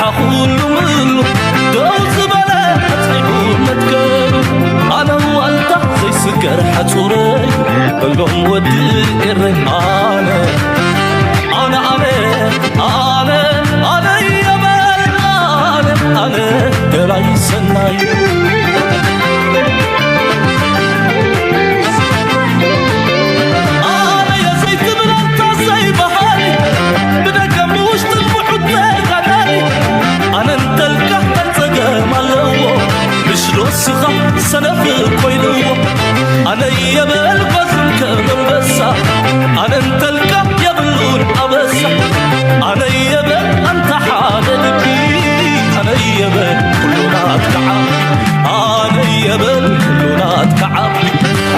حقول ملو دوز بلا حتحيون متكرو أنا والده زي سكر حتوري القوم ودي الرهانة أنا يا بال أنا دراي سناي سنف كويلو أنا يبل قزم كمن بسا أنا انت الكب يبلون أبسا أنا يبل أنت حادد بي أنا يبل كلنا أتكعب أنا يبل كلنا أتكعب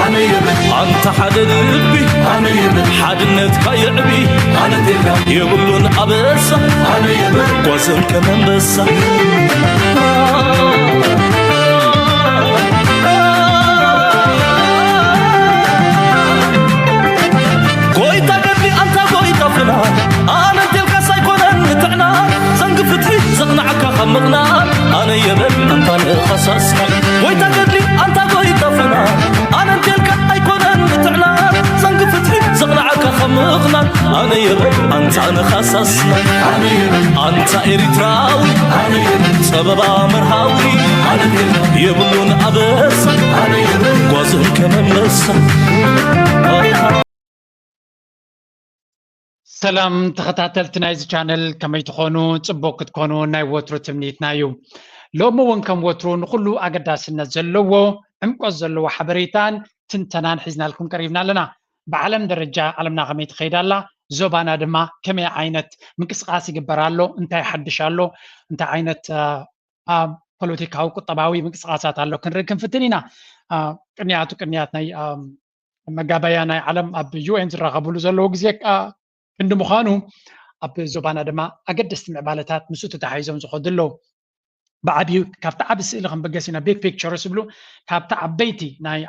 أنا يبل أنت حادد بي أنا يبل حادنتك يعبي أنا تلك يبلون أبسا أنا يبل قزم كمن بسا أنا تلك سايكون نتعنا زنق فتحي زغنعك خمقنا أنا يبل أنت الخصصنا ويتقدلي أنت قويت فنا أنا تلك أيكون نتعنا زنق فتحي زغنعك خمقنا أنا يبل أنت الخصصنا أنت إريتراوي سبب مرهاوي يبلون أبس قوزن كمن نسا سلام تخطاتلتنا إذا channel كما يتخونوا تبوك تكونوا ناي وترو تمنيتنا يو لو مون كم وترو نقولو أقداس النزلوه عمقو الزلوه حبريتان تنتنان حزنا لكم قريبنا لنا بعلم درجة علمنا غميت خيد الله زوبانا دما كمي عينت منكس قاسي قبرالو انتا يحدشالو انتا عينت بوليتيكاو قطباوي منكس قاسات اللو كنركن فتنينا كنياتنا مقابيانا علم اب يو ان زرغبولو زلو غزيك عند مخانو أب زبانة دما أقد استمع بالتات مسوت تحيزهم زخدلو بعدي كابت عبس اللي خم بقسينا بيك بيكتشر سبلو كابت عبيتي ناي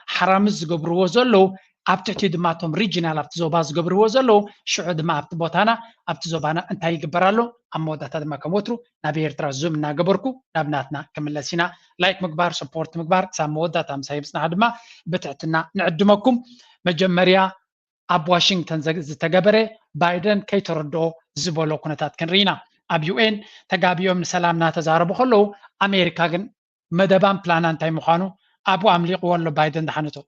حرامز قبرو وزلو أبتعتي دماتهم ريجينال أبت زوباز قبرو وزلو شعو دما أبت بوتانا أبت زبانة انتهي قبرالو أمو داتا دما كموترو نابير ترى زومنا قبركو نابناتنا كمل لسينا لايك مقبار سبورت مقبار سامو داتا مسايبسنا عدما بتعتنا نعدمكم مجمريا أب واشنطن زتجبره بايدن كي تردو زبولو كنتات كنرينا أب UN تجابيو من سلامنا تزاربو خلو أمريكا جن مدبان بلانان تاي مخانو أبو عمليق ولو بايدن دحنتو.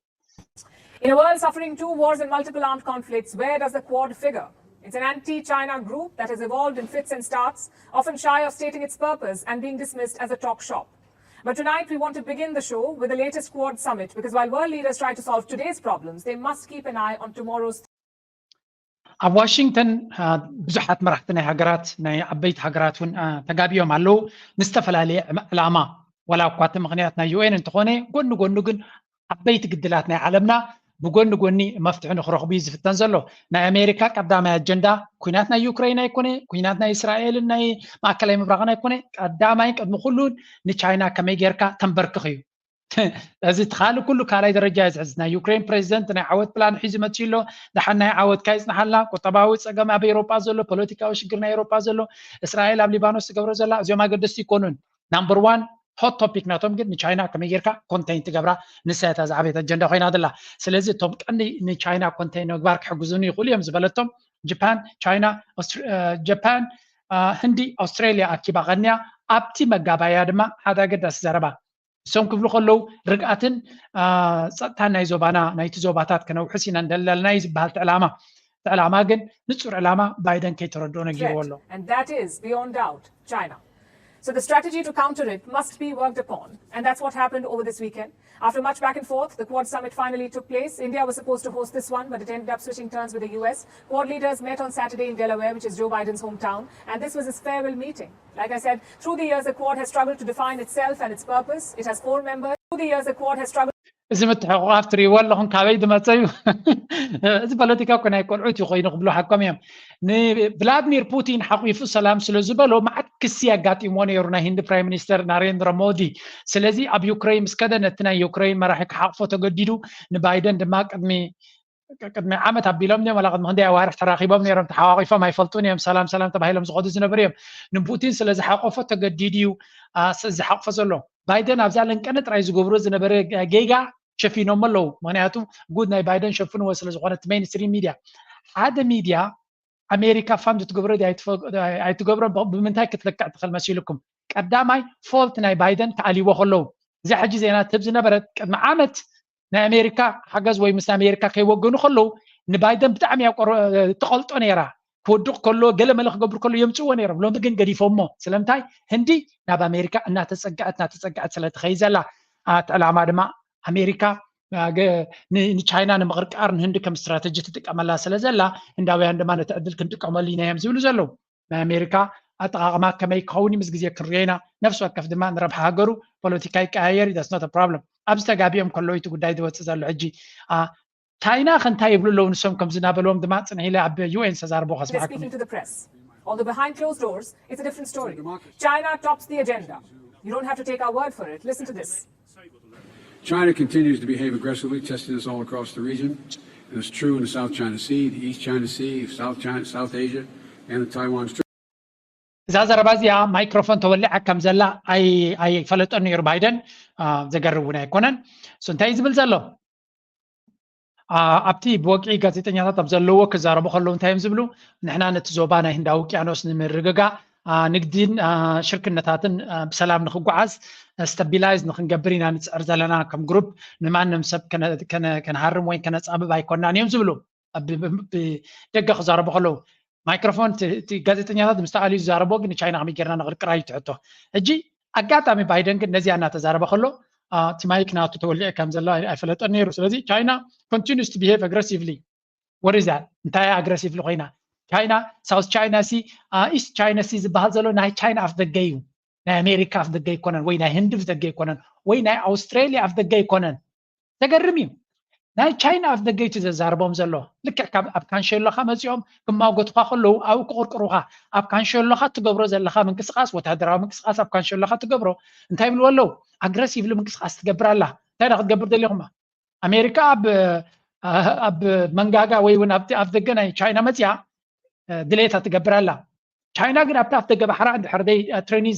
In a world suffering 2 wars and multiple armed conflicts, where does the Quad figure? It's an anti-China group that has evolved in fits and starts, often shy of stating its purpose and being dismissed as a talk shop. But tonight we want to begin the show with the latest Quad summit, because while world leaders try to solve today's problems, they must keep an eye on tomorrow's. أب واشنطن بزحات مرحتنا هجرات ناي عبيت هجرات ون تجابيهم علو نستفل عليه العما ولا قوات مغنياتنا UN انتخوني قن عبيت قدلاتنا عالمنا بقولني مفتوح نخرج بيز في التنزلو نا أمريكا قدام أجندة كويناتنا يوكرين يكوني كويناتنا إسرائيل ناي ما كلام برغنا يكوني قدام أيك مخلون نتشاينا كما يجركا تنبركخيو هذا تخالو كله كالاي درجة عزنا يوكرين بريزيدنت نا عود بلان حزمة تشيلو دحنا عود كايز نحلا كتباوي سجما بأوروبا زلو بوليتيكا وشجرنا أوروبا زلو إسرائيل قبل لبنان جبرو زلا زي ما قدست يكونون نمبر 1 هوت توبيك ناتهم قد نتشاينا كما يجركا كونتين تجبرا نسيت هذا عبيد الجندة خينا دلا سلزي توم كأني نتشاينا كونتين وقبارك حجزوني يقول يوم زبالتهم جابان تشاينا جابان هندي أستراليا أكيد غنيا أبتي مجابايا دما هذا قد أسزربا سوم كفلو خلو رقعتن سطحنا يزوبانا نايت زوباتات كانوا حسينا دلال نايز بهالت علامة جن نتصور علامة بايدن كي تردون جيرولو. And that is beyond doubt China. So the strategy to counter it must be worked upon, and that's what happened over this weekend. After much back and forth, the Quad summit finally took place. India was supposed to host this one, but it ended up switching turns with the US. Quad leaders met on Saturday in Delaware, which is Joe Biden's hometown, and this was his farewell meeting. Like I said, through the years, the Quad has struggled to define itself and its purpose. It has 4 members. Through the years, the Quad has struggled. إذا متحقق أفتري والله هم كابيد ما تسوي إذا بلوتيكا كنا يكون عتي خوي نقبلوا حكم يوم فلاديمير بوتين حقي في السلام سلزبلو مع كسياقات إيموني يرونا هند برايم مينستر ناريندرا مودي سلزي أب يوكرين مسكدا نتنا يوكرين ما راح يحققوا تجديدو نبايدن دماغ أدمي ቅድሚ ዓመት ኣቢሎም እዮም ወላ ቅድሚ ክንደይ ኣዋርሕ ተራኺቦም ነይሮም ተሓዋቒፎም ኣይፈልጡን እዮም ሰላም ሰላም ተባሂሎም ዝኸዱ ዝነበሩ እዮም ንፑቲን ስለ ዝሓቆፎ ተገዲዱ እዩ ዝሓቅፎ ዘሎ ባይደን ኣብዛ ለንቀነ ጥራይ ዝገብሮ ዝነበረ ጌጋ ሸፊኖም ኣለዉ ምክንያቱ ጉድ ናይ ባይደን ሸፍንዎ ስለ ዝኾነት ሜይንስትሪም ሚድያ ሓደ ሚድያ ኣሜሪካ ፋንድ ትገብሮ ኣይትገብሮ ብምንታይ ክትልክዕ ትኽእል መሲልኩም ቀዳማይ ፎልት ናይ ባይደን ተኣሊዎ ከለዉ እዚ ሕጂ ዜና ትህብ ዝነበረት ቅድሚ ዓመት ናይ ኣሜሪካ ሓገዝ ወይ ምስ ኣሜሪካ ከይወገኑ ከለዉ ንባይደን ብጣዕሚ ተቐልጦ ነይራ ክወድቕ ከሎ ገለ መለ ክገብሩ ከሎ የምፅዎ ነይሮም ሎሚ ግን ገዲፎሞ ስለምንታይ ህንዲ ናብ ኣሜሪካ እናተፀግዐት ስለትኸይ ዘላ ዕላማ ድማ ኣሜሪካ ንቻይና ንምቕርቃር ንህንዲ ከም ስትራቴጂ ትጥቀመላ ስለ ዘላ ህንዳውያን ድማ ነቲ ዕድል ክንጥቀመሉ ኢና እዮም ዝብሉ ዘለዉ ናይ ኣሜሪካ ኣጠቃቅማ ከመይ ክኸውን ምስ ግዜ ክንሪኦ ኢና ነፍሲ ወከፍ ድማ ንረብሓ ሃገሩ ፖለቲካ ይቀያየር ዳስ ኖት ፕሮብለም ኣብዚ ተጋቢኦም ከለዉ እቲ ጉዳይ ዝወፅእ ዘሎ ሕጂ ቻይና ከንታይ ይብሉ ኣለዉ ንሶም ከም ዝናበልዎም ድማ ፅንዒ ኢለ ኣብ ዩኤን ዝተዛረቦ ከስማዕኩም Although behind closed doors, it's a different story. China tops the agenda. You don't have to take our word for it. Listen to this. China continues to behave aggressively, testing us all across the region. And it's true in the South China Sea, the East China Sea, South Asia, and the Taiwan Strait. እዛ ዘረባ እዚኣ ማይክሮፎን ተወሊዓ ከም ዘላ ኣይፈለጦን ነይሩ ባይደን ዘገርብ እውን ኣይኮነን እንታይ እዩ ዝብል ዘሎ ኣብቲ ብወቂዒ ጋዜጠኛታት ኣብ ዘለዎ ክዛረቡ ከለዉ እንታይ እዮም ዝብሉ ንሕና ነቲ ዞባ ናይ ህንዳዊ ውቅያኖስ ንምርግጋእ ንግድን ሽርክነታትን ብሰላም ንክጓዓዝ ስታቢላይዝ ንክንገብር ኢና ንፅዕር ዘለና ከም ግሩፕ ንማንም ሰብ ከነሃርም ወይ ከነፃብብ ኣይኮናን እዮም ዝብሉ ብደገ ክዛረቡ ከለዉ ማይክሮፎን ጋዜጠኛታት ምስተቃሊዩ ዝዛረቦ ግን ቻይና ከመይ ጌርና ንቅርቅራ እዩ ትሕቶ ሕጂ ኣጋጣሚ ባይደን ግን ነዚኣ እናተዛረበ ከሎ እቲ ማይክ ናቱ ተወሊዑ ከም ዘሎ ኣይፈለጦን ነይሩ ስለዚ ቻይና ኮንቲኒስ ቱ ቢሄቭ ኣግሬሲቭሊ ወት ኢዝ ዛት እንታይ ኣግሬሲቭሊ ኮይና ቻይና ሳውት ቻይና ሲ ኢስት ቻይና ሲ ዝበሃል ዘሎ ናይ ቻይና ኣፍ ደገ እዩ ናይ ኣሜሪካ ኣፍ ደገ ይኮነን ወይ ናይ ህንዲ ኣፍ ደገ ይኮነን ወይ ናይ ኣውስትራልያ ኣፍ ደገ ይኮነን ዘገርም እዩ ናይ ቻይና ኣፍ ደገ እዩ ተዛረቦም ዘሎ ልክዕ ኣብ ካንሸሎካ መፂኦም ክማጎትካ ከለዉ ኣብኡ ክቁርቅሩካ ኣብ ካንሸሎካ ትገብሮ ዘለካ ምንቅስቃስ ወታደራዊ ምንቅስቃስ ኣብ ካንሸሎካ ትገብሮ እንታይ ይብልዎ ኣለዉ ኣግሬሲቭሊ ምንቅስቃስ ትገብር ኣላ እንታይ ዳ ክትገብር ደሊኹም ኣሜሪካ ኣብ መንጋጋ ወይ እውን ኣብ ደገ ናይ ቻይና መፅያ ድሌታ ትገብር ኣላ ቻይና ግን ኣብታ ኣፍ ደገ ባሕራ እንድሕር ትሬኒንግ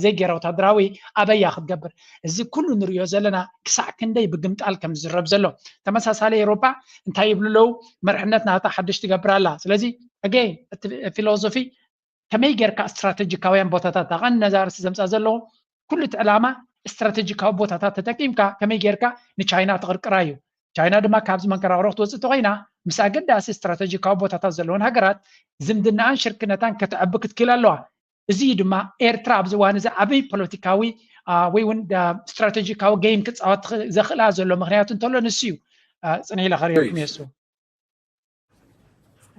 ዘይገይራ ወታደራዊ ኣበያ ክትገብር እዚ ኩሉ ንሪኦ ዘለና ክሳዕ ክንደይ ብግምጣል ከም ዝዝረብ ዘሎ ተመሳሳሊ ኤሮፓ እንታይ ይብሉ ኣለዉ መርሕነት ናታ ሓድሽ ትገብር ኣላ ስለዚ ኣገይን እቲ ፊሎሶፊ ከመይ ጌርካ ስትራቴጂካውያን ቦታታት ኣቐን ነዛርሲ ዘምፃእ ዘለዉ ኩሉ እቲ ዕላማ ስትራቴጂካዊ ቦታታት ተጠቂምካ ከመይ ጌርካ ንቻይና ትቕርቅራ እዩ ቻይና ድማ ካብዚ መንከራቅሮ ክትወፅእ እንተኮይና ምስ ኣገዳሲ ስትራቴጂካዊ ቦታታት ዘለዎን ሃገራት ዝምድናን ሽርክነታን ከተዕቢ ክትክእል ኣለዋ እዚ ድማ ኤርትራ ኣብዚ እዋን እዚ ዓብይ ፖለቲካዊ ወይ እውን ስትራቴጂካዊ ጌም ክፃወት ዘኽእላ ዘሎ ምክንያቱ እንተሎ ንሱ እዩ ፅንዒ ኢለ ከሪአኩም የሱ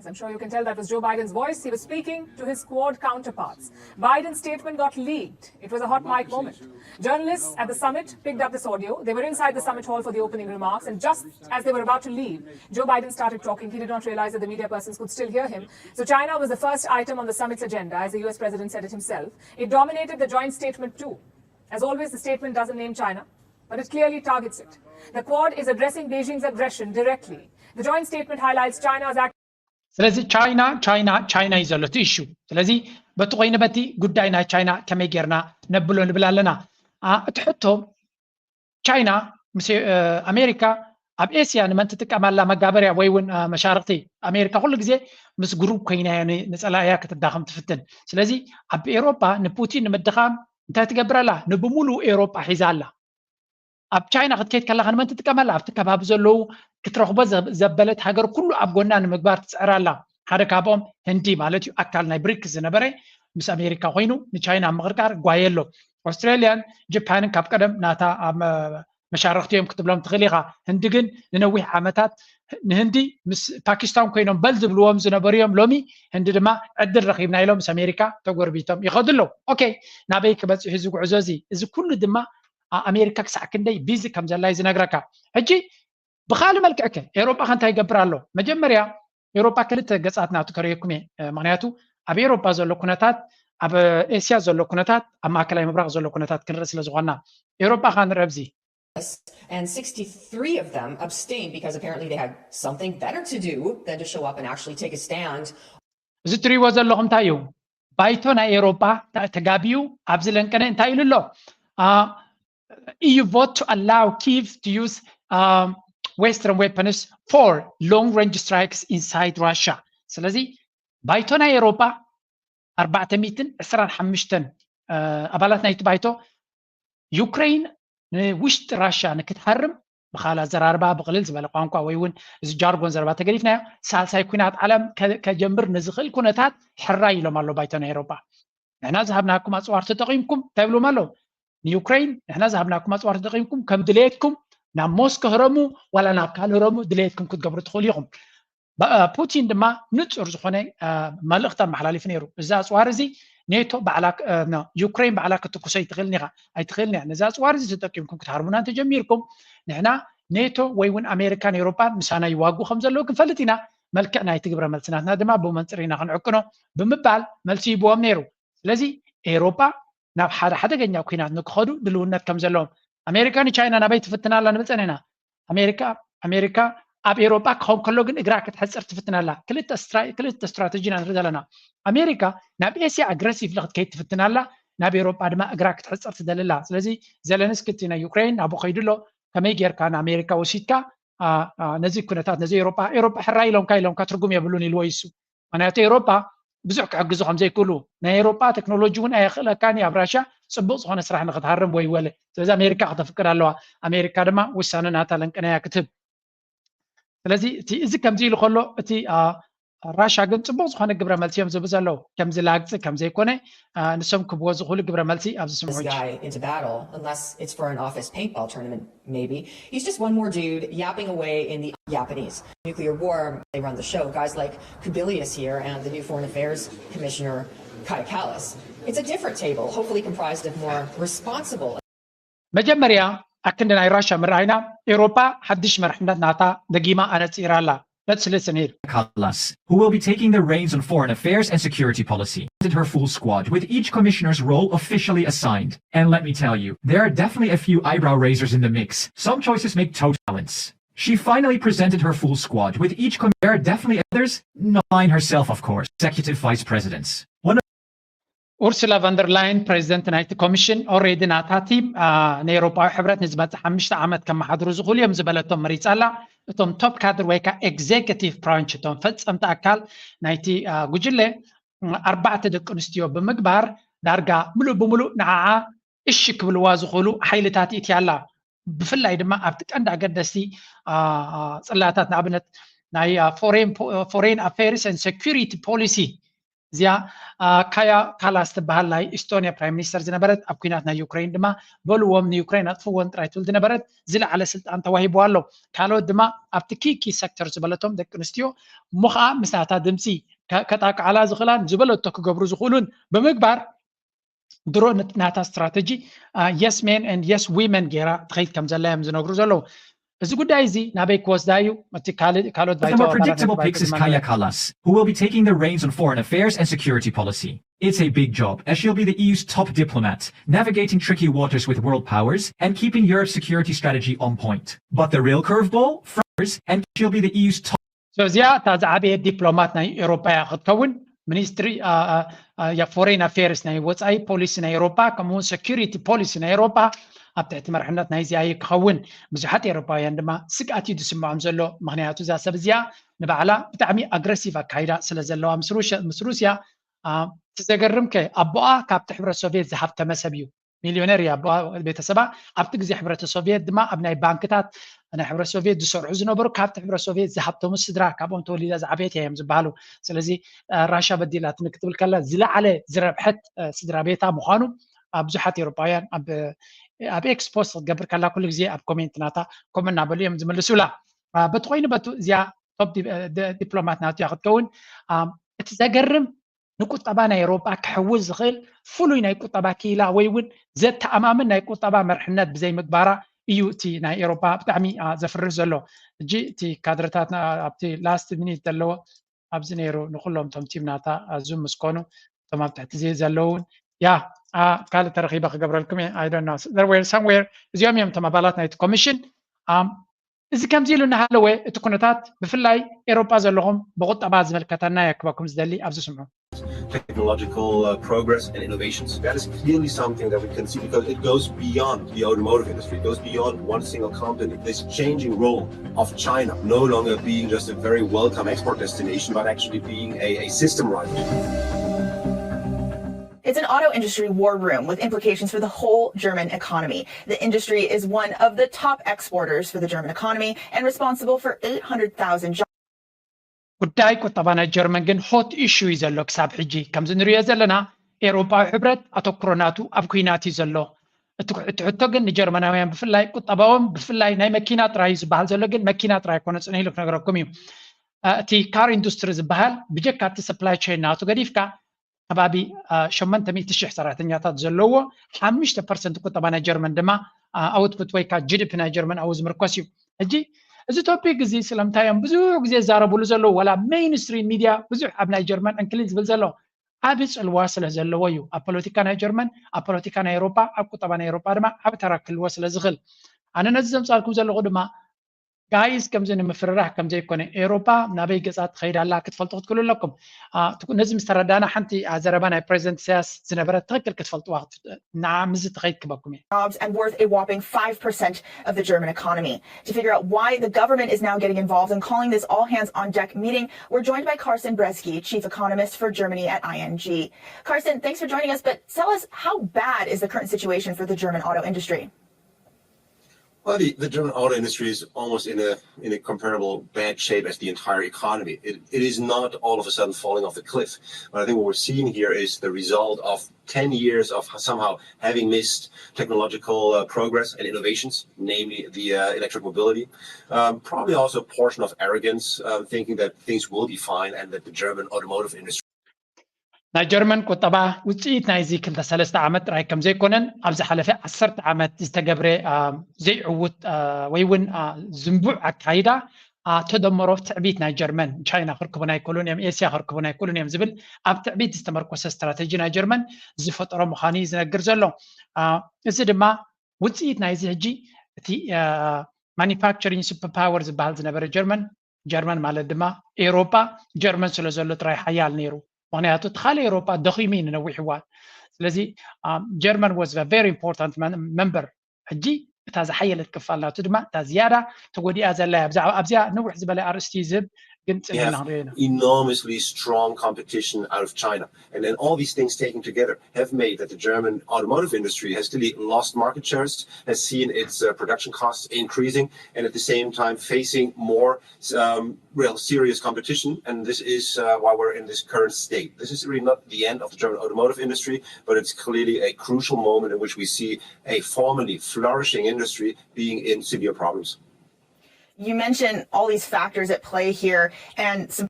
As I'm sure you can tell, that was Joe Biden's voice. He was speaking to his Quad counterparts. Biden's statement got leaked. It was a hot mic moment. Journalists at the summit picked up this audio. They were inside the summit hall for the opening remarks, and just as they were about to leave, Joe Biden started talking. He did not realize that the media persons could still hear him. So China was the first item on the summit's agenda, as the US president said it himself. It dominated the joint statement too. As always, the statement doesn't name China, but it clearly targets it. The Quad is addressing Beijing's aggression directly. The joint statement highlights China's act. ስለዚ ቻይና እዩ ዘሎ እቲ ኢሹ ስለዚ በቲ ኮይኑ በቲ ጉዳይ ናይ ቻይና ከመይ ጌርና ነብሎ ንብል ኣለና እቲ ሕቶ ቻይና ምስ ኣሜሪካ ኣብ ኤስያ ንመን ትጥቀማላ መጋበርያ ወይ እውን መሻርቅቲ ኣሜሪካ ኩሉ ግዜ ምስ ግሩፕ ኮይና ንፀላእያ ክትዳኸም ትፍትን ስለዚ ኣብ ኤሮፓ ንፑቲን ንምድኻም እንታይ ትገብር ኣላ ንብሙሉእ ኤሮፓ ሒዛ ኣላ ኣብ ቻይና ክትከይድ ከላካ ንመን ትጥቀመላ ኣብቲ ከባቢ ዘለዉ ክትረኽቦ ዘበለት ሃገር ኩሉ ኣብ ጎና ንምግባር ትፅዕር ኣላ ሓደ ካብኦም ህንዲ ማለት እዩ ኣካል ናይ ብሪክስ ዝነበረ ምስ ኣሜሪካ ኮይኑ ንቻይና ምቕርቃር ጓየሎ ኣውስትራልያን ጃፓንን ካብ ቀደም ናታ መሻርክቲ እዮም ክትብሎም ትኽእል ኢኻ ህንዲ ግን ንነዊሕ ዓመታት ንህንዲ ምስ ፓኪስታን ኮይኖም በል ዝብልዎም ዝነበሩ እዮም ሎሚ ህንዲ ድማ ዕድል ረኺብና ኢሎም ምስ ኣሜሪካ ተጎርቢቶም ይኸዱ ኣለዉ ኦኬ ናበይ ክበፅሑ ዝጉዕዞ እዚ ኩሉ ድማ ኣሜሪካ ክሳዕ ክንደይ ቢዚ ከም ዘላ እዩ ዝነግረካ ሕጂ ብካልእ መልክዕ ከ ኤሮፓ ከንታይ ይገብር ኣሎ መጀመርያ ኤሮፓ ክልተ ገፃት ናቱ ከሪአኩም እየ ምክንያቱ ኣብ ኤሮፓ ዘሎ ኩነታት ኣብ ኤስያ ዘሎ ኩነታት ኣብ ማእከላይ ምብራቅ ዘሎ ኩነታት ክንርኢ ስለ ዝኾና ኤሮፓ ካ ንርኢ ኣብዚ and 63 of them abstained because apparently they had something better to do than to show up and actually take a stand. እዚ ትሪእዎ ዘለኹም እንታይ እዩ ባይቶ ናይ ኤውሮጳ ተጋቢዩ ኣብዚ ለንቀነ እንታይ ኢሉ ኣሎ EU vote to allow Kyiv to use Western weapons for long-range strikes inside Russia. ስለዚ ባይቶ ናይ ኤውሮጳ 425 ኣባላት ናይቲ ባይቶ ዩክሬን ንውሽጢ ራሽያ ንክትሃርም ብኻላ ዘራርባ ብቕልል ዝበለ ቋንቋ ወይ እውን እዚ ጃርጎን ዘረባ ተገዲፍናዮ ሳልሳይ ኩናት ዓለም ከጀምር ንዝኽእል ኩነታት ሕራይ ኢሎም ኣሎ ባይቶ ናይ ኤውሮጳ ንሕና ዝሃብናኩም ኣፅዋር ተጠቒምኩም እንታይ ይብሎም ኣሎ ንዩክሬን ንሕና ዝሃብናኩም ኣፅዋር ተጠቒምኩም ከም ድሌትኩም ናብ ሞስኮ ህረሙ ዋላ ናብ ካልእ ህረሙ ድሌትኩም ክትገብሩ ትኽእሉ ኢኹም ፑቲን ድማ ንጹር ዝኾነ መልእኽቲ ኣመሓላሊፉ ነይሩ እዚ ኣፅዋር እዚ ኔቶ ባዕላ ዩክሬን ባዕላ ክትኩሶ ኣይትኽእልኒ እያ ነዚ ኣፅዋር እዚ ተጠቂምኩም ክትሃርሙና እንተጀሚርኩም ንሕና ኔቶ ወይ እውን ኣሜሪካን ኤውሮጳን ምሳና ይዋግኡ ከም ዘለዉ ክንፈልጥ ኢና መልክዕ ናይቲ ግብረ መልስናትና ድማ ብመንፅር ኢና ክንዕቅኖ ብምባል መልሲ ይብዎም ነይሩ ስለዚ ኤውሮጳ ናብ ሓደ ሓደገኛ ኩናት ንክኸዱ ድልውነት ከም ዘለዎም ኣሜሪካ ንቻይና ናበይ ትፍትና ኣላ ንብል ፀኒሕና ኣሜሪካ ኣብ ኤውሮጳ ክኸውን ከሎ ግን እግራ ክትሕፅር ትፍትና ኣላ ክልተ ስትራቴጂ ኢና ንርኢ ዘለና ኣሜሪካ ናብ ኤስያ ኣግረሲቭ ክትከይድ ትፍትና ኣላ ናብ ኤውሮጳ ድማ እግራ ክትሕፅር ትደሊ ኣላ ስለዚ ዘለንስኪ እቲ ናይ ዩክሬን ናብኡ ከይዱ ኣሎ ከመይ ጌርካ ንኣሜሪካ ወሲድካ ነዚ ኩነታት ነዚ ኤውሮጳ ሕራይ ኢሎምካ ትርጉም የብሉን ኢልዎ ይሱ ምክንያቱ ኤውሮጳ ብዙሕ ክሕግዙ ከም ዘይክእሉ ናይ ኤውሮጳ ቴክኖሎጂ እውን ኣየኽእለካኒ ኣብ ራሽያ ፅቡቅ ዝኾነ ስራሕ ንክትሃርም ወይ ወለ ስለዚ ኣሜሪካ ክተፍቅድ ኣለዋ ኣሜሪካ ድማ ውሳነ ናታ ለንቅናያ ክትህብ ስለዚ እዚ ከምዚ ኢሉ ከሎ እቲ ራሽያ ግን ፅቡቅ ዝኾነ ግብረ መልሲ እዮም ዝህቡ ዘለዉ ከምዚ ላግፂ ከም ዘይኮነ ንሶም ክብዎ ዝኽእሉ ግብረ መልሲ ኣብዚ ስምዑ into battle unless it's for an office paintball tournament maybe he's just one more dude yapping away in the Japanese nuclear war. They run the show, guys like Kubilius here and the new foreign affairs commissioner Kaja Kallas. It's a different table, hopefully comprised of more responsible መጀመርያ ኣክንዲ ናይ ራሽያ ምርኣይና ኤውሮጳ ሓድሽ መርሕነት ናታ ደጊማ ኣነፂራ ኣላ Let's listen here. Kallas, who will be taking the reins on foreign affairs and security policy, did her full squad with each commissioner's role officially assigned. And let me tell you, there are definitely a few eyebrow raisers in the mix. Some choices make total balance. She finally presented her full squad with each there are definitely others, not line herself of course, executive vice presidents. Ursula von der Leyen, president ናይቲ ኮሚሽን ኦልሬዲ ናታ ቲም ናይ ኤውሮጳዊ ሕብረት ንዝመፅእ 5 ዓመት ከመሓድሩ ዝኽእሉ እዮም ዝበለቶም መሪፃ ኣላ እቶም ቶፕ ካድር ወይ ከዓ ኤግዜኪቲቭ ብራንች እቶም ፈፀምቲ ኣካል ናይቲ ጉጅለ 4 ደቂ ኣንስትዮ ብምግባር ዳርጋ ሙሉእ ብሙሉእ ንዓዓ እሺ ክብልዋ ዝኽእሉ ሓይልታት እትያ ኣላ ብፍላይ ድማ ኣብቲ ቀንዲ ኣገደስቲ ፅላታት ንኣብነት ናይ ፎሬን ኣፌርስ ኤንድ ሴኩሪቲ ፖሊሲ እዚኣ ካያ ካላስ ትበሃል ናይ ኢስቶንያ ፕራይም ሚኒስተር ዝነበረት ኣብ ኩናት ናይ ዩክሬን ድማ በልዎም ንዩክሬን ኣጥፍዎን ጥራይ ትብል ዝነበረት ዝለዓለ ስልጣን ተዋሂብዋ ኣሎ ካልኦት ድማ ኣብቲ ኪኪ ሴክተር ዝበለቶም ደቂ ኣንስትዮ እሞ ከዓ ምስ ናታ ድምፂ ከጣቅዓላ ዝኽእላን ዝበለቶ ክገብሩ ዝኽእሉን ብምግባር ድሮ ናታ ስትራቴጂ የስ ሜን ኤንድ የስ ዊመን ጌራ ትኸይድ ከም ዘላ እዮም ዝነግሩ ዘለዉ እዚ ጉዳይ እዚ ናበይ ክወስዳ እዩ እቲ ካልኦት The more predictable picks is Kaja Kallas, who will be taking the reins on foreign affairs and security policy. It's a big job, as she'll be the EU's top diplomat, navigating tricky waters with world powers and keeping Europe's security strategy on point. But the real curveball, first, and she'll be the EU's top. So እዚኣ እታ ዝዓበየ ዲፕሎማት ናይ ኤውሮጳ ክትከውን ሚኒስትሪ ፎሬን ኣፌርስ ናይ ወፃኢ ፖሊሲ ናይ ኤውሮጳ ከምኡውን ሴኩሪቲ ፖሊሲ ናይ ኤውሮጳ ኣብ ትሕቲ መርሕነት ናይ እዚኣ ክኸውን ብዙሓት ኤውሮጳውያን ድማ ስግኣት እዩ ዝስምዖም ዘሎ ምክንያቱ እዛ ሰብ እዚኣ ንባዕላ ብጣዕሚ ኣግረሲቭ ኣካይዳ ስለ ዘለዋ ምስ ሩስያ ትዘገርም ከ ኣቦኣ ካብቲ ሕብረት ሶቪየት ዝሃብተመ ሰብ እዩ ሚልዮነር እያ ኣቦኣ ቤተሰባ ኣብቲ ግዜ ሕብረት ሶቪየት ድማ ኣብ ናይ ባንክታት ናይ ሕብረት ሶቪየት ዝሰርሑ ዝነበሩ ካብቲ ሕብረት ሶቪየት ዝሃብተሙ ስድራ ካብኦም ተወሊዳ ዝዓበየት እዮም ዝበሃሉ ስለዚ ራሽያ በዲላት ንክትብል ከላ ዝለዓለ ዝረብሐት ስድራ ቤታ ምዃኑ ብዙሓት ኤውሮጳውያን ኣብ ኤክስፖስ ክትገብር ከላ ኩሉ ግዜ ኣብ ኮሜንት ናታ ኮመን እናበሉ እዮም ዝምልሱላ በቲ ኮይኑ በቱ እዚኣ ቶፕ ዲፕሎማት ናቱ እያ ክትከውን እቲ ዘገርም ንቁጠባ ናይ ኤውሮጳ ክሕውዝ ዝኽእል ፍሉይ ናይ ቁጠባ ክኢላ ወይ እውን ዘተኣማምን ናይ ቁጠባ መርሕነት ብዘይምግባራ እዩ እቲ ናይ ኤውሮጳ ብጣዕሚ ዘፍርህ ዘሎ እጂ እቲ ካድረታት ኣብቲ ላስት ሚኒት ዘለዎ ኣብዚ ነይሩ ንኩሎም ቶም ቲም ናታ ኣዝዮም ምስ ኮኑ እቶም ኣብ ትሕቲ ዘለውን ያ كالة ترخيبة قبل لكم I don't know there were somewhere زيوم يوم تم بالات نايت كوميشن إذا كم زيلو نهالوي تكونتات بفلاي إيروبا زلهم بقطع بعض ملكتنا يكبكم زدلي أبزو سمعوا technological progress and innovations. That is clearly something that we can see because it goes beyond the automotive industry. It goes beyond one single company. This changing role of China, no longer being just a very welcome export destination, but actually being a system rival. It's an auto industry war room with implications for the whole German economy. The industry is one of the top exporters for the German economy and responsible for 800,000 jobs. ጉዳይ ቁጠባና ጀርመን ግን ሆት ኢሹ ይዘሎ ክሳብ ሕጂ ከም ዝንሪኦ ዘለና ኤውሮፓዊ ሕብረት ኣተኩሮናቱ ኣብ ኩናት እዩ ዘሎ እትሕቶ ግን ንጀርመናውያን ብፍላይ ቁጠባዎም ብፍላይ ናይ መኪና ጥራይ ዝበሃል ዘሎ ግን መኪና ጥራይ ኮነ ጽንኢሉ ክነግረኩም እዩ እቲ ካር ኢንዱስትሪ ዝበሃል ብጀካ እቲ ሰፕላይ ቼን ናቱ ገዲፍካ ከባቢ 800,000 ሰራሕተኛታት ዘለዎ 5% ቁጠባ ናይ ጀርመን ድማ ኣውትፑት ወይ ካ ጂዲፒ ናይ ጀርመን ኣው ዝምርኮስ እዩ ሕጂ እዚ ቶፒክ እዚ ስለምታዮም ብዙሕ ግዜ ዛረብሉ ዘሎ ወላ ሜይንስትሪም ሚድያ ብዙሕ ኣብ ናይ ጀርመን እንክሊዝ ዝብል ዘሎ ዓብ ጽልዋ ስለ ዘለዎ እዩ ኣብ ፖለቲካ ናይ ጀርመን ኣብ ፖለቲካ ናይ ኤውሮፓ ኣብ ቁጠባ ናይ ኤውሮፓ ድማ ዓብ ተራ ክህልዎ ስለ ዝኽእል ኣነ ነዚ ዘምፃልኩም ዘለኹ ድማ ጋይስ ከምዚ ንምፍርራሕ ከምዘ ይኮነ ኤውሮፓ ናበይ ገጻት ትኸይድ ኣላ ክትፈልጡ ክትክእሉ ኣለኩም ነዚ ምስ ተረዳእና ሓንቲ ዘረባ ናይ ፕሬዚደንት ኢሳያስ ዝነበረት ትኽክል ክትፈልጥዋ ንዓምዚ ትኸይድ ክበኩም እየ jobs and worth a whopping 5% of the German economy. To figure out why the government is now getting involved and calling this all hands on deck meeting, we're joined by Carsten Bresky, chief economist for Germany at ING. Carsten, thanks for joining us, but tell us, how bad is the current situation for the German auto industry? Well, the German auto industry is almost in a comparable bad shape as the entire economy. It is not all of a sudden falling off the cliff. But I think what we're seeing here is the result of 10 years of somehow having missed technological progress and innovations, namely the electric mobility. Probably also a portion of arrogance, thinking that things will be fine and that the German automotive industry ናይ ጀርመን ቁጠባ ውፅኢት ናይዚ 2-3 ዓመት ጥራይ ከም ዘይኮነን ኣብ ዝሓለፈ 10 ዓመት ዝተገብረ ዘይዕውት ወይ እውን ዝንቡዕ ኣካይዳ ተደመሮ ትዕቢት ናይ ጀርመን ቻይና ክርክቡና ይክእሉን እዮም ኤስያ ክርክቡና ይክእሉን እዮም ዝብል ኣብ ትዕቢት ዝተመርኮሰ ስትራቴጂ ናይ ጀርመን ዝፈጠሮ ምዃኑ ዝነግር ዘሎ እዚ ድማ ውፅኢት ናይዚ ሕጂ እቲ ማኒፋክቸሪንግ ሱፐር ፓወር ዝበሃል ዝነበረ ጀርመን ማለት ድማ ኤውሮፓ ጀርመን ስለ ዘሎ ጥራይ ሓያል ነይሩ ምክንያቱ ትኻሊ ኤውሮፓ ደኺሙ ንነዊሕ እዋን ስለዚ ጀርመን was a very important member ሕጂ እታ ዝሓየለት ክፋል ናቱ ድማ እታ ዝያዳ ተጎዲኣ ዘላ ኣብዚኣ ንውሕ ዝበለ ኣርእስቲ ዝህብ ግን ጽንዕና ንሪኦ enormously strong competition out of China. And then all these things taken together have made that the German automotive industry has really lost market shares, has seen its production costs increasing, and at the same time facing more real serious competition. And this is why we're in this current state. This is really not the end of the German automotive industry, but it's clearly a crucial moment in which we see a formerly flourishing industry being in severe problems. You mentioned all these factors at play here and some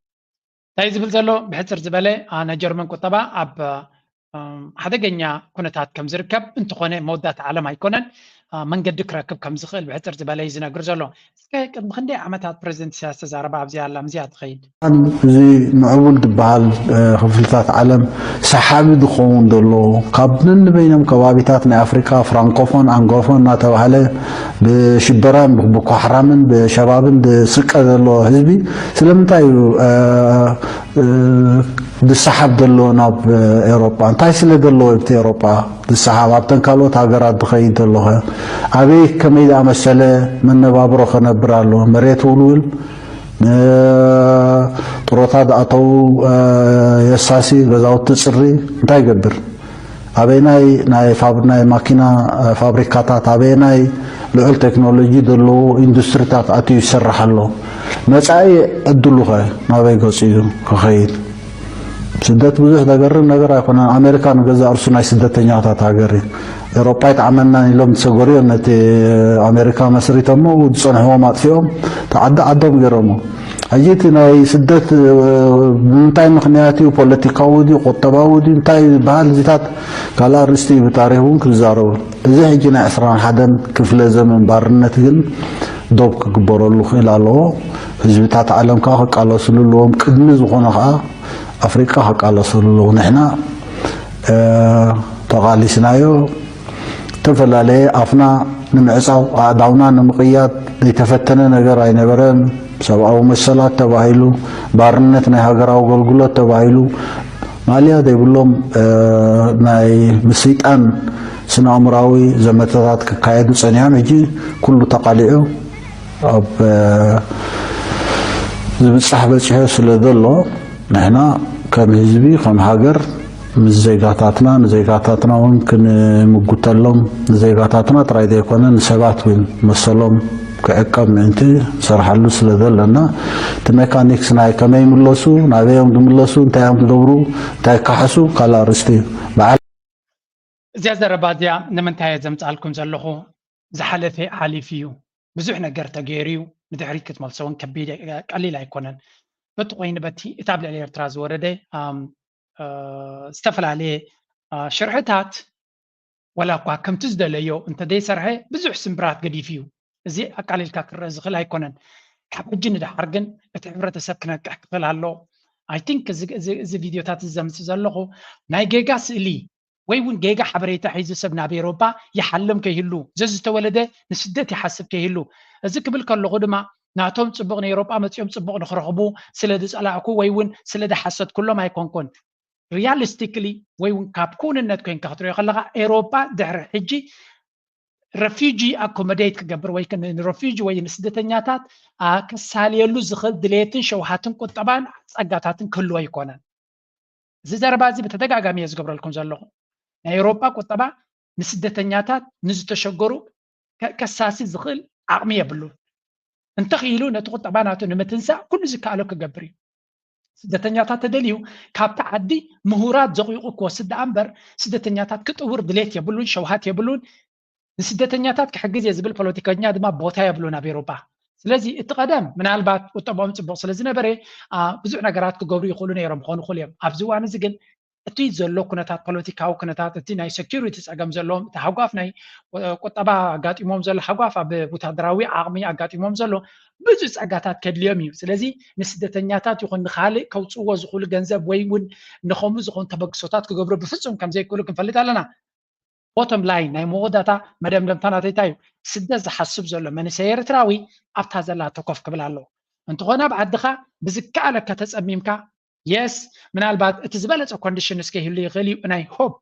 እንታይ ዝብል ዘሎ ብሕፅር ዝበለ ናይ ጀርመን ቁጠባ ኣብ ሓደገኛ ኩነታት ከም ዝርከብ እንትኾነ መወዳእታ ዓለም ኣይኮነን መንገዲ ክረክብ ከም ዝኽእል ብሕፅር ዝበለ እዩ ዝነግር ዘሎ ቅድሚ ክንደይ ዓመታት ፕሬዚደንት ኢሳያስ ተዛረባ ኣብዚኣ ኣላ ምዚኣ ትኸይድ እዚ ምዕቡል ዝበሃል ክፍልታት ዓለም ሰሓቢ ዝኸውን ዘሎ ካብ ነንበይኖም ከባቢታት ናይ ኣፍሪካ ፍራንኮፎን ኣንጎፎን እናተባህለ ብሽበራን ብቦኮ ሓራምን ብሸባብን ዝስቀ ዘሎ ህዝቢ ስለምንታይ እዩ ዝሰሓብ ዘሎ ናብ ኤውሮፓ እንታይ ስለ ዘለዎ ኣብቲ ኤውሮፓ ዝሰሓብ ኣብተን ካልኦት ሃገራት ዝኸይድ ዘለኹ ኣበይ ከመይ ዝኣመሰለ መነባብሮ ክነብር ኣሎ መሬት ውልውል ጥሮታ ዝኣተው የሳሲ ገዛውቲ ፅሪ እንታይ ይገብር ኣበይናይ ናይ ማኪና ፋብሪካታት ኣበይናይ ልዑል ቴክኖሎጂ ዘለዎ ኢንዱስትሪታት ኣትዩ ይስራሕ ኣሎ መጻኢ ዕድሉ ኸ ናበይ ገፂ እዩ ክኸይድ ስደት ብዙሕ ዘገርም ነገር ኣይኮነን ኣሜሪካ ንገዛ እርሱ ናይ ስደተኛታት ሃገር እዩ ኤውሮፓ ይጣዕመናን ኢሎም ተሰጎሪኦም ነቲ ኣሜሪካ መስሪቶሞ ዝፀንሕዎም ኣጥፊኦም ዓዶም ገይሮሞ ሕጂ እቲ ናይ ስደት ብምንታይ ምክንያት እዩ ፖለቲካዊ ድዩ ቁጠባዊ ድዩ እንታይ ዝበሃል እዚታት ካልእ ኣርእስቲ እዩ ብታሪክ እውን ክዛረቡ እዚ ሕጂ ናይ 21 ክፍለ ዘመን ባርነት ግን ዶብ ክግበረሉ ክእል ኣለዎ ህዝብታት ዓለም ከዓ ክቃለስሉ ኣለዎም ቅድሚ ዝኾነ ከዓ ኣፍሪካ ክቃለስሉ ኣለዎ ንሕና ተቃሊስናዮ ተፈላለየ ኣፍና ንምዕፃው ኣእዳውና ንምቕያድ ዘይተፈተነ ነገር ኣይነበረን ሰብኣዊ መሰላት ተባሂሉ ባርነት ናይ ሃገራዊ አገልግሎት ተባሂሉ ማልያ ዘይብሎም ናይ ምስይጣን ስነ ኣእምራዊ ዘመተታት ክካየዱ ፀኒሖም ሕጂ ኩሉ ተቃሊዑ ኣብ ዝብፃሕ በፂሑ ስለ ዘሎ ንሕና ከም ህዝቢ ከም ሃገር ምስ ዜጋታትና ንዜጋታትና እውን ክንምጉተሎም ንዜጋታትና ጥራይ ዘይኮነ ንሰባት እውን መሰሎም ክዕቀብ ምእንቲ ሰርሓሉ ስለ ዘለና እቲ ሜካኒክስ ናይ ከመይ ይምለሱ ናበዮም ዝምለሱ እንታይ እዮም ዝገብሩ እንታይ ካሕሱ ካልእ ኣርእስቲ በዓል እዚኣ ዘረባ እዚኣ ንምንታይ ዘምፃልኩም ዘለኹ ዝሓለፈ ሓሊፍ እዩ ብዙሕ ነገር ተገይሩ እዩ ንድሕሪት ክትመልሶ እውን ከቢድ ቀሊል ኣይኮነን በቲ ኮይኑ በቲ እታ ኣብ ልዕሊ ኤርትራ ዝወረደ ዝተፈላለየ ሽርሕታት ወላ እኳ ከምቲ ዝደለዮ እንተደይሰርሐ ብዙሕ ስምብራት ገዲፍ እዩ እዚ ኣቃሊልካ ክርአ ዝኽእል ኣይኮነን ካብ ሕጂ ንድሓር ግን እቲ ሕብረተሰብ ክነቅሕ ክኽእል ኣሎ ኣይ ቲንክ እዚ ቪድዮታት ዘምፅእ ዘለኹ ናይ ጌጋ ስእሊ ወይ እውን ጌጋ ሓበሬታ ሒዙ ሰብ ናብ ኤሮፓ ይሓልም ከይህሉ ዘዝተወለደ ንስደት ይሓስብ ከይህሉ እዚ ክብል ከለኹ ድማ ናቶም ፅቡቕ ንኤሮፓ መፅኦም ፅቡቕ ንክረኽቡ ስለ ዝፀላዕኩ ወይ እውን ስለ ዝሓሰት ኩሎም ኣይኮንኩን ሪያሊስቲክሊ ወይ እውን ካብ ኩንነት ኮይንካ ክትሪኦ ከለካ ኤሮፓ ድሕሪ ሕጂ ረፊጂ ኣኮሞዴት ክገብር ወይ ንረፊጂ ወይ ንስደተኛታት ክሳልየሉ ዝኽእል ድሌትን ሸውሃትን ቁጠባን ፀጋታትን ክህልዎ ኣይኮነን እዚ ዘረባ እዚ ብተደጋጋሚ እየ ዝገብረልኩም ዘለኹ ናይ ኤሮፓ ቁጠባ ንስደተኛታት ንዝተሸገሩ ከሳሲ ዝኽእል ዓቕሚ የብሉን እንተኽኢሉ ነቲ ቁጠባ ናቱ ንምትንሳእ ኩሉ ዝከኣሎ ክገብር እዩ ስደተኛታት ተደልዩ ካብቲ ዓዲ ምሁራት ዘቑይቑ ክወስድ ዳኣ እምበር ስደተኛታት ክጥውር ድሌት የብሉን ሸውሃት የብሉን ንስደተኛታት ክሕግዝ እየ ዝብል ፖለቲከኛ ድማ ቦታ የብሉን ኣብ ኤሮፓ ስለዚ እቲ ቀደም ምናልባት ቁጠቦም ፅቡቕ ስለ ዝነበረ ብዙሕ ነገራት ክገብሩ ይኽእሉ ነይሮም ክኾኑ ይኽእሉ እዮም ኣብዚ እዋን እዚ ግን እቲ ዘሎ ኩነታት ፖለቲካዊ ኩነታት እቲ ናይ ሴኪሪቲ ፀገም ዘለዎም እቲ ሓጓፍ ናይ ቁጠባ ኣጋጢሞም ዘሎ ሓጓፍ ኣብ ወታደራዊ ዓቕሚ ኣጋጢሞም ዘሎ ብዙሕ ፀጋታት ከድልዮም እዩ ስለዚ ንስደተኛታት ይኹን ንካልእ ከውፅዎ ዝኽእሉ ገንዘብ ወይ እውን ንከምኡ ዝኾኑ ተበግሶታት ክገብሩ ብፍፁም ከም ዘይክእሉ ክንፈልጥ ኣለና ቦቶም ላይን ናይ መወዳእታ መደምደምታ ናተይ እንታይ እዩ ስደት ዝሓስብ ዘሎ መንእሰይ ኤርትራዊ ኣብታ ዘላቶ ኮፍ ክብል ኣለዎ እንተኾነ ኣብ ዓድኻ ብዝከኣለካ ተፀሚምካ የስ ምናልባት እቲ ዝበለፀ ኮንዲሽን እስከይህሉ ይኽእል እዩ ናይ ሆፕ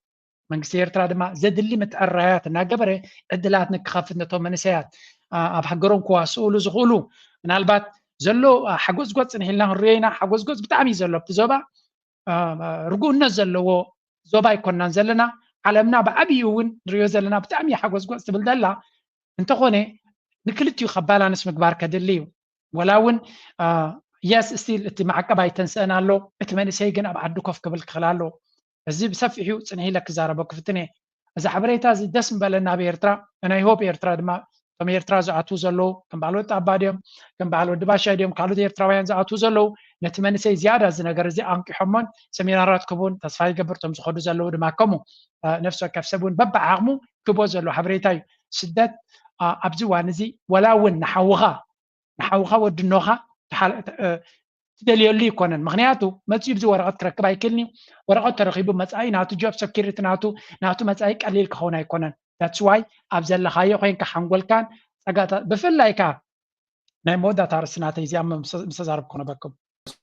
መንግስቲ ኤርትራ ድማ ዘድሊ ምትዕርራያት እናገበረ ዕድላት ንክኸፍት ነቶም መንእሰያት ኣብ ሃገሮም ክዋስእሉ ዝኽእሉ ምናልባት ዘሎ ሓጎስ ጎፅ ንሒልና ክንሪኦ ኢና ሓጎስ ጎፅ ብጣዕሚ እዩ ዘሎ ኣብቲ ዞባ ርጉእነት ዘለዎ ዞባ ኣይኮናን ዘለና ዓለምና ብዓብዪ እውን ንሪኦ ዘለና ብጣዕሚ ሓጎስ ጎፅ ትብል ዘላ እንተኾነ ንክልቲኡ ከባላንስ ምግባር ከድሊ እዩ ወላ እውን የስ እስቲል እቲ ማዕቀብ ኣይተንስአን ኣሎ እቲ መንእሰይ ግን ኣብ ዓዲ ኮፍ ክብል ክኽእል ኣሎ እዚ ብሰፊሑ ፅንሒ ኢለ ክዛረበ ክፍትነ እዚ ሓበሬታ እዚ ደስ ምበለና ኣብ ኤርትራ ናይ ሆፕ ኤርትራ ድማ እቶም ኤርትራ ዝኣትዉ ዘለዉ ከም በዓል ወዲ ኣባ ድዮም ከም በዓል ወዲ ባሻ ድዮም ካልኦት ኤርትራውያን ዝኣትዉ ዘለዉ ነቲ መንእሰይ ዝያዳ እዚ ነገር እዚ ኣንቂሖሞን ሰሚናራት ክቡን ተስፋ ይገብርቶም ዝኸዱ ዘለዉ ድማ ከምኡ ነፍሲ ወከፍ ሰብ እውን በብዓቕሙ ክቦ ዘሎ ሓበሬታ እዩ ስደት ኣብዚ እዋን እዚ ወላ እውን ንሓውኻ ወድኖኻ ትደልየሉ ይኮነን ምክንያቱ መፅኡ ብዚ ወረቐት ክረክብ ኣይክእልኒ ወረቐት ተረኺቡ መፃኢ ናቱ ጆብ ሴኪሪቲ ናቱ መፃኢ ቀሊል ክኸውን ኣይኮነን that's why ኣብ ዘለኻዮ ኮይንካ ሓንጎልካን ፀጋታት ብፍላይካ ናይ መወዳእታ ርስናተይ እዚኣ ምስ ተዛረብኩ ነበርኩም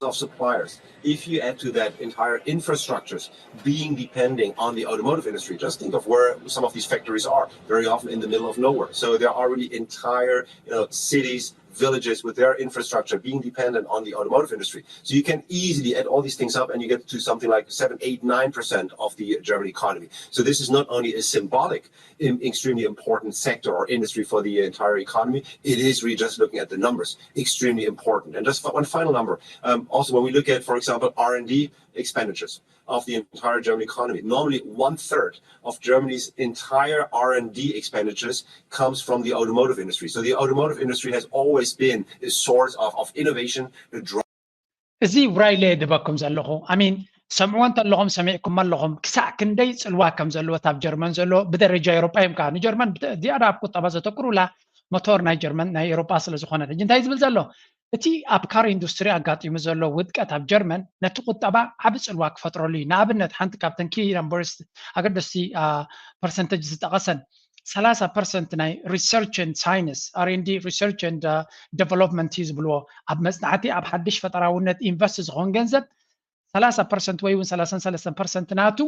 of suppliers. If you add to that entire infrastructures being depending on the automotive industry, just think of where some of these factories are, very often in the middle of nowhere. So there are already entire cities, villages with their infrastructure being dependent on the automotive industry. So you can easily add all these things up and you get to something like 7, 8, 9% of the German economy. So this is not only a symbolic, extremely important sector or industry for the entire economy, it is really just looking at the numbers, extremely important. And just one final number, also when we look at, for example, R&D expenditures of the entire German economy, normally 1/3 of Germany's entire R&D expenditures comes from the automotive industry. So the automotive industry has always been a source of innovation. እዚ ውራይ ለ ድበኩም ዘለኹ አሚን ሰምዕዎ እንተለኹም ሰሚዕኩም ኣለኹም ክሳዕ ክንደይ ፅልዋ ከም ዘለዎ ኣብ ጀርመን ዘሎ ብደረጃ ኤሮጳ እዮም ከዓ ንጀርመን ዝያዳ ኣብ ቁጠባ ዘተኩሩላ ሞቶር ናይ ጀርመን ናይ ኤሮጳ ስለ ዝኾነት ሕጂ እንታይ ዝብል ዘሎ እቲ ኣብ ካር ኢንዱስትሪ ኣጋጢሙ ዘሎ ውድቀት ኣብ ጀርመን ነቲ ቁጠባ ዓብ ጽልዋ ክፈጥረሉ እዩ ንኣብነት ሓንቲ ካብተን ኪ ነምበርስ ኣገደስቲ ፐርሰንቴጅ ዝጠቐሰን 30% ናይ ሪሰርች ኤንድ ሳይንስ R&D ሪሰርች ኤንድ ዴቨሎፕመንት እዩ ዝብልዎ ኣብ መጽናዕቲ ኣብ ሓድሽ ፈጠራውነት ኢንቨስት ዝኸውን ገንዘብ 30% ወይ እውን 33% ናቱ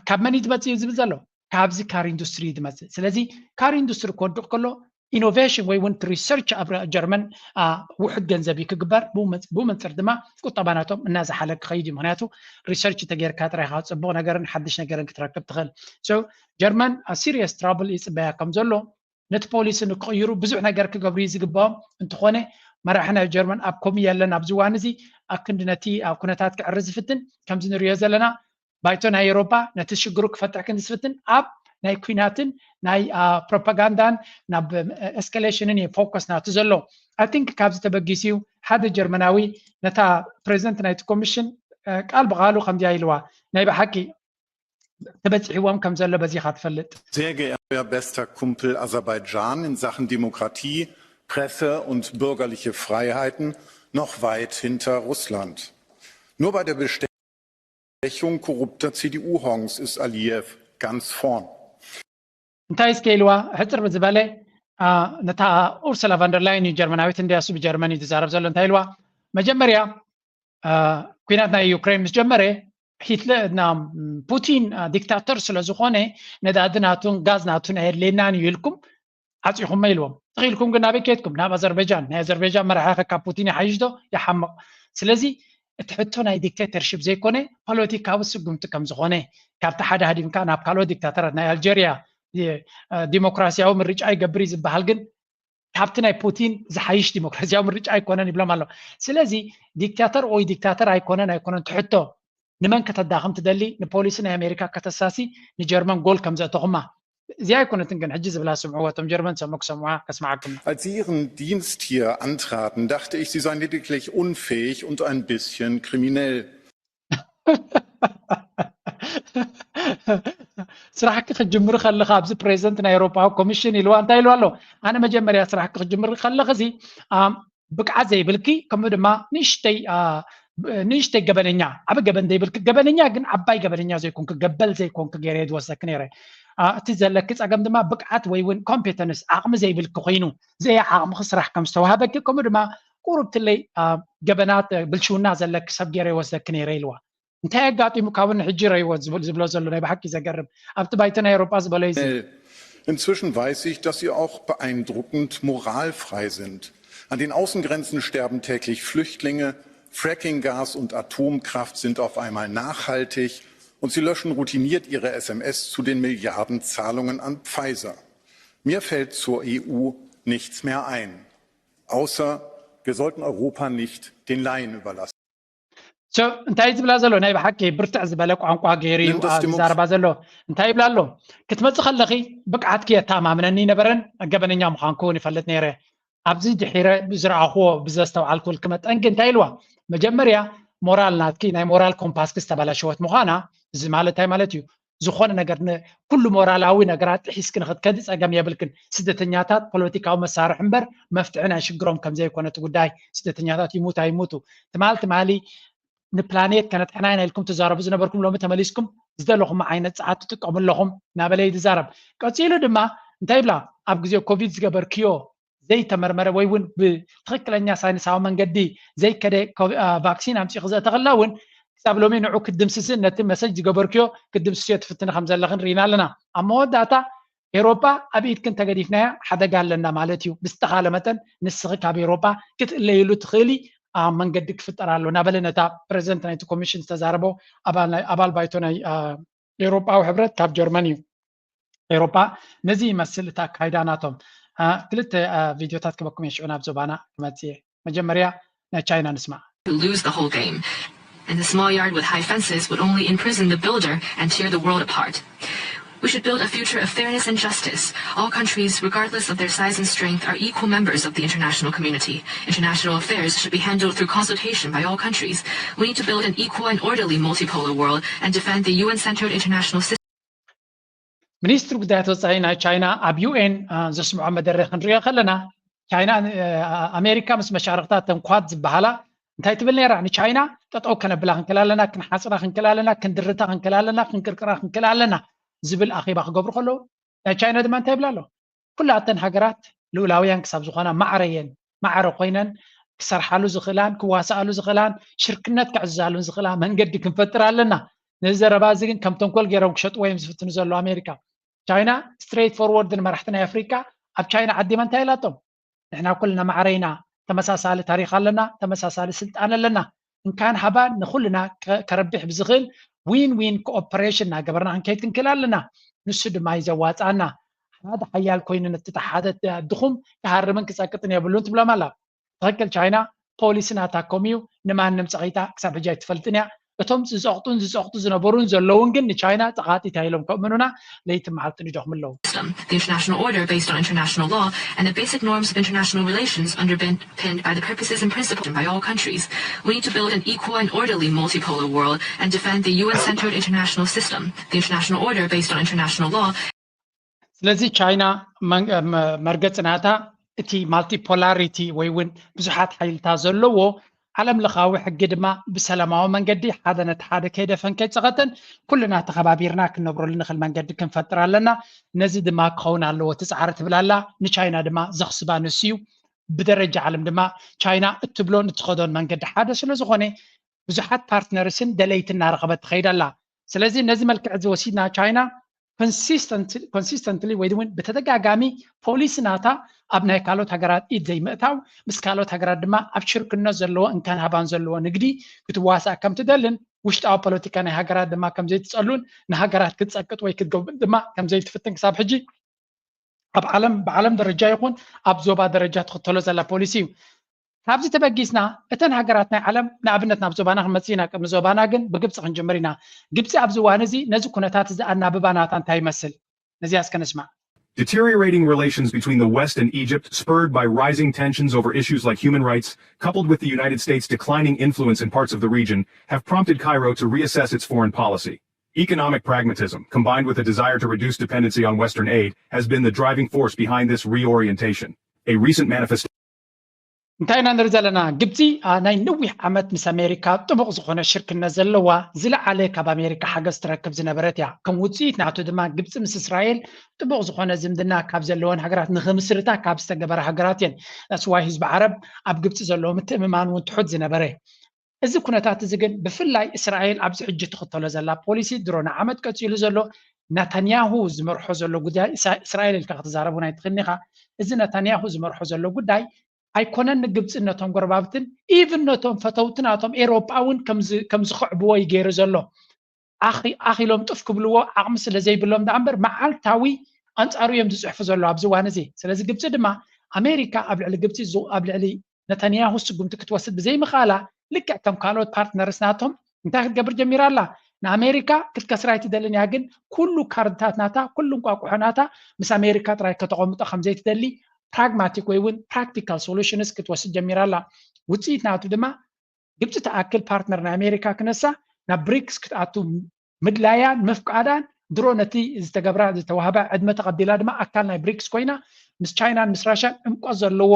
ካብ መን ይትመጽእ እዩ ዝብል ዘሎ ካብዚ ካር ኢንዱስትሪ ይትመጽእ ስለዚ ካር ኢንዱስትሪ ክወድቕ ከሎ ኢኖቬሽን ወይ እውን ሪሰርች ኣብ ጀርመን ውሕድ ገንዘብ ክግበር ብመንፅር ድማ ቁጠባናቶም እናዝሓለ ክኸይድ እዩ ምክንያቱ ሪሰርች ተጌርካ ጥራይካ ፅቡቅ ነገርን ሓድሽ ነገርን ክትረክብ ትኽእል ጀርመን ሲሪየስ ትራብል ይፅበያ ከም ዘሎ ነቲ ፖሊሲ ንክቕይሩ ብዙሕ ነገር ክገብሩ ዝግባኦም እንትኾነ መራሕና ጀርመን ኣብ ኮሚያ ኣለና ኣብዚ እዋን እዚ ኣብ ክንዲ ነቲ ኣብ ኩነታት ክዕሪ ዝፍትን ከምዚ ንሪኦ ዘለና ባይቶ ናይ ኤውሮፓ ነቲ ሽግሩ ክፈትሕ ክንዲ ዝፍትን ኣብ ናይ ኩናትን ናይ ፕሮፓጋንዳን ናብ ኤስካሌሽንን ፎከስ ናቱ ዘሎ አይ ቲንክ ካብዚ ተበጊስ እዩ ሓደ ጀርመናዊ ነታ ፕሬዚደንት ናይቲ ኮሚሽን ቃል ብቃሉ ከምዚያ ኢልዋ ናይ ብሓቂ ተበፂሕዎም ከም ዘሎ በዚኻ ትፈልጥ Sehr geehrter bester Kumpel Aserbaidschan in Sachen Demokratie, Presse und bürgerliche Freiheiten noch weit hinter Russland. Nur bei der Bestechung korrupter CDU-Hongs ist Aliyev ganz vorn. እንታይ ስኬልዋ ሕፅር ብዝበለ ነታ ኡርሱላ ቫንደር ላይን ጀርመናዊት እንዲያሱ ብጀርመን ትዛረብ ዘሎ እንታይ ኢልዋ መጀመርያ ኩናት ናይ ዩክሬን ምስ ጀመረ ሂትለር ፑቲን ዲክታተር ስለ ዝኾነ ነዳዲ ናቱን ጋዝ ናቱን ኣየድልየናን እዩ ኢልኩም ዓፂኹም ኢልዎም ትኽኢልኩም ግን ናበይ ከይድኩም ናብ ኣዘርባይጃን ናይ ኣዘርባይጃን መራሒ ካብ ፑቲን ይሓይሽ ዶ ይሓምቕ ስለዚ እቲ ሕቶ ናይ ዲክታተርሽፕ ዘይኮነ ፖለቲካዊ ስጉምቲ ከም ዝኾነ ካብቲ ሓደ ሃዲምካ ናብ ካልኦት ዲክታተራት ናይ ኣልጀርያ ዲሞክራሲያዊ ምርጫ ይገብር ዝበሃል ግን ካብቲ ናይ ፑቲን ዝሓይሽ ዲሞክራሲያዊ ምርጫ ኣይኮነን ይብሎም ኣሎ ስለዚ ዲክታተር ወይ ዲክታተር ኣይኮነን ትሕቶ ንመን ከተዳኸም ትደሊ ንፖሊሲ ናይ ኣሜሪካ ከተሳሲ ንጀርመን ጎል ከም ዘእተኹማ እዚኣ ኣይኮነትን ግን ሕጂ ዝብላ ስምዕዎቶም ጀርመን ሰሙ ክሰምዓ ከስማዓኩም Als Sie Ihren Dienst hier antraten, dachte ich, Sie seien lediglich unfähig und ein bisschen kriminell. ስራሕክ ክጅምር ከለኻ ኣብዚ ፕሬዚደንት ናይ ኤውሮፓዊ ኮሚሽን ኢልዋ እንታይ ኢልዋ ኣሎ ኣነ መጀመርያ ስራሕክ ክጅምር ከለኻ እዚ ብቅዓት ዘይብልኪ ከምኡ ድማ ንእሽተይ ገበነኛ ዓበ ገበን ዘይብልኪ ገበነኛ ግን ዓባይ ገበነኛ ዘይኮንክ ገበል ዘይኮንክ ገይረ ዝወሰክ ነይረ እቲ ዘለክ ፀገም ድማ ብቅዓት ወይ እውን ኮምፒተንስ ዓቕሚ ዘይብልኪ ኮይኑ ዘይ ዓቕሚ ስራሕ ከም ዝተዋሃበኪ ከምኡ ድማ ቁርብትለይ ገበናት ብልሽውና ዘለክ ሰብ ገይረ ይወሰክ ነይረ ኢልዋ እንታይ ኣጋጢሙ ካብን ሕጂ ረይዎ ዝብሎ ዘሎ ናይ ብሓቂ ዘገርም ኣብቲ ባይተ ናይ ኤውሮፓ ዝበሎ እዩ Inzwischen weiß ich, dass Sie auch beeindruckend moralfrei sind. An den Außengrenzen sterben täglich Flüchtlinge, Frackinggas und Atomkraft sind auf einmal nachhaltig und Sie löschen routiniert Ihre SMS zu den Milliardenzahlungen an Pfizer. Mir fällt zur EU nichts mehr ein, außer wir sollten Europa nicht den Laien überlassen. እንታይ ዝብላ ዘሎ ናይ ብሓቂ ብርትዕ ዝበለ ቋንቋ ገይሩ ዛረባ ዘሎ እንታይ ይብላ ኣሎ ክትመፅእ ከለኺ ብቅዓትኪ የተማምነኒ ነበረን ገበነኛ ምዃንኩ እውን ይፈልጥ ነይረ ኣብዚ ድሒረ ብዝረኣኽዎ ብዘስተውዓልኩል ክመጠን ግን እንታይ ኢልዋ መጀመርያ ሞራል ናትኪ ናይ ሞራል ኮምፓስኪ ዝተበላሸወት ምዃና እዚ ማለት እንታይ ማለት እዩ ዝኾነ ነገር ኩሉ ሞራላዊ ነገራት ጥሒስክ ንኽትከድ ፀገም የብልክን ስደተኛታት ፖለቲካዊ መሳርሒ እምበር መፍትሒ ናይ ሽግሮም ከም ዘይኮነ እቲ ጉዳይ ስደተኛታት ይሙቱ ኣይሙቱ ትማል ትማሊ ንፕላኔት ከነጥሕና ኢና ኢልኩም ትዛረቡ ዝነበርኩም ሎሚ ተመሊስኩም ዝደለኹም ዓይነት ፀዓት ትጥቀሙ ኣለኹም ናበለይ ትዛረብ ቀፂሉ ድማ እንታይ ይብላ ኣብ ግዜ ኮቪድ ዝገበርክዮ ዘይተመርመረ ወይ እውን ብትክክለኛ ሳይንሳዊ መንገዲ ዘይከደ ቫክሲን ኣምፂ ክዘእተ ከላ እውን ክሳብ ሎሚ ንዑ ክድምስስን ነቲ መሰጅ ዝገበርክዮ ክድምስስዮ ትፍትኒ ከም ዘለኽን ርኢና ኣለና ኣብ መወዳእታ ኤውሮፓ ኣብ ኢድክን ተገዲፍናያ ሓደጋ ኣለና ማለት እዩ ብዝተኻለ መጠን ንስኺ ካብ ኤውሮፓ ክትእለይሉ ትኽእሊ መንገዲ ክፍጠር ኣሎ ናበለ ነታ ፕሬዚደንት ናይቲ ኮሚሽን ዝተዛረቦ ኣባል ባይቶ ናይ ኤውሮፓዊ ሕብረት ካብ ጀርመን እዩ ኤውሮፓ ነዚ ይመስል እታ ኣካይዳ ናቶም ክልተ ቪድዮታት ክበኩም የሽዑ ናብ ዞባና ክመፅእ መጀመርያ ናይ ቻይና ንስማዕ lose the whole game and the small yard with high fences would only imprison the builder and tear the world apart. We should build a future of fairness and justice. All countries, regardless of their size and strength, are equal members of the international community. International affairs should be handled through consultation by all countries. We need to build an equal and orderly multipolar world and defend the UN-centered international system. ሚኒስትር ጉዳያት ወፃኢ ናይ ቻይና ኣብ ዩኤን ዘስምዖ መደረ ክንሪኦ ከለና ቻይና ኣሜሪካ ምስ መሻርክታት ተንኳት ዝበሃላ እንታይ ትብል ነራ ንቻይና ጠጠው ከነብላ ክንክል ኣለና ክንሓፅራ ክንክል ኣለና ክንድርታ ክንክል ኣለና ክንቅርቅራ ክንክል ኣለና ዝብል ኣኼባ ክገብሩ ከለዉ ናይ ቻይና ድማ እንታይ ይብላ ኣሎ ኩላተን ሃገራት ልኡላውያን ክሳብ ዝኾና ማዕረ ኮይነን ክሰርሓሉ ዝኽእላን ክዋሳኣሉ ዝኽእላን ሽርክነት ክዕዝዛሉን ዝኽእላ መንገዲ ክንፈጥር ኣለና ነዚ ዘረባ እዚ ግን ከም ተንኮል ገይሮም ክሸጥዎ እዮም ዝፍትኑ ዘሎ ኣሜሪካ ቻይና ስትሬት ፎርወርድ ንመራሕቲ ናይ ኣፍሪካ ኣብ ቻይና ዓዲማ እንታይ ኢላቶም ንሕና ኩልና ማዕረይና ተመሳሳሊ ታሪክ ኣለና ተመሳሳሊ ስልጣን ኣለና እንካን ሃባን ንኩልና ከረቢሕ ብዝኽእል ዊን ዊን ኮኦፐሬሽን ናገበርና ክንከይድ ክንክል ኣለና ንሱ ድማ ይዘዋፃና ሓደ ሓያል ኮይኑ ነቲ ሓደ ድኹም ክሃርምን ክፀቅጥን የብሉን ትብሎም ኣላ ትኽክል ቻይና ፖሊሲ ናታ ከምኡ ንማንም ፀቂታ ክሳብ ሕጂ ኣይትፈልጥን እያ እቶም ዝፀቕጡ ዝነበሩን ዘለውን ግን ንቻይና ፀቃጢታ ኢሎም ከምኑና ለይቲ መዓልቲ ንደኹም ኣለዉ the international order based on international law and the basic norms of international relations underpinned by the purposes and principles by all countries. We need to build an equal and orderly multipolar world and defend the UN-centered international system. The international order based on international law. ስለዚ ቻይና መርገፅ ናታ እቲ ማልቲፖላሪቲ ወይ እውን ብዙሓት ሓይልታት ዘለዎ ዓለም ለኻዊ ሕጊ ድማ ብሰላማዊ መንገዲ ሓደ ነቲ ሓደ ከይደፈን ከይፀቐጥን ኩልና ተኸባቢርና ክንነብረሉ ንኽእል መንገዲ ክንፈጥር ኣለና ነዚ ድማ ክኸውን ኣለዎ ትፃዕሪ ትብል ኣላ ንቻይና ድማ ዘኽስባ ንሱ እዩ ብደረጃ ዓለም ድማ ቻይና እትብሎን እትኸዶን መንገዲ ሓደ ስለ ዝኾነ ብዙሓት ፓርትነርስን ደለይቲ እናረኸበት ትኸይድ ኣላ ስለዚ ነዚ መልክዕ እዚ ወሲድና ቻይና ኮንሲስተንትሊ ወይ እውን ብተደጋጋሚ ፖሊሲ ናታ ኣብ ናይ ካልኦት ሃገራት ኢድ ዘይምእታው ምስ ካልኦት ሃገራት ድማ ኣብ ሽርክነት ዘለዎ እንካን ሃባን ዘለዎ ንግዲ ክትዋሳእ ከም ትደልን ውሽጣዊ ፖለቲካ ናይ ሃገራት ድማ ከም ዘይትፀሉን ንሃገራት ክትፀቅጥ ወይ ክትገብር ድማ ከም ዘይትፍትን ክሳብ ሕጂ ብዓለም ደረጃ ይኹን ኣብ ዞባ ደረጃ ትኽተሎ ዘላ ፖሊሲ እዩ ካብዚ ተበጊስና እተን ሃገራት ናይ ዓለም ንኣብነት ናብ ዞባና ክንመፅኢና ቅድሚ ዞባና ግን ብግብፂ ክንጅምር ኢና ግብፂ ኣብዚ እዋን እዚ ነዚ ኩነታት እዚ ኣናብባ ናታ እንታይ ይመስል ነዚያ እስከ ንስማዕ Deteriorating relations between the West and Egypt, spurred by rising tensions over issues like human rights, coupled with the United States' declining influence in parts of the region, have prompted Cairo to reassess its foreign policy. Economic pragmatism, combined with a desire to reduce dependency on Western aid, has been the driving force behind this reorientation. A recent manifestation እንታይ ኢና ንርኢ ዘለና ግብፂ ናይ ነዊሕ ዓመት ምስ ኣሜሪካ ጥቡቕ ዝኾነ ሽርክነት ዘለዋ ዝለዓለ ካብ ኣሜሪካ ሓገዝ ትረክብ ዝነበረት እያ ከም ውፅኢት ናቱ ድማ ግብፂ ምስ እስራኤል ጥቡቕ ዝኾነ ዝምድና ካብ ዘለወን ሃገራት ንክምስርታ ካብ ዝተገበረ ሃገራት እየን ኣስዋይ ህዝቢ ዓረብ ኣብ ግብፂ ዘለዎ ምትእምማን እውን ትሑት ዝነበረ እዚ ኩነታት እዚ ግን ብፍላይ እስራኤል ኣብዚ ሕጂ ትኽተሎ ዘላ ፖሊሲ ድሮ ንዓመት ቀፂሉ ዘሎ ነታንያሁ ዝመርሖ ዘሎ ጉዳይ እስራኤል ኢልካ ክትዛረቡ ናይ ትኽእልኒ ኢኻ እዚ ነታንያሁ ዝመርሖ ዘሎ ጉዳይ ኣይኮነን ንግብፂ ነቶም ጎረባብትን ኢቭን ነቶም ፈተውትናቶም ኤሮጳ እውን ከም ዝኽዕብዎ ይገይሩ ዘሎ ኣኺሎም ጥፍ ክብልዎ ዓቕሚ ስለ ዘይብሎም ዳ እምበር መዓልታዊ ኣንፃሩ እዮም ዝፅሕፉ ዘሎ ኣብዚ እዋን እዚ ስለዚ ግብፂ ድማ ኣሜሪካ ኣብ ልዕሊ ግብፂ ኣብ ልዕሊ ነታንያሁ ስጉምቲ ክትወስድ ብዘይምኽኣላ ልክዕ ከም ካልኦት ፓርትነርስ ናቶም እንታይ ክትገብር ጀሚራ ኣላ ንኣሜሪካ ክትከስራ ኣይትደልን እያ ግን ኩሉ ካርድታት ናታ ኩሉ እንቋቁሖ ናታ ምስ ኣሜሪካ ጥራይ ከተቐምጦ ከም ዘይትደሊ pragmatic ወይ እውን practical solutions ክትወስድ ጀሚራ ኣላ ውፅኢት ናቱ ድማ ግብፂ ተኣክል ፓርትነር ናይ ኣሜሪካ ክነሳ ናብ ብሪክስ ክትኣቱ ምድላያን ምፍቃዳን ድሮ ነቲ ዝተገብራ ዝተዋህባ ዕድመ ተቐቢላ ድማ ኣካል ናይ ብሪክስ ኮይና ምስ ቻይናን ምስ ራሽያን ዕምቆት ዘለዎ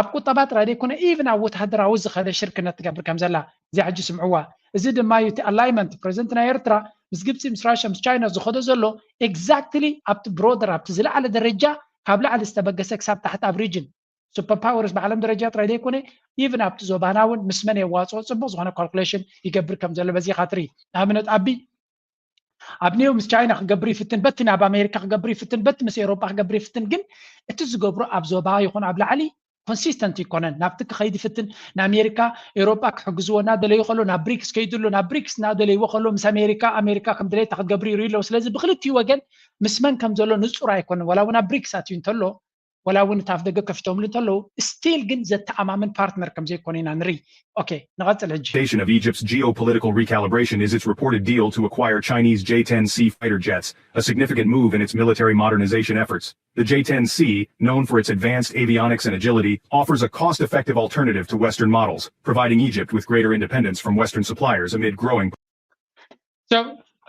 ኣብ ቁጠባ ጥራይ ዘይኮነ ኢቭን ኣብ ወተሃደራዊ ዝኸደ ሽርክነት ትገብር ከም ዘላ እዚ ሕጂ ስምዕዋ እዚ ድማ ዩቲ ኣላይመንት ፕሬዚደንት ናይ ኤርትራ ምስ ግብፂ ምስ ራሽያ ምስ ቻይና ዝኸዶ ዘሎ ኤግዛክትሊ ኣብቲ ብሮደር ኣብቲ ዝለዓለ ደረጃ ካብ ላዕሊ ዝተበገሰ ክሳብ ታሕቲ ኣብ ሪጅን ሱፐር ፓወርስ ብዓለም ደረጃ ጥራይ ዘይኮነ ኢቭን ኣብቲ ዞባና እውን ምስ መን የዋፅኦ ፅቡቅ ዝኾነ ካልኩሌሽን ይገብር ከም ዘሎ በዚ ኢኻ ትርኢ ንኣብነት ኣብ ኒው ምስ ቻይና ክገብር ይፍትን በቲ ናብ ኣሜሪካ ክገብር ይፍትን በቲ ምስ ኤሮጳ ክገብር ይፍትን ግን እቲ ዝገብሮ ኣብ ዞባ ይኹን ኣብ ላዕሊ ኮንሲስተንት ይኮነን ናብቲ ክኸይድ ይፍትን ንኣሜሪካ ኤሮጳ ክሕግዝዎ እናደለዩ ከሎ ናብ ብሪክስ ከይድሎ ናብ ብሪክስ እናደለይዎ ከሎ ምስ ኣሜሪካ ከም ድሌታ ክትገብር ይርዩ ኣለዉ ስለዚ ብክልቲኡ ወገን ምስ መን ከም ዘሎ ንፁር ኣይኮነን ወላ እውን ኣብ ብሪክስ ኣትዩ እንተሎ ወላ እውን ታፍ ደገ ከፊቶምሉ እንተለዉ ስቲል ግን ዘተኣማምን ፓርትነር ከም ዘይኮነ ኢና ንርኢ ኦኬ ንቐፅል ሕጂ of Egypt's geopolitical recalibration is its reported deal to acquire Chinese J-10C fighter jets, a significant move in its military modernization efforts. The J-10C, known for its advanced avionics and agility, offers a cost-effective alternative to Western models, providing Egypt with greater independence from Western suppliers amid growing. So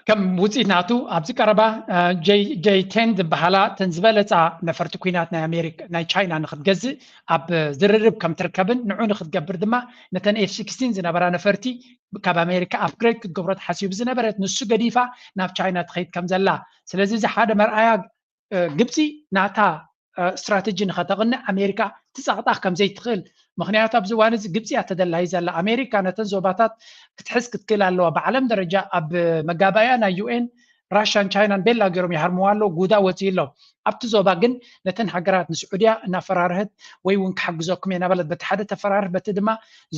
كم وصيناتو ابزي قربا جي 10 بحالا تنزبلصا نفرت كوينات نا امريكا نا تشاينا نخدغز اب زررب كم تركبن نعو نخدغبر دما نتن F16 زنبرا نفرتي كاب امريكا ابجريد كغبرت حسيب زنبرت نسو غديفا نا تشاينا تخيد كم زلا سلازي زي حدا مرآيا ግብፂ ናታ ስትራቴጂ ንኸተቕንዕ ኣሜሪካ ትፃቕጣኽ ከም ዘይትኽእል ምክንያቱ ኣብዚ እዋን እዚ ግብፂ እያ ተደላዪ ዘላ ኣሜሪካ ነተን ዞባታት ክትሕዝ ክትክእል ኣለዋ ብዓለም ደረጃ ኣብ መጋባእያ ናይ ዩኤን ራሽያን ቻይናን ቤላ ገይሮም ይሃርምዋ ኣለዉ ጉዳ ወፂኡ ኣሎ ኣብቲ ዞባ ግን ነተን ሃገራት ንስዑድያ እናፈራርህት ወይ እውን ክሓግዘኩም እየ እናበለት በቲ ሓደ ተፈራርህ በቲ ድማ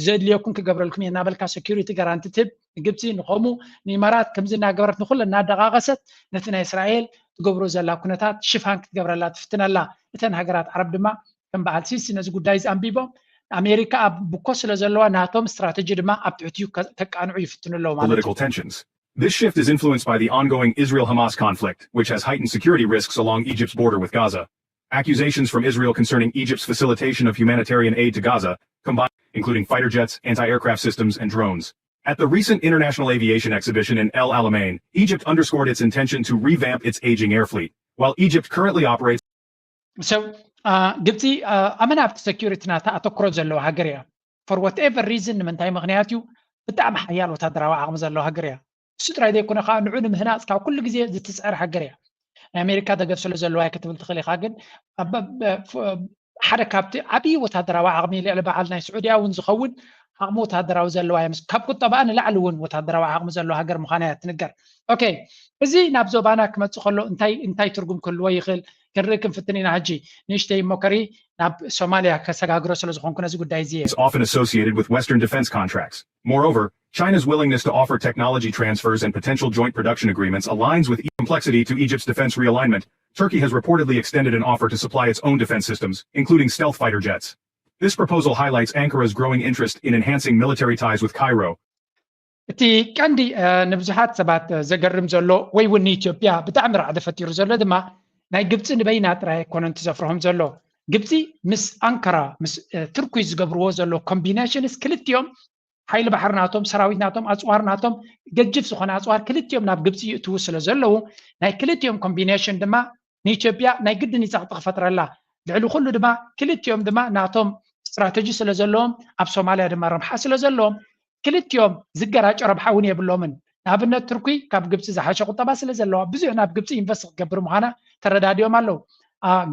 ዘድልየኩም ክገብረልኩም እየ እናበልካ ሴኪሪቲ ጋራንቲ ትህብ ግብፂ ንኸምኡ ንኢማራት ከምዚ እናገበረት ንኩሉ እናደቃቐሰት ነቲ ናይ እስራኤል ትገብሮ ዘላ ኩነታት ሽፋን ክትገብረላ ትፍትነላ እተን ሃገራት ዓረብ ድማ ከም በዓል ሲሲ ነዚ ጉዳይ እዚ ኣንቢቦም ኣሜሪካ ኣብ ብኮ ስለ ዘለዋ ናቶም ስትራቴጂ ድማ ኣብ ትሕቲኡ ተቃንዑ ይፍትኑ ኣለዉ ማለት እዩ This shift is influenced by the ongoing Israel-Hamas conflict, which has heightened security risks along Egypt's border with Gaza. Accusations from Israel concerning Egypt's facilitation of humanitarian aid to Gaza, including fighter jets, anti-aircraft systems, and drones. At the recent International Aviation Exhibition in El Alamein, Egypt underscored its intention to revamp its aging air fleet. While Egypt currently operates... So, ግብፂ ኣመና ኣብቲ ሴኪሪቲ ናታ ኣተኩሮ ዘለዎ ሃገር እያ for whatever reason ንምንታይ ምክንያት እዩ ብጣዕሚ ሓያል ወታደራዊ ዓቕሚ ዘለዎ ሃገር እያ እሱ ጥራይ ዘይኮነ ከዓ ንዑ ንምህናፅ ካብ ኩሉ ግዜ ዝትፅዕር ሃገር እያ ናይ ኣሜሪካ ደገፍ ስለ ዘለዋ ክትብል ትኽእል ኢኻ ግን ሓደ ካብቲ ዓብዪ ወታደራዊ ዓቕሚ ልዕሊ በዓል ናይ ስዑድያ እውን ዝኸውን ዓቕሚ ወታደራዊ ዘለዋ እያ ካብ ቁጠባ ንላዕሊ እውን ወታደራዊ ዓቕሚ ዘለዎ ሃገር ምዃና እያ ትንገር ኦኬ እዚ ናብ ዞባና ክመፅእ ከሎ እንታይ ትርጉም ክህልዎ ይኽእል ክንርኢ ክንፍትን ኢና ሕጂ ንእሽተይ ሞከሪ ናብ ሶማልያ ከሰጋግሮ ስለ ዝኾንኩ ነዚ ጉዳይ እዚ is often associated with Western defense contracts. Moreover, China's willingness to offer technology transfers and potential joint production agreements aligns with complexity to Egypt's defense realignment. Turkey has reportedly extended an offer to supply its own defense systems, including stealth fighter jets. This proposal highlights Ankara's growing interest in enhancing military ties with Cairo. እቲ ቀንዲ ንብዙሓት ሰባት ዘገርም ዘሎ ወይ እውን ንኢትዮጵያ ብጣዕሚ ራዕዲ ፈጢሩ ዘሎ ድማ ናይ ግብፂ ንበይና ጥራይ ኣይኮነን ትዘፍርሖም ዘሎ ግብፂ ምስ ኣንካራ ምስ ትርኪ ዝገብርዎ ዘሎ ኮምቢኔሽንስ ክልቲኦም ሓይሊ ባሕሪ ናቶም ሰራዊት ናቶም ኣፅዋር ናቶም ገጅፍ ዝኾነ ኣፅዋር ክልቲኦም ናብ ግብፂ ይእትዉ ስለ ዘለዉ ናይ ክልቲኦም ኮምቢኔሽን ድማ ንኢትዮጵያ ናይ ግድን ይፀቕጢ ክፈጥረላ ልዕሊ ኩሉ ድማ ክልቲኦም ድማ ናቶም ስትራቴጂ ስለ ዘለዎም ኣብ ሶማልያ ድማ ረብሓ ስለ ዘለዎም ክልቲኦም ዝገራጭ ረብሓ እውን የብሎምን ንኣብነት ትርኪ ካብ ግብፂ ዝሓሸ ቁጠባ ስለ ዘለዋ ብዙሕ ናብ ግብፂ ኢንቨስት ክገብር ምዃና ተረዳድዮም ኣለዉ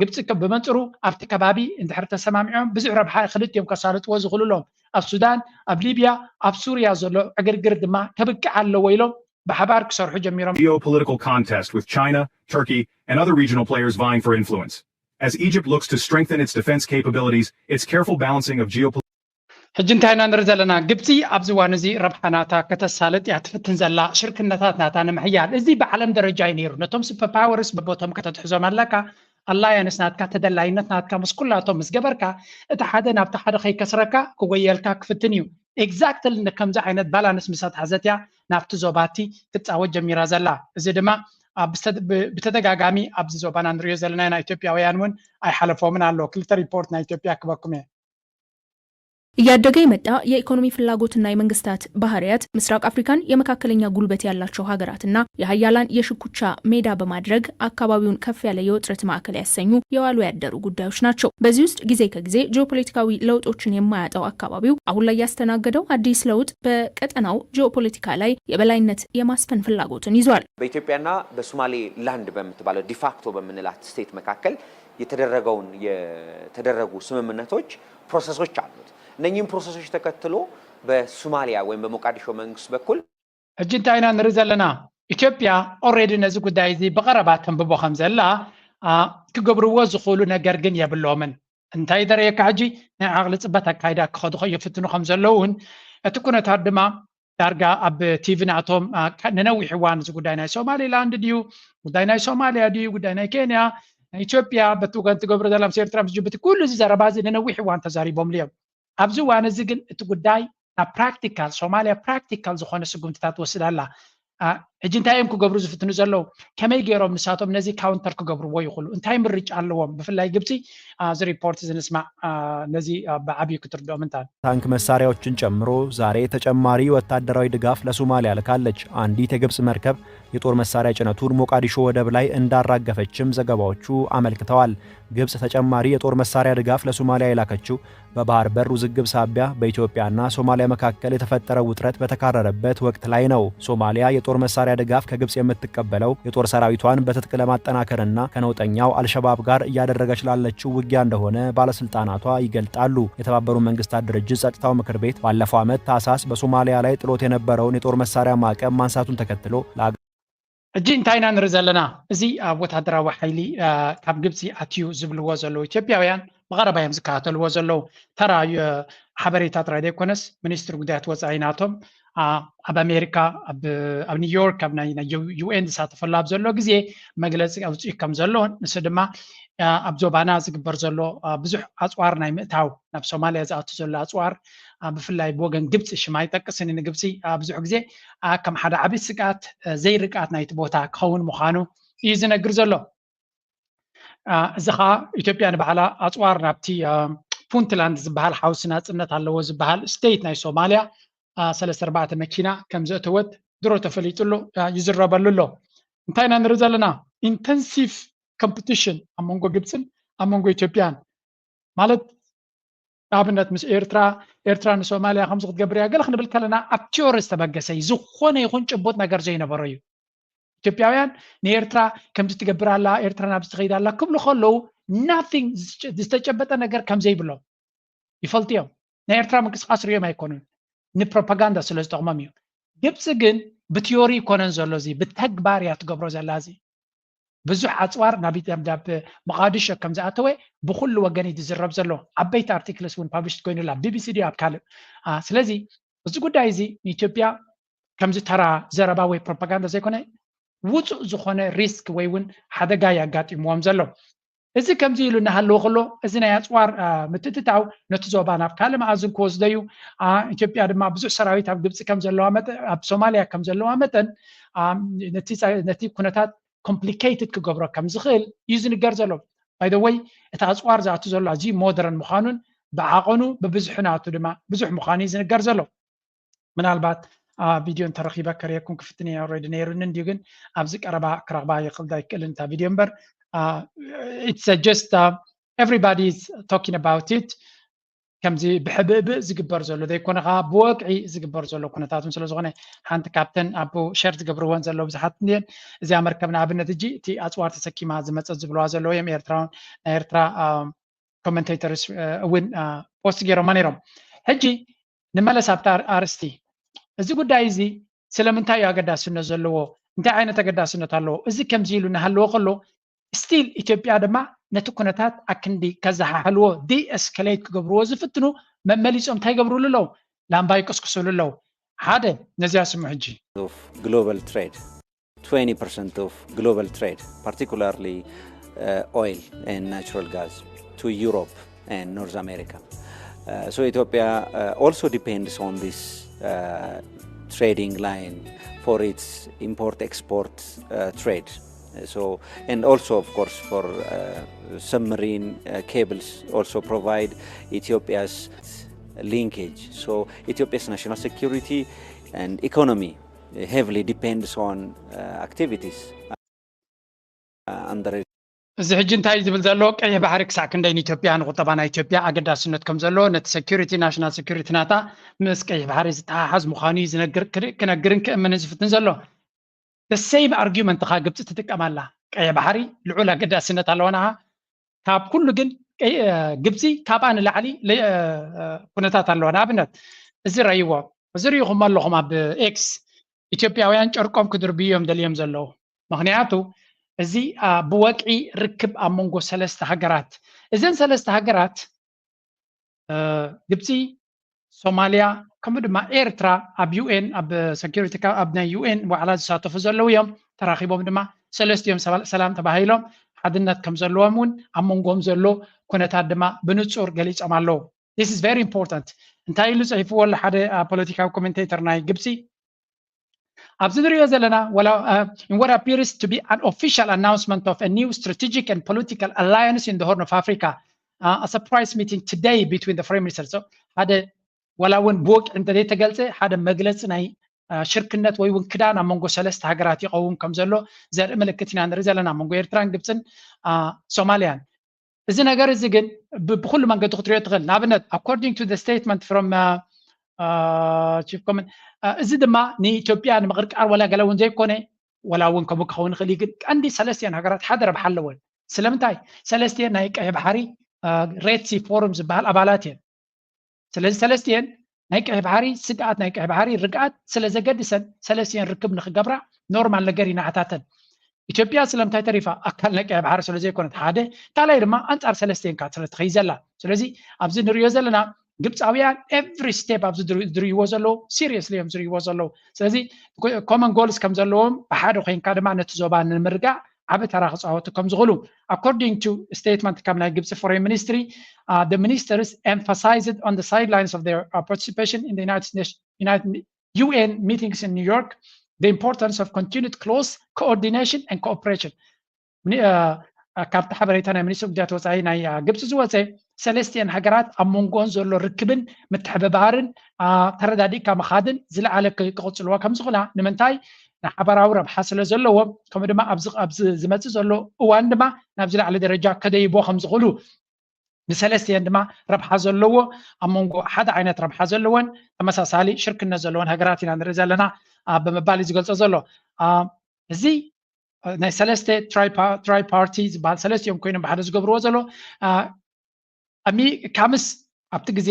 ግብፂ ብመንፅሩ ኣብቲ ከባቢ እንድሕር ተሰማሚዖም ብዙሕ ረብሓ ክልቲኦም ከሳልጥዎ ዝኽእሉሎም ኣብ ሱዳን ኣብ ሊብያ ኣብ ሱርያ ዘሎ ዕግርግር ድማ ከብቅዕ ኣለዎ ኢሎም ብሓባር ክሰርሑ ጀሚሮም geopolitical contest with China, Turkey, and other regional players vying for influence. As Egypt looks to strengthen its defense capabilities, its careful balancing of geopolitical ሕጂ እንታይ ኢና ንርኢ ዘለና ግብፂ ኣብዚ እዋን እዚ ረብሓ ናታ ከተሳልጥ እያ ትፍትን ዘላ ሽርክነታት ናታ ንምሕያል እዚ ብዓለም ደረጃ እዩ ነይሩ ነቶም ሱፐር ፓወርስ በቦቶም ከተትሕዞም ኣለካ ኣላያንስ ናትካ ተደላይነት ናትካ ምስ ኩላቶም ምስ ገበርካ እቲ ሓደ ናብቲ ሓደ ከይከስረካ ክጎየልካ ክፍትን እዩ ኤግዛክትሊ ከምዚ ዓይነት ባላንስ ምስ ኣትሓዘት እያ ናብቲ ዞባቲ ክትፃወት ጀሚራ ዘላ እዚ ድማ ብተደጋጋሚ ኣብዚ ዞባና ንሪኦ ዘለና ናይ ኢትዮጵያውያን እውን ኣይሓለፎምን ኣሎ ክልተ ሪፖርት ናይ ኢትዮጵያ ክበኩም እየ እያደገ የመጣ የኢኮኖሚ ፍላጎትና የመንግስታት ባህሪያት ምስራቅ አፍሪካን የመካከለኛ ጉልበት ያላቸው ሀገራትና የሀያላን የሽኩቻ ሜዳ በማድረግ አካባቢውን ከፍ ያለ የውጥረት ማዕከል ያሰኙ የዋሉ ያደሩ ጉዳዮች ናቸው። በዚህ ውስጥ ጊዜ ከጊዜ ጂኦፖለቲካዊ ለውጦችን የማያጣው አካባቢው አሁን ላይ ያስተናገደው አዲስ ለውጥ በቀጠናው ጂኦፖለቲካ ላይ የበላይነት የማስፈን ፍላጎትን ይዟል። በኢትዮጵያና በሶማሌ ላንድ በምትባለው ዲፋክቶ በምንላት ስቴት መካከል የተደረጉ ስምምነቶች ፕሮሰሶች አሉት። እነኚህም ፕሮሰሶች ተከትሎ በሶማሊያ ወይም በሞቃዲሾ መንግስት በኩል እጅንታይና ንርኢ ዘለና ኢትዮጵያ ኦሬዲ ነዚ ጉዳይ እዚ በቀረባ ተንብቦ ከም ዘላ ክገብርዎ ዝኽእሉ ነገር ግን የብሎምን እንታይ ደረየካ ሕጂ ናይ ዓቕሊ ፅበት ኣካይዳ ክኸዱ ይፍትኑ ከም ዘለውን እቲ ኩነታት ድማ ዳርጋ ኣብ ቲቪ ናቶም ንነዊሕ እዋን እዚ ጉዳይ ናይ ሶማሌላንድ ድዩ ጉዳይ ናይ ሶማልያ ድዩ ጉዳይ ናይ ኬንያ ኢትዮጵያ በትወገን ትገብሮ ዘላ ምስ ኤርትራ ምስ ጅቡቲ ኩሉ እዚ ዘረባ እዚ ንነዊሕ እዋን ተዛሪቦም ልዮም ኣብዚ እዋን እዚ ግን እቲ ጉዳይ ናብ ፕራክቲካል ሶማልያ ፕራክቲካል ዝኾነ ስጉምትታት ወስዳላ ሕጂ እንታይ እዮም ክገብሩ ዝፍትኑ ዘለዉ ከመይ ገይሮም ንሳቶም ነዚ ካውንተር ክገብርዎ ይኽእሉ እንታይ ምርጫ ኣለዎም ብፍላይ ግብፂ እዚ ሪፖርት ዝንስማዕ ነዚ ብዓብዩ ክትርድኦ ምንታይ ታንክ መሳሪያዎችን ጨምሮ ዛሬ ተጨማሪ ወታደራዊ ድጋፍ ለሶማሊያ ልካለች። አንዲት የግብጽ መርከብ የጦር መሳሪያ ጭነቱን ሞቃዲሾ ወደብ ላይ እንዳራገፈችም ዘገባዎቹ አመልክተዋል። ግብጽ ተጨማሪ የጦር መሳሪያ ድጋፍ ለሶማሊያ የላከችው በባህር በር ውዝግብ ሳቢያ በኢትዮጵያና ሶማሊያ መካከል የተፈጠረው ውጥረት በተካረረበት ወቅት ላይ ነው። ሶማሊያ የጦር መሳሪያ ድጋፍ ከግብጽ የምትቀበለው የጦር ሰራዊቷን በትጥቅ ለማጠናከርና ከነውጠኛው አልሸባብ ጋር እያደረገች ላለችው ውጊያ እንደሆነ ባለስልጣናቷ ይገልጣሉ። የተባበሩት መንግስታት ድርጅት ጸጥታው ምክር ቤት ባለፈው ዓመት ታህሳስ በሶማሊያ ላይ ጥሎት የነበረውን የጦር መሳሪያ ማዕቀብ ማንሳቱን ተከትሎ እጂ እንታይና ንርኢ ዘለና እዚ ኣብ ወታደራዊ ሓይሊ ካብ ግብፂ ኣትዩ ዝብልዎ ዘለዉ ኢትዮጵያውያን ብቐረባ እዮም ዝከታተልዎ ዘለዉ ተራ ሓበሬታ ጥራይ ዘይኮነስ ሚኒስትሪ ጉዳያት ወፃኢ ናቶም ኣብ ኣሜሪካ ኣብ ኒውዮርክ ኣብ ናይ ዩኤን ዝሳተፈሉ ኣብ ዘሎ ግዜ መግለፂ ኣውፅኡ ከም ዘለዎን ንሱ ድማ ኣብ ዞባና ዝግበር ዘሎ ብዙሕ ኣፅዋር ናይ ምእታው ናብ ሶማልያ ዝኣቱ ዘሎ ኣፅዋር ብፍላይ ብወገን ግብፂ ሽማ ይጠቅስን ንግብፂ ብዙሕ ግዜ ከም ሓደ ዓብይ ስጋት ዘይርቃት ናይቲ ቦታ ክኸውን ምዃኑ እዩ ዝነግር ዘሎ እዚ ከዓ ኢትዮጵያ ንባዕላ ኣፅዋር ናብቲ ፑንትላንድ ዝበሃል ሓውሲ ናፅነት ኣለዎ ዝበሃል ስቴት ናይ ሶማልያ 34 መኪና ከም ዘእተወት ድሮ ተፈሊጡሉ ይዝረበሉ ኣሎ እንታይ ኢና ንርኢ ዘለና ኢንተንሲቭ ኮምፒቲሽን ኣብ መንጎ ግብፅን ኣብ መንጎ ኢትዮጵያን ማለት ኣብነት ምስ ኤርትራ ንሶማልያ ከምዚ ክትገብር እያ ገለ ክንብል ከለና ኣብ ቲዮሪ ዝተበገሰ እዩ ዝኾነ ይኹን ጭቡጥ ነገር ዘይነበሮ እዩ ኢትዮጵያውያን ንኤርትራ ከምዚ ትገብር ኣላ ኤርትራ ናብ ዝትኸይድ ኣላ ክብሉ ከለዉ ናቲንግ ዝተጨበጠ ነገር ከም ዘይብሎም ይፈልጡ እዮም ናይ ኤርትራ ምንቅስቃስ ርዮም ኣይኮኑን ንፕሮፓጋንዳ ስለ ዝጠቕሞም እዩ ግብፂ ግን ብቲዮሪ ይኮነን ዘሎ እዚ ብተግባር እያ ትገብሮ ዘላ እዚ ብዙሕ ኣፅዋር ናብ መቃዲሾ ከም ዝኣተወ ብኩሉ ወገን እዩ ዝዝረብ ዘሎ ዓበይቲ ኣርቲክልስ እውን ፓብሊሽድ ኮይኑላ ቢቢሲ ድዩ ኣብ ካልእ ስለዚ እዚ ጉዳይ እዚ ንኢትዮጵያ ከምዚ ተራ ዘረባ ወይ ፕሮፓጋንዳ ዘይኮነ ውፁእ ዝኾነ ሪስክ ወይ እውን ሓደጋ ያጋጢምዎም ዘሎ እዚ ከምዚ ኢሉ እናሃለዎ ከሎ እዚ ናይ ኣፅዋር ምትትታው ነቲ ዞባ ናብ ካልእ መኣዝን ክወስዶ እዩ ኢትዮጵያ ድማ ብዙሕ ሰራዊት ኣብ ግብፂ ከም ዘለዋ መጠን ኣብ ሶማልያ ከም ዘለዋ መጠን ነቲ ኩነታት complicated ክገብሮ ከም ዝኽእል እዩ ዝንገር ዘሎ by the way እቲ ኣፅዋር ዝኣቱ ዘሎ ኣዝዩ ሞደርን ምዃኑን ብዓቐኑ ብብዙሕናቱ ድማ ብዙሕ ምዃኑ እዩ ዝንገር ዘሎ ምናልባት ቪድዮ እንተረኺበ ከርየኩም ክፍትን እየ ኦልሬዲ ነይሩኒ እንዲሁ ግን ኣብዚ ቀረባ ክረኽባ ይክእልን እታ ቪድዮ እምበር it's just everybody is talking about it ከምዚ ብሕብእብእ ዝግበር ዘሎ ዘይኮነ ከዓ ብወቅዒ ዝግበር ዘሎ ኩነታትን ስለ ዝኾነ ሓንቲ ካፕተን ኣቦ ሸር ዝገብርዎን ዘሎ ብዙሓት እኒአን እዚኣ መርከብ ንኣብነት እጂ እቲ ኣፅዋር ተሰኪማ ዝመፀት ዝብለዋ ዘለዎ እዮም ናይ ኤርትራ ኮመንቴተርስ እውን ፖስት ገይሮማ ነይሮም ሕጂ ንመለስ ኣብታ ኣርስቲ እዚ ጉዳይ እዚ ስለምንታይ እዩ ኣገዳስነት ዘለዎ እንታይ ዓይነት ኣገዳስነት ኣለዎ እዚ ከምዚ ኢሉ እናሃለዎ ከሎ ስቲል ኢትዮጵያ ድማ ነቲ ኩነታት ኣክንዲ ከዘሓሕልዎ ዲኤስካሌት ክገብርዎ ዝፍትኑ መመሊፆም እንታይ ይገብርሉ ኣለዉ ላምባ ይቅስቅስሉ ኣለዉ ሓደ ነዚያ ስሙ ሕጂ global trade 20% of global trade particularly oil and natural gas to Europe and North America so Ethiopia also depends on this trading line for its import export trade so and also of course for submarine cables also provide Ethiopia's linkage so Ethiopia's national security and economy heavily depends on activities under እዚ ሕጂ እንታይ ዝብል ዘሎ ቀይሕ ባሕሪ ክሳዕ ክንደይ ንኢትዮጵያ ንቁጠባ ናይ ኢትዮጵያ ኣገዳስነት ከም ዘሎ ነቲ ሴኩሪቲ ናሽናል ሴኩሪቲ ናታ ምስ ቀይሕ ባሕሪ ዝተሓሓዝ ምዃኑ እዩ ዝነግር ክነግርን ክእምንን ዝፍትን ዘሎ the same argument ካ ግብፂ ትጥቀማላ ቀይሕ ባሕሪ ልዑል ኣገዳስነት ኣለወና ካብ ኩሉ ግን ግብፂ ካብኣ ንላዕሊ ኩነታት ኣለዋ ንኣብነት እዚ ረእይዎ እዚ ርኢኹም ኣለኹም ኣብ ኤክስ ኢትዮጵያውያን ጨርቆም ክድርብዩ እዮም ደልዮም ዘለዉ ምክንያቱ እዚ ብወቅዒ ርክብ ኣብ መንጎ ሰለስተ ሃገራት እዘን ሰለስተ ሃገራት ግብፂ ሶማልያ ከምኡ ድማ ኤርትራ ኣብ ዩኤን ኣብ ሴኩሪቲ ኣብ ናይ ዩኤን ዋዕላ ዝሳተፉ ዘለዉ እዮም ተራኺቦም ድማ ሰለስቲኦም ሰላም ተባሂሎም ሓድነት ከም ዘለዎም እውን ኣብ መንጎም ዘሎ ኩነታት ድማ ብንጹር ገሊፆም ኣለዉ this is very important እንታይ ኢሉ ፅሒፍዎ ኣሎ ሓደ ፖለቲካዊ ኮሜንቴተር ናይ ግብፂ أبزد ريو زلنا ولا in what appears to be an official announcement of a new strategic and political alliance in the Horn of Africa, a surprise meeting today between the foreign ministers. So هذا ولا ون بوك أنت دي تقلت هذا مجلس ناي شركة ويون كدانا مونغو سلست هاجراتي قوم كم زلو زر ملكتنا نرزلنا مونغو إيرتران جبسن سوماليان. إذن أجر إذن بكل من قد تغطي تغل نابنت according to the statement from chief comment إذا ما ني إثيوبيا نمغرق ولا قالوا زي كونه ولا ون كم كون خليج عندي سلستيان هاجرات حضر بحلول سلامتاي سلستيان نايك بحري ريتسي فورمز بهالأبالاتين سلستيان نايك بحري سقعت نايك بحري رقعت سلزقدسن سلستيان ركب نخجبرة نورمال لجرينا عتاتن إثيوبيا سلامتاي تعرفها أكل نايك بحري سلزي كونت حاده تعالى يرما أنت سلستيان كاتر تخيزلا سلزي أبزن ريوزلنا ግብፃውያን every step ኣብዝ ድርይዎ ዘለዉ seriously እዮም ዝርይዎ ዘለዉ ስለዚ common goals ከም ዘለዎም ብሓደ ኮይንካ ድማ ነቲ ዞባ ንምርጋዕ ዓበ ተራ ክፃወቱ ከም ዝኽእሉ according to statement ካብ ናይ ግብፂ foreign ministry the ministers emphasized on the sidelines of their participation in the United UN meetings in New York the importance of continued close coordination and cooperation ካብቲ ሓበሬታ ናይ ሚኒስትር ጉዳያት ወፃኢ ናይ ግብፂ ዝወፀ ሰለስቲአን ሃገራት ኣብ መንጎን ዘሎ ርክብን ምትሕብባርን ተረዳዲእካ መኻድን ዝለዓለ ክቕፅልዋ ከም ዝኽእላ ንምንታይ ንሓበራዊ ረብሓ ስለ ዘለዎ ከምኡ ድማ ኣብዚ ዝመፅእ ዘሎ እዋን ድማ ናብ ዝለዓለ ደረጃ ከደይቦ ከም ዝኽእሉ ንሰለስቲአን ድማ ረብሓ ዘለዎ ኣብ መንጎ ሓደ ዓይነት ረብሓ ዘለወን ተመሳሳሊ ሽርክነት ዘለወን ሃገራት ኢና ንርኢ ዘለና ብምባል እዩ ዝገልፆ ዘሎ እዚ ናይ ሰለስተ ትራይፓርቲ ዝበሃል ሰለስቲኦም ኮይኖም ብሓደ ዝገብርዎ ዘሎ ኣሚ ካምስ ኣብቲ ግዜ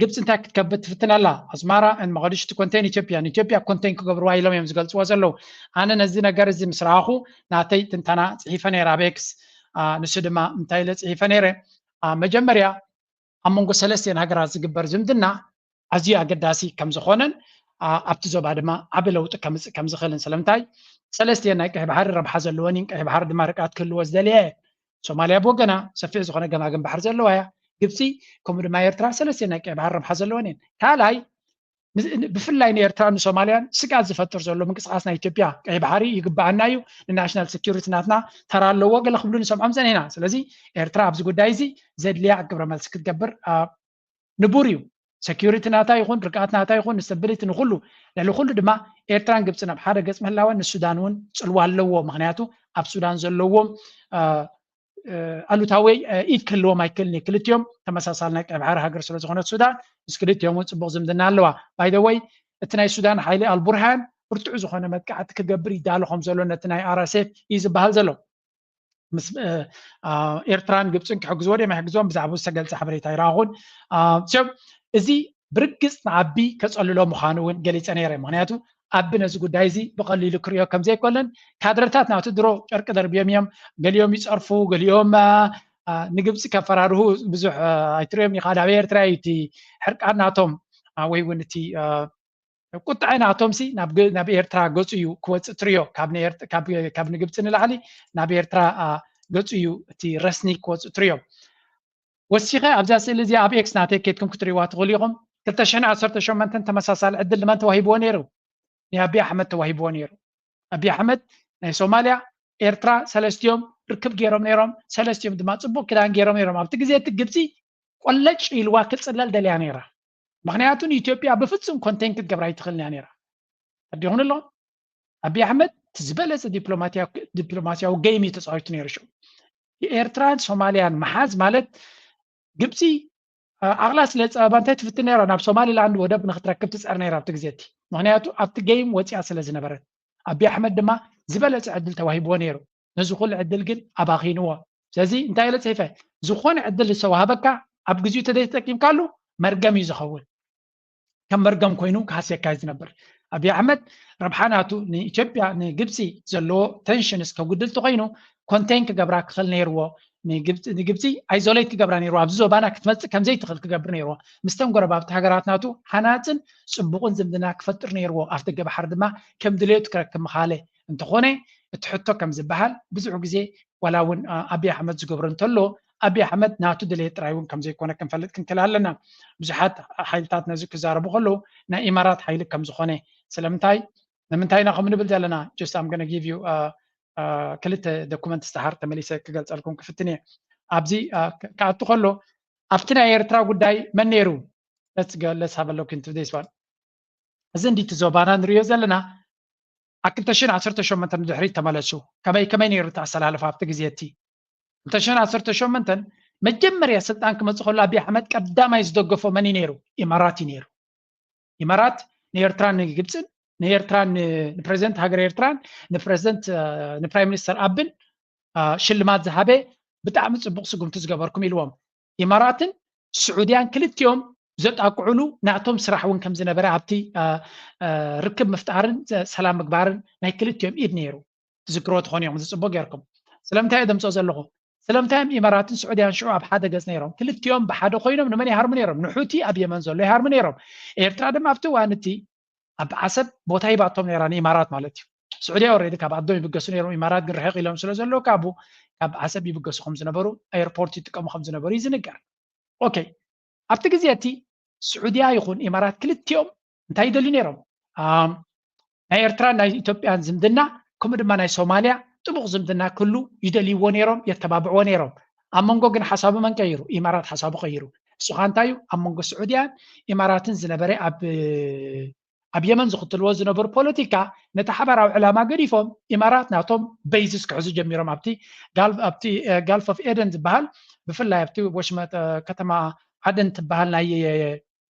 ግብፂ እንታይ ክትከብድ ትፍትን ኣላ ኣስማራ መቐዲሾ ኮንቴን ኢትዮጵያ ኮንቴን ክገብርዋ ኢሎም እዮም ዝገልፅዎ ዘለዉ ኣነ ነዚ ነገር እዚ ምስ ረኣኹ ናተይ ትንተና ፅሒፈ ነይረ ኣብ ኤክስ ንሱ ድማ እንታይ ኢለ ፅሒፈ ነይረ መጀመርያ ኣብ መንጎ ሰለስቲአን ሃገራት ዝግበር ዝምድና ኣዝዩ ኣገዳሲ ከም ዝኾነን ኣብቲ ዞባ ድማ ዓብ ለውጢ ከምፅእ ከም ዝኽእልን ስለምንታይ ሰለስቲአን ናይ ቀይሕ ባሕሪ ረብሓ ዘለወን እየን ቀይሕ ባሕሪ ድማ ርቃት ክህልዎ ዝደልየ ሶማልያ ብወገና ሰፊሕ ዝኾነ ገማግም ባሕሪ ዘለዋ እያ ግብፂ ከምኡ ድማ ኤርትራ ሰለስቲአን ናይ ቀይሕ ባሕሪ ረብሓ ዘለወን እየን ካልኣይ ብፍላይ ንኤርትራ ንሶማልያን ስጋት ዝፈጥር ዘሎ ምንቅስቃስ ናይ ኢትዮጵያ ቀይሕ ባሕሪ ይግባአና እዩ ንናሽናል ሴኪሪቲ ናትና ተራ ኣለዎ ገለ ክብሉ ንሰምዖም ዘኒና ስለዚ ኤርትራ ኣብዚ ጉዳይ እዚ ዘድልያ ግብረ መልሲ ክትገብር ንቡር እዩ security ናታ ይኹን ርቃት ናታ ይኹን stability ንኹሉ ለኩሉ ድማ ኤርትራን ግብፅን ኣብ ሓደ ገጽ ምህላወን ንሱዳን እውን ፅልዋ ኣለዎ ምክንያቱ ኣብ ሱዳን ዘለዎም ኣሉታዊ ኢድ ክህልዎም ኣይክእልን ክልቲኦም ተመሳሳሊ ናይ ቀይ ባሕሪ ሃገር ስለ ዝኾነት ሱዳን ምስ ክልቲኦም እውን ፅቡቅ ዝምድና ኣለዋ ባይ ዘ ወይ እቲ ናይ ሱዳን ሓይሊ ኣልቡርሃን ብርቱዕ ዝኾነ መጥቃዕቲ ክገብር ይዳሎ ከም ዘሎ ነቲ ናይ RSF እዩ ዝበሃል ዘሎ ምስ ኤርትራን ግብፅን ክሕግዝዎ ድዮም ኣይሕግዝዎም ብዛዕባ ዝተገልፀ ሓበሬታ ይረኣኹን እዚ ብርግፅ ንዓቢ ከፀልሎ ምዃኑ እውን ገሊፀ ነይረ ምክንያቱ ዓቢ ነዚ ጉዳይ እዚ ብቐሊሉ ክሪኦ ከም ዘይኮነን ካድረታት ናብቲ ድሮ ጨርቂ ደርብዮም እዮም ገሊኦም ይፀርፉ ገሊኦም ንግብፂ ከፈራርሁ ብዙሕ ኣይትሪኦም ኢኻ ናብ ኤርትራ እዩ እቲ ሕርቃን ናቶም ወይ እውን እቲ ቁጣዕ ናቶም ሲ ናብ ኤርትራ ገፁ እዩ ክወፅእ ትሪዮ ካብ ንግብፂ ንላዕሊ ናብ ኤርትራ ገፁ እዩ እቲ ረስኒ ክወፅእ ትሪዮም ወሲኸ ኣብዛ ስእሊ እዚ ኣብ ኤክስ ናተይ ከይድኩም ክትሪእዋ ትኽእሉ ኢኹም 2018 ተመሳሳሊ ዕድል ንመን ተዋሂብዎ ነይሩ ንኣብይ ኣሕመድ ተዋሂብዎ ነይሩ ኣብይ ኣሕመድ ናይ ሶማልያ ኤርትራ ሰለስቲኦም ርክብ ገይሮም ነይሮም ሰለስቲኦም ድማ ፅቡቅ ክዳን ገይሮም ነይሮም ኣብቲ ግዜ እቲ ግብፂ ቆለጭ ኢልዋ ክትፅለል ደልያ ነይራ ምክንያቱ ንኢትዮጵያ ብፍፁም ኮንቴን ክትገብራ ይትኽእልን እያ ነይራ ኣዲኹን ኣሎ ኣብይ ኣሕመድ ዝበለፀ ዲፕሎማስያዊ ገይሚ ተፃዊቱ ነይሩ ሽዑ የኤርትራን ሶማልያን መሓዝ ማለት ግብፂ ኣቕላ ስለ ፀበባ እንታይ ትፍትን ነይራ ናብ ሶማሊላንድ ወደብ ንክትረክብ ትፅዕር ነይራ ኣብቲ ግዜ እቲ ምክንያቱ ኣብቲ ጌም ወፂኣ ስለ ዝነበረት ኣብይ ኣሕመድ ድማ ዝበለፀ ዕድል ተዋሂብዎ ነይሩ ነዚ ኩሉ ዕድል ግን ኣባኺንዎ ስለዚ እንታይ ኢለ ፅሒፈ ዝኾነ ዕድል ዝተዋሃበካ ኣብ ግዜኡ ተዘይተጠቂምካሉ መርገም እዩ ዝኸውን ከም መርገም ኮይኑ ክሃስየካ እዩ ዝነብር ኣብይ ኣሕመድ ረብሓናቱ ንኢትዮጵያ ንግብፂ ዘለዎ ቴንሽንስ ከጉድል ተኮይኑ ኮንቴን ክገብራ ክኽእል ነይርዎ ንግብፂ ኣይዞሌት ክገብራ ነይርዎ ኣብዚ ዞባና ክትመፅእ ከምዘይ ትኽእል ክገብር ነይርዎ ምስተን ጎረባብቲ ሃገራት ናቱ ሓናፅን ፅቡቕን ዝምድና ክፈጥር ነይርዎ ኣፍ ደገ ባሕሪ ድማ ከም ድሌቱ ክረክብ ምኻለ እንተኾነ እቲ ሕቶ ከም ዝበሃል ብዙሕ ግዜ ዋላ እውን ኣብይ ኣሕመድ ዝገብሮ እንተሎ ኣብይ ኣሕመድ ናቱ ድሌት ጥራይ እውን ከም ዘይኮነ ክንፈልጥ ክንክእል ኣለና ብዙሓት ሓይልታት ነዚ ክዛረቡ ከለዉ ናይ ኢማራት ሓይሊ ከም ዝኾነ ንምንታይ ና ከምንብል ዘለና just I'm going to give you ክልተ ዶኩመንት ዝተሓር ተመሊሰ ክገልጸልኩም ክፍትነ ኣብዚ ካኣቱ ከሎ ኣብቲ ናይ ኤርትራ ጉዳይ መን ነይሩ let's have a look into this one እዚ እንዲት ዞባና ንሪዮ ዘለና ኣብ 2018 ድሕሪት ተመለሱ ከመይ ነይሩ ተኣሰላልፋ ኣብቲ ግዜ እቲ 2018 መጀመርያ ስልጣን ክመጽእ ከሎ ኣብይ ኣሕመድ ቀዳማይ ዝደገፎ መን ነይሩ ኢማራት ነይሩ ኢማራት ንኤርትራን ንግብፅን ንኤርትራን ንፕሬዝደንት ሃገር ኤርትራን ንፕሬዝደንት ንፕራይም ሚኒስተር ኣብን ሽልማት ዝሃበ ብጣዕሚ ጽቡቕ ስጉምቲ ዝገበርኩም ኢልዎም ኢማራትን ስዑድያን ክልቲኦም ዘጣቅዕሉ ናቶም ስራሕ እውን ከም ዝነበረ ኣብቲ ርክብ ምፍጣርን ሰላም ምግባርን ናይ ክልቲኦም ኢድ ነይሩ ትዝክሮ ትኾኑ እዮም ዝጽቡቕ ጌርኩም ስለምንታይ ደምጾ ዘለኹ ስለምንታይም ኢማራትን ስዑድያን ሽዑ ኣብ ሓደ ገጽ ነይሮም ክልቲኦም ብሓደ ኮይኖም ንመን ይሃርሙ ነይሮም ንሑቲ ኣብ የመን ዘሎ ይሃርሙ ነይሮም ኤርትራ ድማ ኣብቲ ዋንቲ ኣብ ዓሰብ ቦታ ይባቶም ነይራ ኢማራት ማለት እዩ ስዑድያ ኦሬዲ ካብ ኣዶም ይብገሱ ነይሮም ኢማራት ግን ርሕቕ ኢሎም ስለ ዘሎ ካብ ዓሰብ ይብገሱ ከም ዝነበሩ ኤርፖርት ይጥቀሙ ከም ዝነበሩ ይዝንገር ኦኬ ኣብቲ ግዜ እቲ ስዑድያ ይኹን ኢማራት ክልቲኦም እንታይ ይደልዩ ነይሮም ናይ ኤርትራን ናይ ኢትዮጵያን ዝምድና ከምኡ ድማ ናይ ሶማልያ ጥቡቕ ዝምድና ኩሉ ይደልይዎ ነይሮም የተባብዕዎ ነይሮም ኣብ መንጎ ግን ሓሳቡ መን ቀይሩ ኢማራት ሓሳቡ ቀይሩ እሱ ኸ እንታይ እዩ ኣብ መንጎ ስዑድያን ኢማራትን ዝነበረ ኣብ የመን ዝኽትልዎ ዝነበሩ ፖለቲካ ነቲ ሓበራዊ ዕላማ ገዲፎም ኢማራት ናቶም ቤይዝስ ክሕዙ ጀሚሮም ኣብቲ ጋልፍ ኦፍ ኤደን ዝበሃል ብፍላይ ኣብቲ ወሽመጥ ከተማ ዓደን ትበሃል ናይ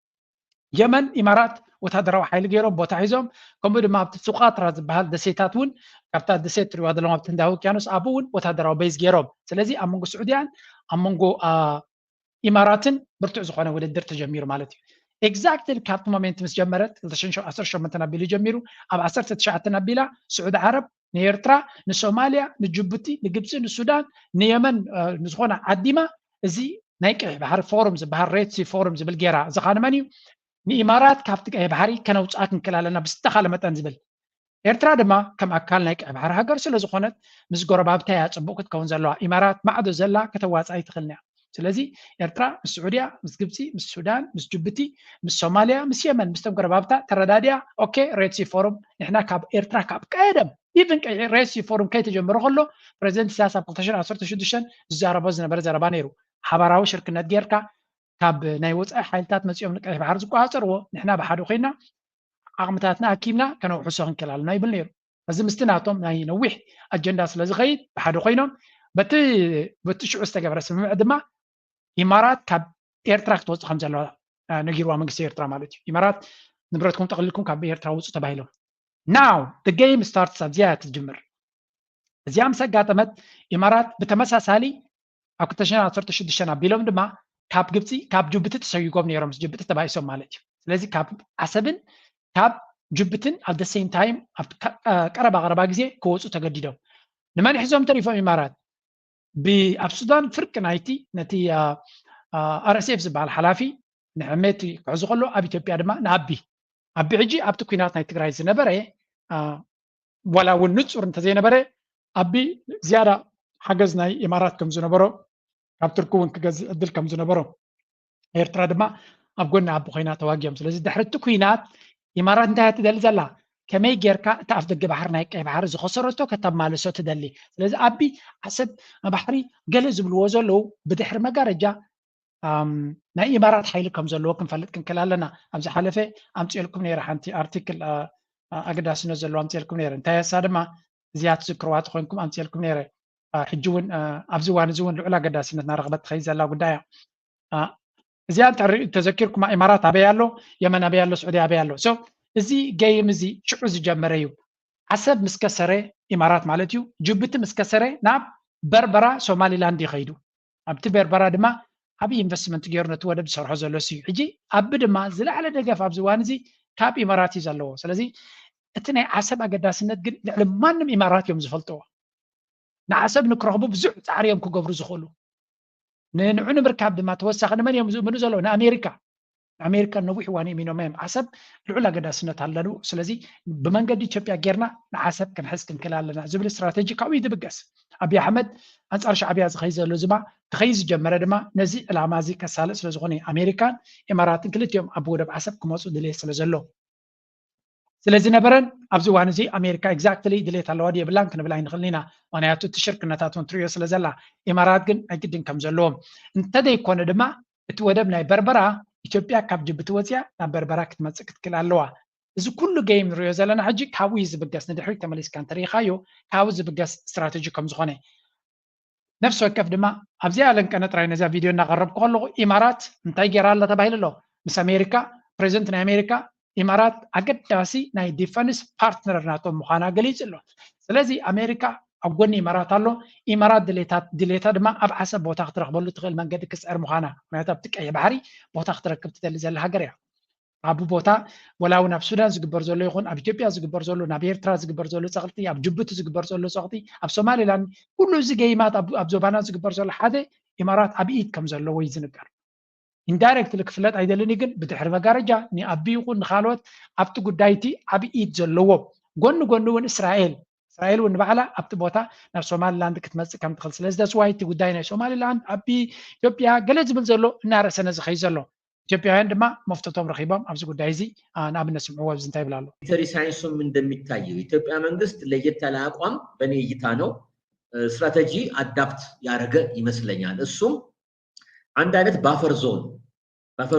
የመን ኢማራት ወታደራዊ ሓይሊ ገይሮም ቦታ ሒዞም ከምኡ ድማ ኣብቲ ሱቃትራ ዝበሃል ደሴታት እውን ካብታ ደሴት ትሪእዋ ዘለኹም ኣብቲ ህንዳዊ ውቅያኖስ ኣብኡ እውን ወታደራዊ ቤዝ ገይሮም ስለዚ ኣብ መንጎ ስዑድያን ኣብ መንጎ ኢማራትን ብርቱዕ ዝኾነ ውድድር ተጀሚሩ ማለት እዩ ኤግዛክትሊ ካብቲ ሞሜንት ምስ ጀመረት 2018 ኣቢሉ ጀሚሩ ኣብ 19 ኣቢላ ስዑድ ዓረብ ንኤርትራ ንሶማልያ ንጅቡቲ ንግብፂ ንሱዳን ንየመን ንዝኾነ ዓዲማ እዚ ናይ ቀይሕ ባሕሪ ፎረም ዝበሃል ሬድ ሲ ፎረም ዝብል ጌራ እዚ ኸ ንመን እዩ ንኢማራት ካብቲ ቀይሕ ባሕሪ ከነውፃ ክንከላለና ብዝተኻለ መጠን ዝብል ኤርትራ ድማ ከም ኣካል ናይ ቀይሕ ባሕሪ ሃገር ስለ ዝኾነት ምስ ጎረባብታያ ፅቡቅ ክትከውን ዘለዋ ኢማራት ማዕዶ ዘላ ከተዋፃኢ ትኽእል እያ ስለዚ ኤርትራ ምስ ስዑድያ ምስ ግብፂ ምስ ሱዳን ምስ ጅቡቲ ምስ ሶማልያ ምስ የመን ምስቶም ጎረባብታ ተረዳድያ ኦኬ ሬድ ሲ ፎረም ንሕና ካብ ኤርትራ ካብ ቀደም ኢቭን ሬድ ሲ ፎረም ከይተጀመረ ከሎ ፕሬዚደንት ኢሳያስ ኣብ 2016 ዝዛረቦ ዝነበረ ዘረባ ነይሩ ሓበራዊ ሽርክነት ጌርካ ካብ ናይ ወፃኢ ሓይልታት መፂኦም ንቀይሕ ባሕሪ ዝቋፀርዎ ንሕና ብሓደ ኮይና ዓቕምታትና ኣኪብና ከነውሕሶ ክንከላልና ይብል ነይሩ እዚ ምስቲ ናቶም ናይ ነዊሕ ኣጀንዳ ስለ ዝኸይድ ብሓደ ኮይኖም በቲ ሽዑ ዝተገበረ ስምምዕ ድማ ኢማራት ካብ ኤርትራ ክትወፅእ ከም ዘለዋ ነጊርዋ መንግስቲ ኤርትራ ማለት እዩ ኢማራት ንብረትኩም ጠቕሊልኩም ካብ ኤርትራ ውፁ ተባሂሎም ናው the game starts ኣብዚያ ትጅምር እዚኣ ምስ ኣጋጠመት ኢማራት ብተመሳሳሊ ኣብ 2016 ኣቢሎም ድማ ካብ ግብፂ ካብ ጅቡቲ ተሰይጎም ነይሮም ምስ ጅቡቲ ተባሂሶም ማለት እዩ ስለዚ ካብ ዓሰብን ካብ ጅቡትን ኣብ the same time ኣብ ቀረባ ግዜ ክወፁ ተገዲዶም ንመን ሒዞም ተሪፎም ኢማራት ኣብ ሱዳን ፍርቂ ናይቲ ነቲ RSF ዝበሃል ሓላፊ ንዕሜት ክሕዙ ከሎ ኣብ ኢትዮጵያ ድማ ንኣቢ ሕጂ ኣብቲ ኩናት ናይ ትግራይ ዝነበረ ዋላ እውን ንፁር እንተዘይነበረ ኣቢ ዝያዳ ሓገዝ ናይ ኢማራት ከም ዝነበሮ ካብ ትርኪ እውን ክገዝእ ዕድል ከም ዝነበሮ ኤርትራ ድማ ኣብ ጎኒ ኣቢ ኮይና ተዋጊኦም ስለዚ ድሕሪ እቲ ኩናት ኢማራት እንታይ ትደሊ ዘላ ከመይ ጌርካ እቲ ኣፍ ደገ ባሕሪ ናይ ቀይ ባሕሪ ዝኸሰረቶ ከተማልሶ ትደሊ ስለዚ ኣቢ ዓሰብ ባሕሪ ገለ ዝብልዎ ዘለዉ ብድሕሪ መጋረጃ ናይ ኢማራት ሓይሊ ከም ዘለዎ ክንፈልጥ ክንክእል ኣለና ኣብዚ ሓለፈ ኣምፂልኩም ነይረ ሓንቲ ኣርቲክል ኣገዳስነት ዘለዎ ኣምፂልኩም ነይረ እንታይ እሳ ድማ እዚኣ ትዝክርዋ ኮይንኩም ኣምፂልኩም ነይረ ሕጂ እውን ኣብዚ እዋን እዚ እውን ልዑል ኣገዳስነት እናረኽበት ትኸይድ ዘላ ጉዳይ እዚኣ ተዘኪርኩማ ኢማራት ኣበይ ኣሎ የመን ኣበይ ኣሎ ስዑድያ ኣበይ ኣሎ እዚ ገይም እዚ ሽዑ ዝጀመረ እዩ ዓሰብ ምስ ከሰረ ኢማራት ማለት እዩ ጅቡቲ ምስ ከሰረ ናብ በርበራ ሶማሊላንድ ይኸይዱ ኣብቲ በርበራ ድማ ዓብይ ኢንቨስትመንት ገይሩ ነቲ ወደብ ዝሰርሖ ዘሎ እዩ ሕጂ ኣቢ ድማ ዝለዓለ ደገፍ ኣብዚ እዋን እዚ ካብ ኢማራት እዩ ዘለዎ ስለዚ እቲ ናይ ዓሰብ ኣገዳስነት ግን ልዕሊ ማንም ኢማራት እዮም ዝፈልጥዎ ንዓሰብ ንክረኽቡ ብዙሕ ፃዕሪ እዮም ክገብሩ ዝኽእሉ ንንዑ ንምርካብ ድማ ተወሳኺ ንመን እዮም ዝእምኑ ዘለዉ ንኣሜሪካ ነዊሕ እዋን የሚኖም እዮም ዓሰብ ልዑል ኣገዳስነት ኣለሉ ስለዚ ብመንገዲ ኢትዮጵያ ጌርና ንዓሰብ ክንሕዝ ክንክእል ኣለና ዝብል ስትራቴጂካዊ ይድብገስ ኣብይ ኣሕመድ ኣንፃር ሻዕብያ ዝኸይድ ዘሎ ድማ ክኸይድ ዝጀመረ ድማ ነዚ ዕላማ እዚ ከሳልጥ ስለ ዝኾነ ኣሜሪካን ኢማራትን ክልቲኦም ኣብ ወደብ ዓሰብ ክመፁ ድሌት ስለ ዘሎ ስለዚ ነበረን ኣብዚ ዋን እዚ ኣሜሪካ ኤግዛክትሊ ድሌት ኣለዋ ድየ ብላን ክንብል ኣይንኽእልኒና ምክንያቱ እቲ ሽርክነታትን ትሪኦ ስለ ዘላ ኢማራት ግን ኣይግድን ከም ዘለዎም እንተደይኮነ ድማ እቲ ወደብ ናይ በርበራ ኢትዮጵያ ካብ ጅቡቲ ወፅያ ናብ በርበራ ክትመፅእ ክትክእል ኣለዋ እዚ ኩሉ ጌም ንሪኦ ዘለና ሕጂ ካብኡ ዝብገስ ንድሕሪት ተመሊስካ እንተሪኢኻዮ ካብኡ ዝብገስ ስትራቴጂ ከም ዝኾነ ነፍሲ ወከፍ ድማ ኣብዚ ኣለንቀነ ጥራይ ነዛ ቪድዮ እናቐረብኩ ከለኹ ኢማራት እንታይ ጌራ ኣላ ተባሂሉ ኣሎ ምስ ኣሜሪካ ፕሬዚደንት ናይ ኣሜሪካ ኢማራት ኣገዳሲ ናይ ዲፈንስ ፓርትነር ናቶም ምዃና ገሊፅ ኣሎ ስለዚ ኣሜሪካ ኣብ ጎኒ ኢማራት ኣሎ ኢማራት ድሌታ ድማ ኣብ ዓሰብ ቦታ ክትረክበሉ ትኽእል መንገዲ ክስዕር ምዃና ምክንያቱ ኣብቲ ቀይሕ ባሕሪ ቦታ ክትረክብ ትደሊ ዘላ ሃገር እያ ኣብ ቦታ ወላው ናብ ሱዳን ዝግበር ዘሎ ይኹን ኣብ ኢትዮጵያ ዝግበር ዘሎ ናብ ኤርትራ ዝግበር ዘሎ ፀቕጢ ኣብ ጅቡቲ ዝግበር ዘሎ ፀቕጢ ኣብ ሶማሊላንድ ኩሉ እዚ ገይማት ኣብ ዞባና ዝግበር ዘሎ ሓደ ኢማራት ኣብ ኢድ ከም ዘለዎ እዩ ዝንገር ኢንዳይሬክትሊ ክፍለጥ ኣይደለኒ ግን ብድሕሪ መጋረጃ ንኣቢ ይኹን ንካልኦት ኣብቲ ጉዳይቲ ኣብ ኢድ ዘለዎ ጎኒ ጎኒ እውን እስራኤል እውን ንባዕላ ኣብቲ ቦታ ናብ ሶማሊላንድ ክትመፅእ ከም ትኽእል ስለዚ ደስዋይቲ ጉዳይ ናይ ሶማሊላንድ ኣብ ኢትዮጵያ ገለ ዝብል ዘሎ እናረሰነ ዝኸይ ዘሎ ኢትዮጵያውያን ድማ መፍተቶም ረኺቦም ኣብዚ ጉዳይ እዚ ንኣብነት ስምዕዎ ኣብዚ እንታይ ይብላሉ ሚሊተሪ ሳይንሱም እንደሚታየው ኢትዮጵያ መንግስት ለየት ያለ አቋም በእኔ እይታ ነው ስትራቴጂ አዳፕት ያደረገ ይመስለኛል እሱም አንድ አይነት ባፈር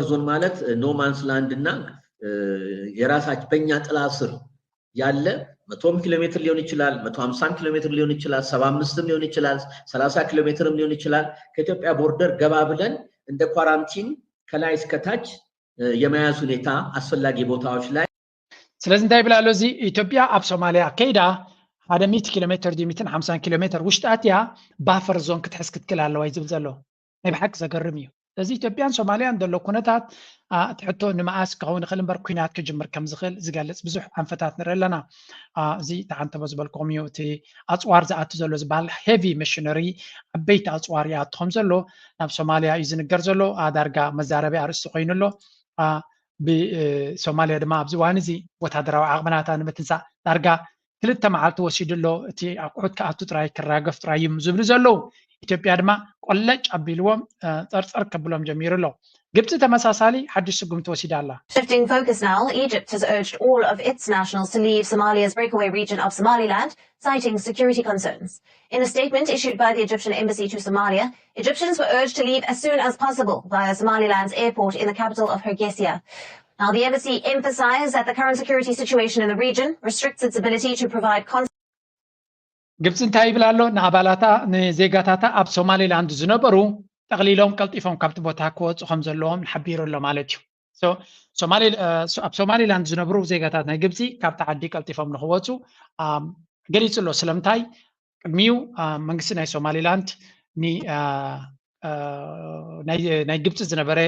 ዞን ማለት ኖ ማንስ ላንድ እና የራሳችን በእኛ ጥላ ስር ያለ 100 ኪሎ ሜትር ሊሆን ይችላል 150 ኪሎ ሜትር ሊሆን ይችላል 75 ሊሆን ይችላል 30 ኪሎ ሜትርም ሊሆን ይችላል ከኢትዮጵያ ቦርደር ገባ ብለን እንደ ኳራንቲን ከላይ እስከታች የመያዝ ሁኔታ አስፈላጊ ቦታዎች ላይ ስለዚህ እንታይ ብላሎ እዚ ኢትዮጵያ ኣብ ሶማሊያ ከይዳ 100 ኪሎ ሜትር ዲ 150 ኪሎ ሜትር ውሽጣትያ ባፈር ዞን ክትሕዝ ክትክል ኣለዋ ይዝብል ዘሎ ናይ ብሓቂ ዘገርም እዩ ስለዚ ኢትዮጵያን ሶማልያን ዘሎ ኩነታት ትሕቶ ንመዓስ ክኸውን ይኽእል እምበር ኩናት ክጅምር ከም ዝኽእል ዝገልፅ ብዙሕ ኣንፈታት ንርኢ ኣለና እዚ ተሓንተበ ዝበልክኹም እዩ እቲ ኣፅዋር ዝኣቱ ዘሎ ዝበሃል ሄቪ መሽነሪ ዓበይቲ ኣፅዋር ይኣቱ ከም ዘሎ ናብ ሶማልያ እዩ ዝንገር ዘሎ ዳርጋ መዛረቢ ኣርእስቲ ኮይኑ ኣሎ ብሶማልያ ድማ ኣብዚ እዋን እዚ ወታደራዊ ዓቕምናታ ንምትንሳእ ዳርጋ 2 መዓልቲ ወሲዱ ኣሎ እቲ ኣቑሑት ክኣቱ ጥራይ ክራገፍ ጥራይ እዩ ዝብሉ ዘለው ኢትዮጵያ ድማ ቆለጭ ኣቢልዎም ፀርፀር ከብሎም ጀሚሩ ኣሎ ግብፂ ተመሳሳሊ ሓድሽ ስጉምቲ ወሲዳ ኣላ Shifting focus now, Egypt has urged all of its nationals to leave Somalia's breakaway region of Somaliland, citing security concerns. In a statement issued by the Egyptian embassy to Somalia, Egyptians were urged to leave as soon as possible via Somaliland's airport in the capital of Hargeisa. Now, the embassy emphasized that the current security situation in the region restricts its ability to provide ግብፂ እንታይ ይብላ ኣሎ ንኣባላታ ንዜጋታታ ኣብ ሶማሊላንድ ዝነበሩ ጠቕሊሎም ቀልጢፎም ካብቲ ቦታ ክወፁ ከም ዘለዎም ሓቢሩ ኣሎ ማለት እዩ ኣብ ሶማሊላንድ ዝነበሩ ዜጋታት ናይ ግብፂ ካብቲ ዓዲ ቀልጢፎም ንክወፁ ገሊፁ ኣሎ ስለምንታይ ቅድሚኡ መንግስቲ ናይ ሶማሊላንድ ናይ ግብፂ ዝነበረ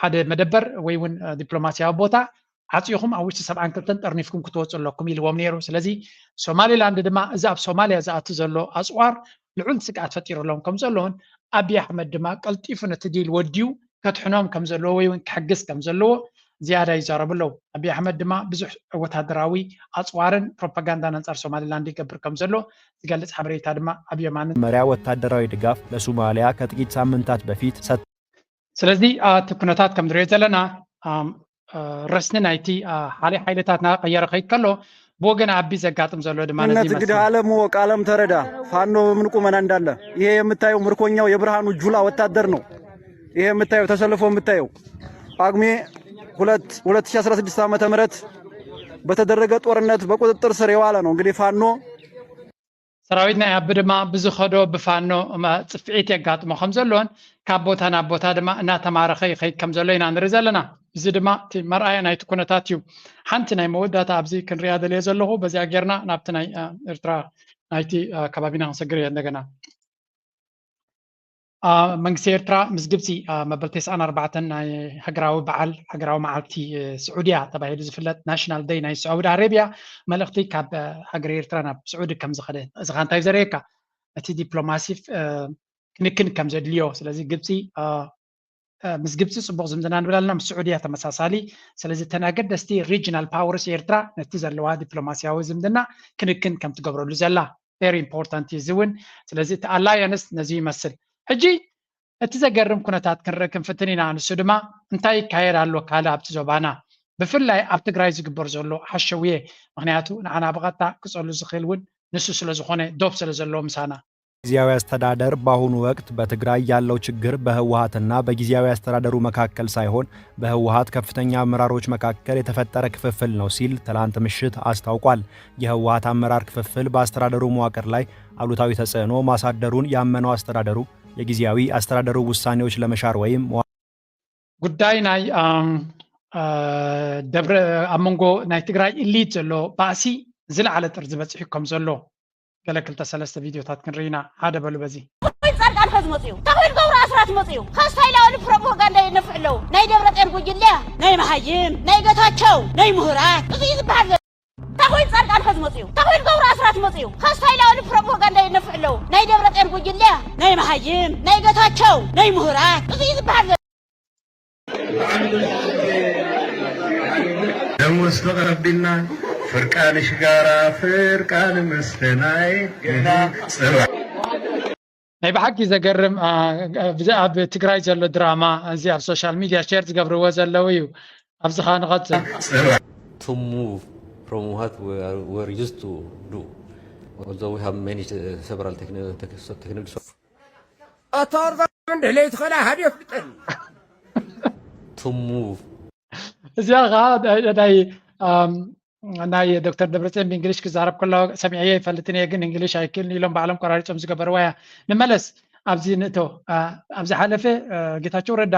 ሓደ መደበር ወይ እውን ዲፕሎማስያዊ ቦታ ዓፅይኹም ኣብ ውሽጢ 72 ጠርኒፍኩም ክትወፁ ኣለኩም ኢልዎም ነይሩ ስለዚ ሶማሊላንድ ድማ እዚ ኣብ ሶማልያ ዝኣቱ ዘሎ ኣፅዋር ልዑል ስግኣት ፈጢሩሎም ከም ዘለዎን ኣብይ ኣሕመድ ድማ ቀልጢፉ ነቲ ዲል ወዲዩ ከትሕኖም ከም ዘለዎ ወይ እውን ክሕግዝ ከም ዘለዎ ዝያዳ ይዛረቡ ኣለዉ ኣብይ ኣሕመድ ድማ ብዙሕ ወታደራዊ ኣፅዋርን ፕሮፓጋንዳን አንጻር ሶማሊላንድ ይገብር ከም ዘሎ ዝገልጽ ሓበሬታ ድማ ኣብ የማን መሪያ ወታደራዊ ድጋፍ ለሶማሊያ ከጥቂት ሳምንታት በፊት ስለዚ እቲ ኩነታት ከም ንሪኦ ዘለና ረስኒ ናይቲ ሓይሊ ሓይልታትና ቀየረ ከይድ ከሎ በወገን አቢ ዘጋጥም ዘሎ ድማ ነዚህ እንግዲህ ዓለም ወቅ ዓለም ተረዳ ፋኖ ምን ቁመና እንዳለ ይሄ የምታየው ምርኮኛው የብርሃኑ ጁላ ወታደር ነው። ይሄ የምታየው ተሰልፎ የምታየው ጳጉሜ 2016 ዓመተ ምህረት በተደረገ ጦርነት በቁጥጥር ስር የዋለ ነው። እንግዲህ ፋኖ ሰራዊትና ያብ ድማ ብዝኸዶ ብፋኖ ጽፍዒት የጋጥሞ ከም ዘሎን ካብ ቦታ ናብ ቦታ ድማ እናተማረኸ ይኸይድ ከም ዘሎ ኢና ንርኢ ዘለና እዚ ድማ እቲ መርኣያ ናይቲ ኩነታት እዩ ሓንቲ ናይ መወዳእታ ኣብዚ ክንሪኣ ደልየ ዘለኹ በዚኣ ጌርና ናብቲ ናይ ኤርትራ ናይቲ ከባቢና ክንሰግር እየ እንደገና መንግስቲ ኤርትራ ምስ ግብፂ መበል 94 ናይ ሃገራዊ በዓል ሃገራዊ መዓልቲ ስዑድያ ተባሂሉ ዝፍለጥ ናሽናል ዴይ ናይ ሳዑዲ አረቢያ መልእኽቲ ካብ ሃገር ኤርትራ ናብ ስዑዲ ከም ዝኸደ እዚ ኻ እንታይ ዘርእየካ እቲ ዲፕሎማሲ ክንክን ከም ዘድልዮ ስለዚ ግብፂ ምስ ግብፂ ፅቡቅ ዝምድና ንብል ኣለና ምስ ስዑድያ ተመሳሳሊ ስለዚ ተናገደስቲ ሪጅናል ፓወርስ ኤርትራ ነቲ ዘለዋ ዲፕሎማስያዊ ዝምድና ክንክን ከም ትገብረሉ ዘላ ቨሪ ኢምፖርታንት እዚ እውን ስለዚ እቲ ኣላያንስ ነዚ ይመስል ሕጂ እቲ ዘገርም ኩነታት ክንርኢ ክንፍትን ኢና ንሱ ድማ እንታይ ይካየድ ኣሎ ካለ ኣብቲ ዞባና ብፍላይ ኣብ ትግራይ ዝግበር ዘሎ ሓሸውየ ምክንያቱ ንዓና ብቐጥታ ክጸሉ ዝኽእል እውን ንሱ ስለ ዝኾነ ዶብ ስለ ዘለዎ ምሳና ጊዜያዊ አስተዳደር በአሁኑ ወቅት በትግራይ ያለው ችግር በህወሓትና በጊዜያዊ አስተዳደሩ መካከል ሳይሆን በህወሓት ከፍተኛ አመራሮች መካከል የተፈጠረ ክፍፍል ነው ሲል ትላንት ምሽት አስታውቋል። የህወሓት አመራር ክፍፍል በአስተዳደሩ መዋቅር ላይ አሉታዊ ተጽዕኖ ማሳደሩን ያመነው አስተዳደሩ የጊዜያዊ አስተዳደሩ ውሳኔዎች ለመሻር ወይም ጉዳይ ናይ ደብረ አመንጎ ናይ ትግራይ ኢሊት ዘሎ ባእሲ ዝለዓለ ጥር ዝበጽሕ ከም ዘሎ ገለክልተ ሰለስተ ቪዲዮታት ክንሪና ሓደ በሉ በዚ ጻድቃን ከዝ መጽዩ ተኸል ገብሩ አስራት መጽዩ ካስታይላውን ፕሮፓጋንዳ ይነፍዕለው ናይ ደብረ ጤር ጉጅለ ናይ መሃይም ናይ ገታቸው ናይ ምሁራት እዚ ዝበሃል ተኸል ጻድቃን ከዝ መጽዩ ተኸል ገብሩ አስራት መጽዩ ካስታይላውን ፕሮፓጋንዳ ይነፍዕለው ናይ ደብረ ጤር ጉጅለ ናይ መሃይም ናይ ገታቸው ናይ ምሁራት እዚ ዝበሃል ደሞስ ተቀረብና ፍርቃን ሽጋራ ፍርቃን መስተናይ ገና ጽራ ናይ ብሓቂ ዘገርም ኣብ ትግራይ ዘሎ ድራማ እዚ ኣብ ሶሻል ሚዲያ ሼር ዝገብርዎ ዘለው እዩ ኣብዚ ኸ ንቐጽል to move from what we're used to do although we have many several techniques أطار من دليت خلا هدي فلتن to move እዚኣ ናይ ዶክተር ደብረጽዮን ብእንግሊሽ ክዛረብ ከሎ ሰሚዐየ ይፈልጥን እየ ግን እንግሊሽ ኣይክልን ኢሎም ባዕሎም ቆራሪፆም ዝገበርዋ እያ ንመለስ ኣብዚ ንእቶ ኣብዚ ሓለፈ ጌታቸው ረዳ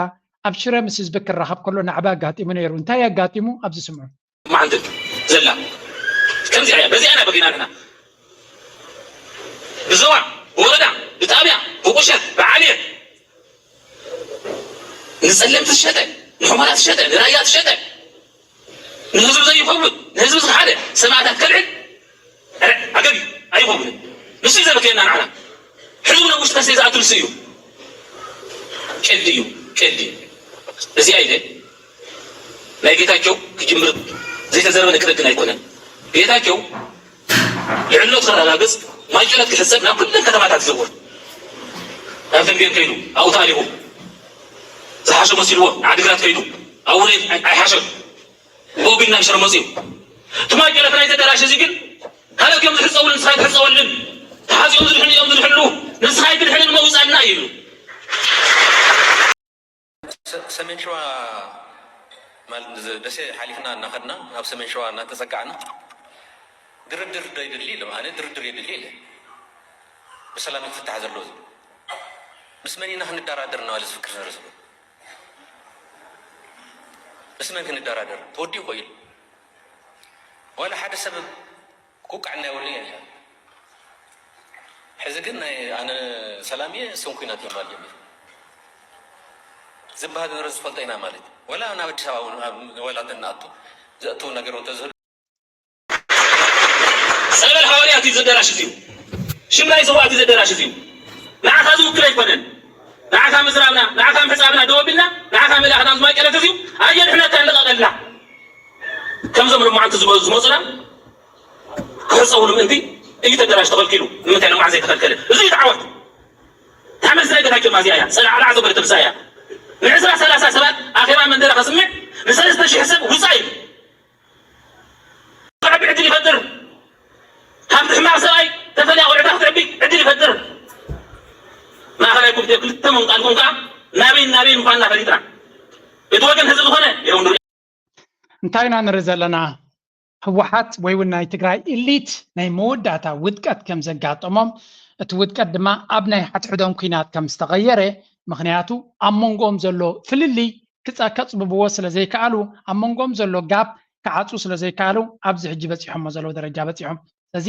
ኣብ ሽረ ምስ ህዝቢ ክራኸብ ከሎ ናዕባ ኣጋጢሙ ነይሩ እንታይ ኣጋጢሙ ኣብዚ ስምዑ ማንድቅ ዘላ ከምዚ እያ በዚኣ ና በጊና ንሕና ብዞባ ብወረዳ ብጣብያ ብቁሸት ብዓልየ ንጸለምቲ ዝሸጠ ንሑማራት ዝሸጠ ንራያ ዝሸጠ ንህዝብ ዘይፈውድ ንህዝብ ዝሓደ ሰማዕታት ከልዕል ኣገቢ ኣይፈውድን ንሱ እዩ ዘበክየና ንዓና ሕዝቡ ነውሽጢ ከሰይ ዝኣቱ ንሱ እዩ ቀልዲ እዩ ቀልዲ እዚኣ ኢለ ናይ ጌታቸው ክጅምር ዘይተዘረበ ክረክን ኣይኮነን ጌታቸው ልዕልነት ክረጋግጽ ማይጨለት ክሕሰብ ናብ ኩለን ከተማታት ዝዘውር ኣብ ተንቤን ከይዱ ኣብኡ ታሪኹ ዝሓሸ መሲልዎ ዓዲግራት ከይዱ ኣብኡ ኣይሓሸን ቦቢና ይሽር መጽዩ ትማጀለት ናይ ተደራሽ እዚ ግን ካልኦት እዮም ዝሕፀውልን ንስኻ ትሕፀወልን ተሓዚኦም ዝድሕኑ እዮም ዝድሕሉ ንስኻ ይትድሕንን መውፃልና እዩ ሰሜን ሸዋ ማለት ደሴ ሓሊፍና እናኸድና ናብ ሰሜን ሸዋ እናተጸጋዕና ድርድር ይድሊ ኢለ ማለት ድርድር የድሊ ኢለ ብሰላም ክፍታሕ ዘሎ እዚ ምስ መን ኢና ክንደራደር እናባለ ዝፍክር ነርሰብ እስመን ክንደራደር ተወዲኡ ቆይል ወላ ሓደ ሰበብ ኩቃዕና ይወልኝ ያለ ሕዚ ግን ናይ ኣነ ሰላምየ እሶም ኩናት እዮም ማለት የሚል ዝበሃል ነገር ዝፈልጦ ኢና ማለት ወላ ናብ ኣዲስ ኣበባ ወላ ተናኣቱ ዘእትው ነገር ተዝህሉ ሰበል ሓዋርያት እዩ ዘደራሽ እዚዩ ሽምላይ ሰዋዕት እዩ ዘደራሽ እዚዩ ንዓኻ ዝውክል ኣይኮነን ንዓኻ ምዝራብና ንዓኻ ምሕፃብና ደወቢልና ንዓኻ መላእኽና ዝማይቀረት እዚዩ ኣየድሕነታ ንለቐቀልና ከምዞም ልሙዓንቲ ዝመፁና ክሕፀቡ ንምእንቲ እዩ ተደራሽ ተኸልኪሉ ንምንታይ ልሙዓት ዘይተኸልከለ እዚ እዩ ተዓወት ታመስ ናይ ገታቸው ማዚያ እያ ፀላዕላዕ ዘበለት ምሳ እያ ንዕስራ 30 ሰባት ኣኼባ መንደራ ከስምዕ ን3,000 ሰብ ውፃእ እዩ ክዕቢ ዕድል ይፈጥር ካብቲ ሕማቕ ሰብኣይ ተፈላቑዕታ ክትዕቢ ዕድል ይፈጥር ማእኸላይ ኮሚቴ ክልተ መንቃልኩም ከዓ ናበይ ምኳንና ፈሊጥና እቲ ወገን ህዝቢ ዝኾነ ይኸው ንሪኦ እንታይ ኢና ንርኢ ዘለና ህወሓት ወይ እውን ናይ ትግራይ ኢሊት ናይ መወዳእታ ውድቀት ከም ዘጋጠሞም እቲ ውድቀት ድማ ኣብ ናይ ሓትሕዶም ኩናት ከም ዝተቐየረ ምክንያቱ ኣብ መንጎኦም ዘሎ ፍልልይ ከፅብብዎ ስለ ዘይከኣሉ ኣብ መንጎኦም ዘሎ ጋብ ክዓፁ ስለ ዘይከኣሉ ኣብዚ ሕጂ በፂሖሞ ዘለዎ ደረጃ በፂሖም ስለዚ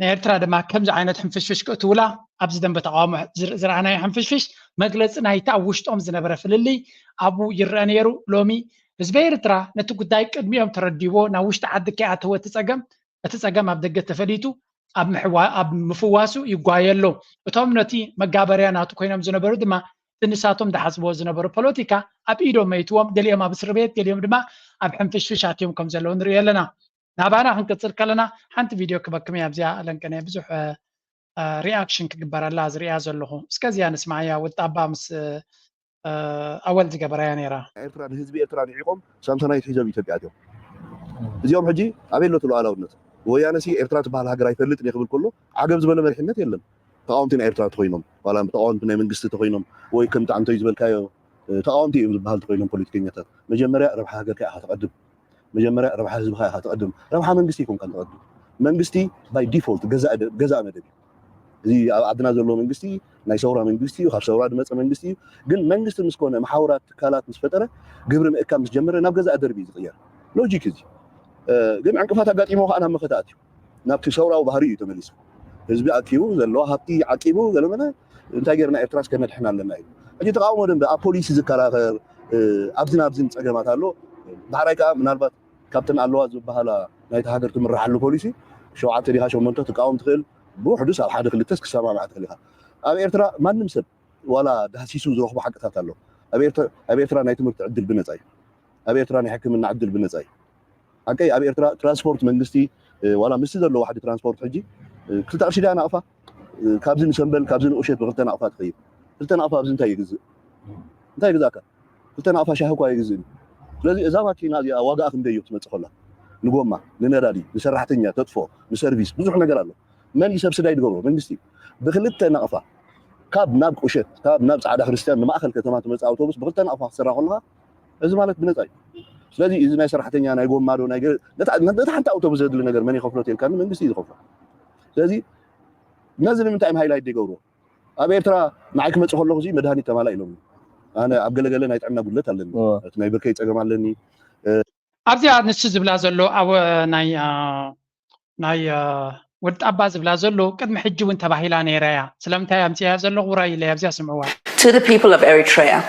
ናይ ኤርትራ ድማ ከምዚ ዓይነት ሕንፍሽፍሽ ክእትውላ ኣብዚ ደንበ ተቃውሞ ዝረኣናዮ ሕንፍሽፍሽ መግለፂ ናይቲ ኣብ ውሽጦም ዝነበረ ፍልልይ ኣብኡ ይረአ ነይሩ ሎሚ ህዝቢ ኤርትራ ነቲ ጉዳይ ቅድሚኦም ተረዲቦ ናብ ውሽጢ ዓዲ ከይኣተወ እቲ ፀገም ኣብ ደገ ተፈሊጡ ኣብ ምፍዋሱ ይጓየሎ እቶም ነቲ መጋበርያ ናቱ ኮይኖም ዝነበሩ ድማ ንሳቶም ዝሓስብዎ ዝነበሩ ፖለቲካ ኣብ ኢዶም መይትዎም ገሊኦም ኣብ እስር ቤት ገሊኦም ድማ ኣብ ሕንፍሽፍሽ ኣትዮም ከም ዘለዉ ንሪኦ ኣለና ናባና ክንቅፅል ከለና ሓንቲ ቪድዮ ክበክም እያ ኣብዚኣ ለንቀነ ብዙሕ ሪኣክሽን ክግበረላ ዝሪኣ ዘለኹ እስከዚያ ንስማዕያ ወጣባ ምስ أول زجبرة يعني را إيرترا الحزب إيرترا يعقوم سامسوناي حزب إثيوبيا ديو اليوم حجي أبين له على ودنته ويا نسي إيرترا تبع هاجر يفلت اللي قبل كله عقب زبالة مرحلة يلهم تقاومتين إيرترا تقينهم ولا تقاومتين من قصة تقينهم ويكم تعم تيزبل كايو تقاومتي بهال تقينهم بوليتيكية مجمرة ربح هاجر كأ هتقدم مجمرة ربح حزب خا هتقدم ربح من قصتي يكون كان تقدم من قصتي باي ديفولت جزاء مدني زي عدنا زلوا من قصتي نايسورا من قصتي وخاف سورا دمص من قصتي ግን መንግስት ምስኮነ ማሐውራት ካላት ምስፈጠረ ግብር ምእካ ምስ ጀመረ ናብ ገዛ ደርቢ ዝቅየር ሎጂክ እዚ ግን ዕንቅፋት አጋጢሞ ኸአና መኸታት ናብቲ ሰውራው ባህሪ እዩ ተመሊሱ ህዝቢ አኪቡ ዘሎ ሃብቲ ዓቂቡ ዘለመነ እንታይ ጌርና ኤርትራስ ከመድሕና ኣለና እዩ እጂ ተቃውሞ ደንበ ኣብ ፖሊሲ ዝከራኸር ኣብዝን ፀገማት ኣሎ ዳሕራይ ከዓ ምናልባት ካብተን ኣለዋ ዝበሃላ ናይቲ ሃገር ትምራሓሉ ፖሊሲ 7 ዲኻ 8 ትቃወም ትኽእል ብውሕዱስ ኣብ ሓደ ክልተ ክሰማማዕ ትኽእል ኢኻ ኣብ ኤርትራ ማንም ሰብ ዋላ ዳህሲሱ ዝረኽቦ ሓቅታት ኣሎ ኣብ ኤርትራ ናይ ትምህርቲ ዕድል ብነፃ እዩ ኣብ ኤርትራ ናይ ሕክምና ዕድል ብነፃ እዩ ሓቀይ ኣብ ኤርትራ ትራንስፖርት መንግስቲ ዋላ ምስቲ ዘለዎ ሓደ ትራንስፖርት ሕጂ ክልተ ቅርሺ ዳ ናቕፋ ካብዚ ንሰንበል ካብዚ ንኡሸት ብክልተ ናቕፋ ትኸይድ ክልተ ናቕፋ ኣብዚ እንታይ ይግዝእ እንታይ ይግዛእካ ክልተ ናቕፋ ሻሂ እኳ ይግዝእ ስለዚ እዛ ማኪና እዚኣ ዋጋኣ ክንደይ እዩ ትመፅእ ከላ ንጎማ ንነዳዲ ንሰራሕተኛ ተጥፎ ንሰርቪስ ብዙሕ ነገር ኣሎ መን ይሰብስዳይ ዝገብሮ መንግስቲ ብክልተ ናቕፋ ካብ ናብ ቁሸት ካብ ናብ ጻዕዳ ክርስቲያን ንማእከል ከተማ ትመፅእ ኣውቶቡስ ብክልተ ናቕፋ ክትስራሕ ከለካ እዚ ማለት ብነፃ እዩ ስለዚ እዚ ናይ ሰራሕተኛ ናይ ጎማዶ ናይ ነታ ሓንቲ ኣውቶቡስ ዘድሊ ነገር መን ይኸፍሎ ተልካ መንግስቲ እዩ ዝኸፍሎ ስለዚ ነዚ ንምንታይ እዮም ሃይላይት ይገብርዎ ኣብ ኤርትራ ንዓይ ክመፅእ ከለኹ እዚ መድሃኒት ተማላ ኢሎም ኣነ ኣብ ገለገለ ናይ ጥዕና ጉድለት ኣለኒ እቲ ናይ ብርከይ ፀገም ኣለኒ ኣብዚኣ ንሱ ዝብላ ዘሎ ኣብ ናይ ወድ አባ ዝብላ ዘሎ ቅድሚ ሕጂ እውን ተባሂላ ነይራ እያ ስለምንታይ ኣምፅያ ዘሎ ውራይ ኢለ ኣብዚኣ ስምዕዋ To the people of Eritrea,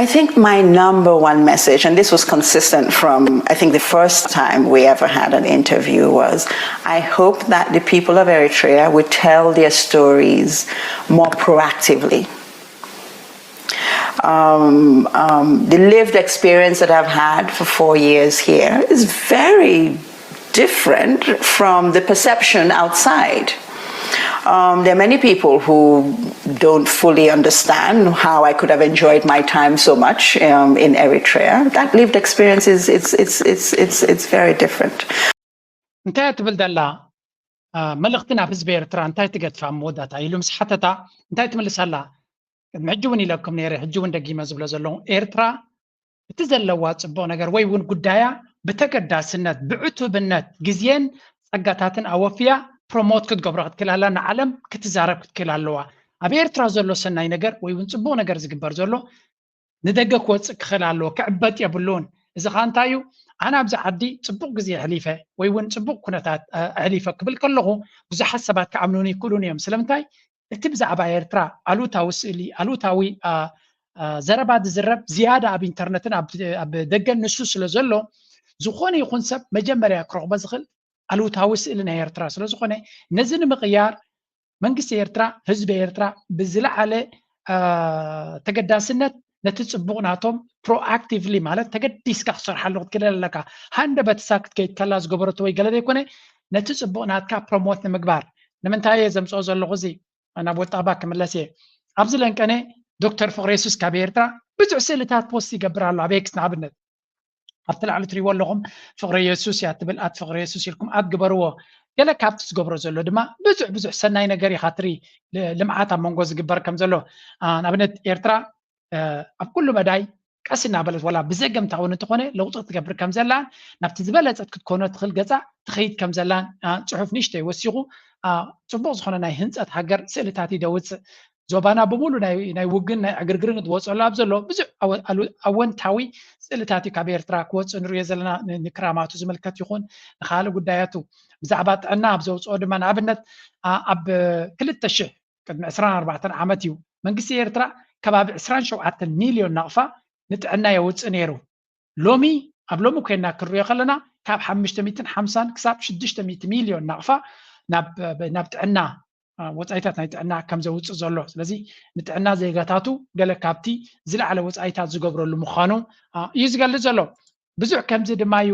I think my number one message, and this was consistent from, I think, the first time we ever had an interview, was I hope that the people of Eritrea would tell their stories more proactively. The lived experience that I've had for 4 years here is very different from the perception outside. There are many people who don't fully understand how I could have enjoyed my time so much in Eritrea. That lived experience it's very different. እንታይ ትብል ዘላ መልእኽትና ህዝቢ ኤርትራ እንታይ ትገድፋ መወዳታ ኢሉ ምስ ሓተታ እንታይ ትመልሳላ ቅድሚ ሕጂ እውን ኢለኩም ነይረ ሕጂ እውን ደጊመ ዝብሎ ዘለኹ ኤርትራ እቲ ዘለዋ ፅቡቕ ነገር ወይ እውን ጉዳያ ብተገዳስነት ብዕቱብነት ግዜን ፀጋታትን ኣወፍያ ፕሮሞት ክትገብሮ ክትክእል ኣላ ንዓለም ክትዛረብ ክትክእል ኣለዋ ኣብ ኤርትራ ዘሎ ሰናይ ነገር ወይ እውን ፅቡቕ ነገር ዝግበር ዘሎ ንደገ ክወፅእ ክኽእል ኣለዎ ክዕበጥ የብሉን እዚ ኸ እንታይ እዩ ኣነ ኣብዚ ዓዲ ፅቡቕ ግዜ ሕሊፈ ወይ እውን ፅቡቕ ኩነታት ሕሊፈ ክብል ከለኹ ብዙሓት ሰባት ክኣምኑን ይክእሉን እዮም ስለምንታይ እቲ ብዛዕባ ኤርትራ ኣሉታዊ ስእሊ ኣሉታዊ ዘረባ ዝዝረብ ዝያዳ ኣብ ኢንተርነትን ኣብ ደገን ንሱ ስለ ዘሎ ዝኾነ ይኹን ሰብ መጀመርያ ክረኽቦ ዝኽእል ኣሉታዊ ስእሊ ናይ ኤርትራ ስለ ዝኾነ ነዚ ንምቕያር መንግስቲ ኤርትራ ህዝቢ ኤርትራ ብዝለዓለ ተገዳስነት ነቲ ፅቡቕ ናቶም ፕሮኣክቲቭሊ ማለት ተገዲስካ ክሰርሓሉ ክትክእል ኣለካ ሃንደበትሳ ክትከይድ ከላ ዝገበረቶ ወይ ገለ ዘይኮነ ነቲ ፅቡቕ ናትካ ፕሮሞት ንምግባር ንምንታይ እየ ዘምፅኦ ዘለኹ እዚ ናብ ወጣባ ክምለስ እየ ኣብዚ ለንቀነ ዶክተር ፍቅረ የሱስ ካብ ኤርትራ ብዙሕ ስእልታት ፖስት ይገብር ኣሎ ኣብ ኤክስ ንኣብነት ኣብቲ ላዕሊ ትሪእዎ ኣለኹም ፍቅረ የሱስ እያ ትብል ኣት ፍቅረ የሱስ ኢልኩም ኣትግበርዎ ገለ ካብቲ ዝገብሮ ዘሎ ድማ ብዙሕ ሰናይ ነገር ኢኻ ትርኢ ልምዓት ኣብ መንጎ ዝግበር ከም ዘሎ ንኣብነት ኤርትራ ኣብ ኩሉ መዳይ ቀስ እናበለት ወላ ብዘገምታ እውን እንተኾነ ለውጢ ክትገብር ከም ዘላን ናብቲ ዝበለፀት ክትኮነ ትኽእል ገፃ ትኸይድ ከም ዘላን ፅሑፍ ንእሽተይ ወሲኹ ፅቡቕ ዝኾነ ናይ ህንፀት ሃገር ስእልታት ይደውፅእ ዞባና ብምሉ ናይ ውግን ናይ ዕግርግርን ዝወፅሉ ኣብ ዘሎ ብዙሕ ኣወንታዊ ስእልታት እዩ ካብ ኤርትራ ክወፅእ ንሪኦ ዘለና ንክራማቱ ዝምልከት ይኹን ንካልእ ጉዳያቱ ብዛዕባ ጥዕና ኣብ ዘውፅኦ ድማ ንኣብነት ኣብ 2000 ቅድሚ 24 ዓመት እዩ መንግስቲ ኤርትራ ከባቢ 27 ሚልዮን ናቕፋ ንጥዕና የውፅእ ነይሩ ሎሚ ኣብ ሎሚ ኮይና ክንሪኦ ከለና ካብ 550 ክሳብ 600 ሚልዮን ናቕፋ ናብ ጥዕና ወፃኢታት ናይ ጥዕና ከም ዘውፅእ ዘሎ ስለዚ ንጥዕና ዜጋታቱ ገለ ካብቲ ዝለዓለ ወፃኢታት ዝገብረሉ ምዃኑ እዩ ዝገልፅ ዘሎ ብዙሕ ከምዚ ድማ እዩ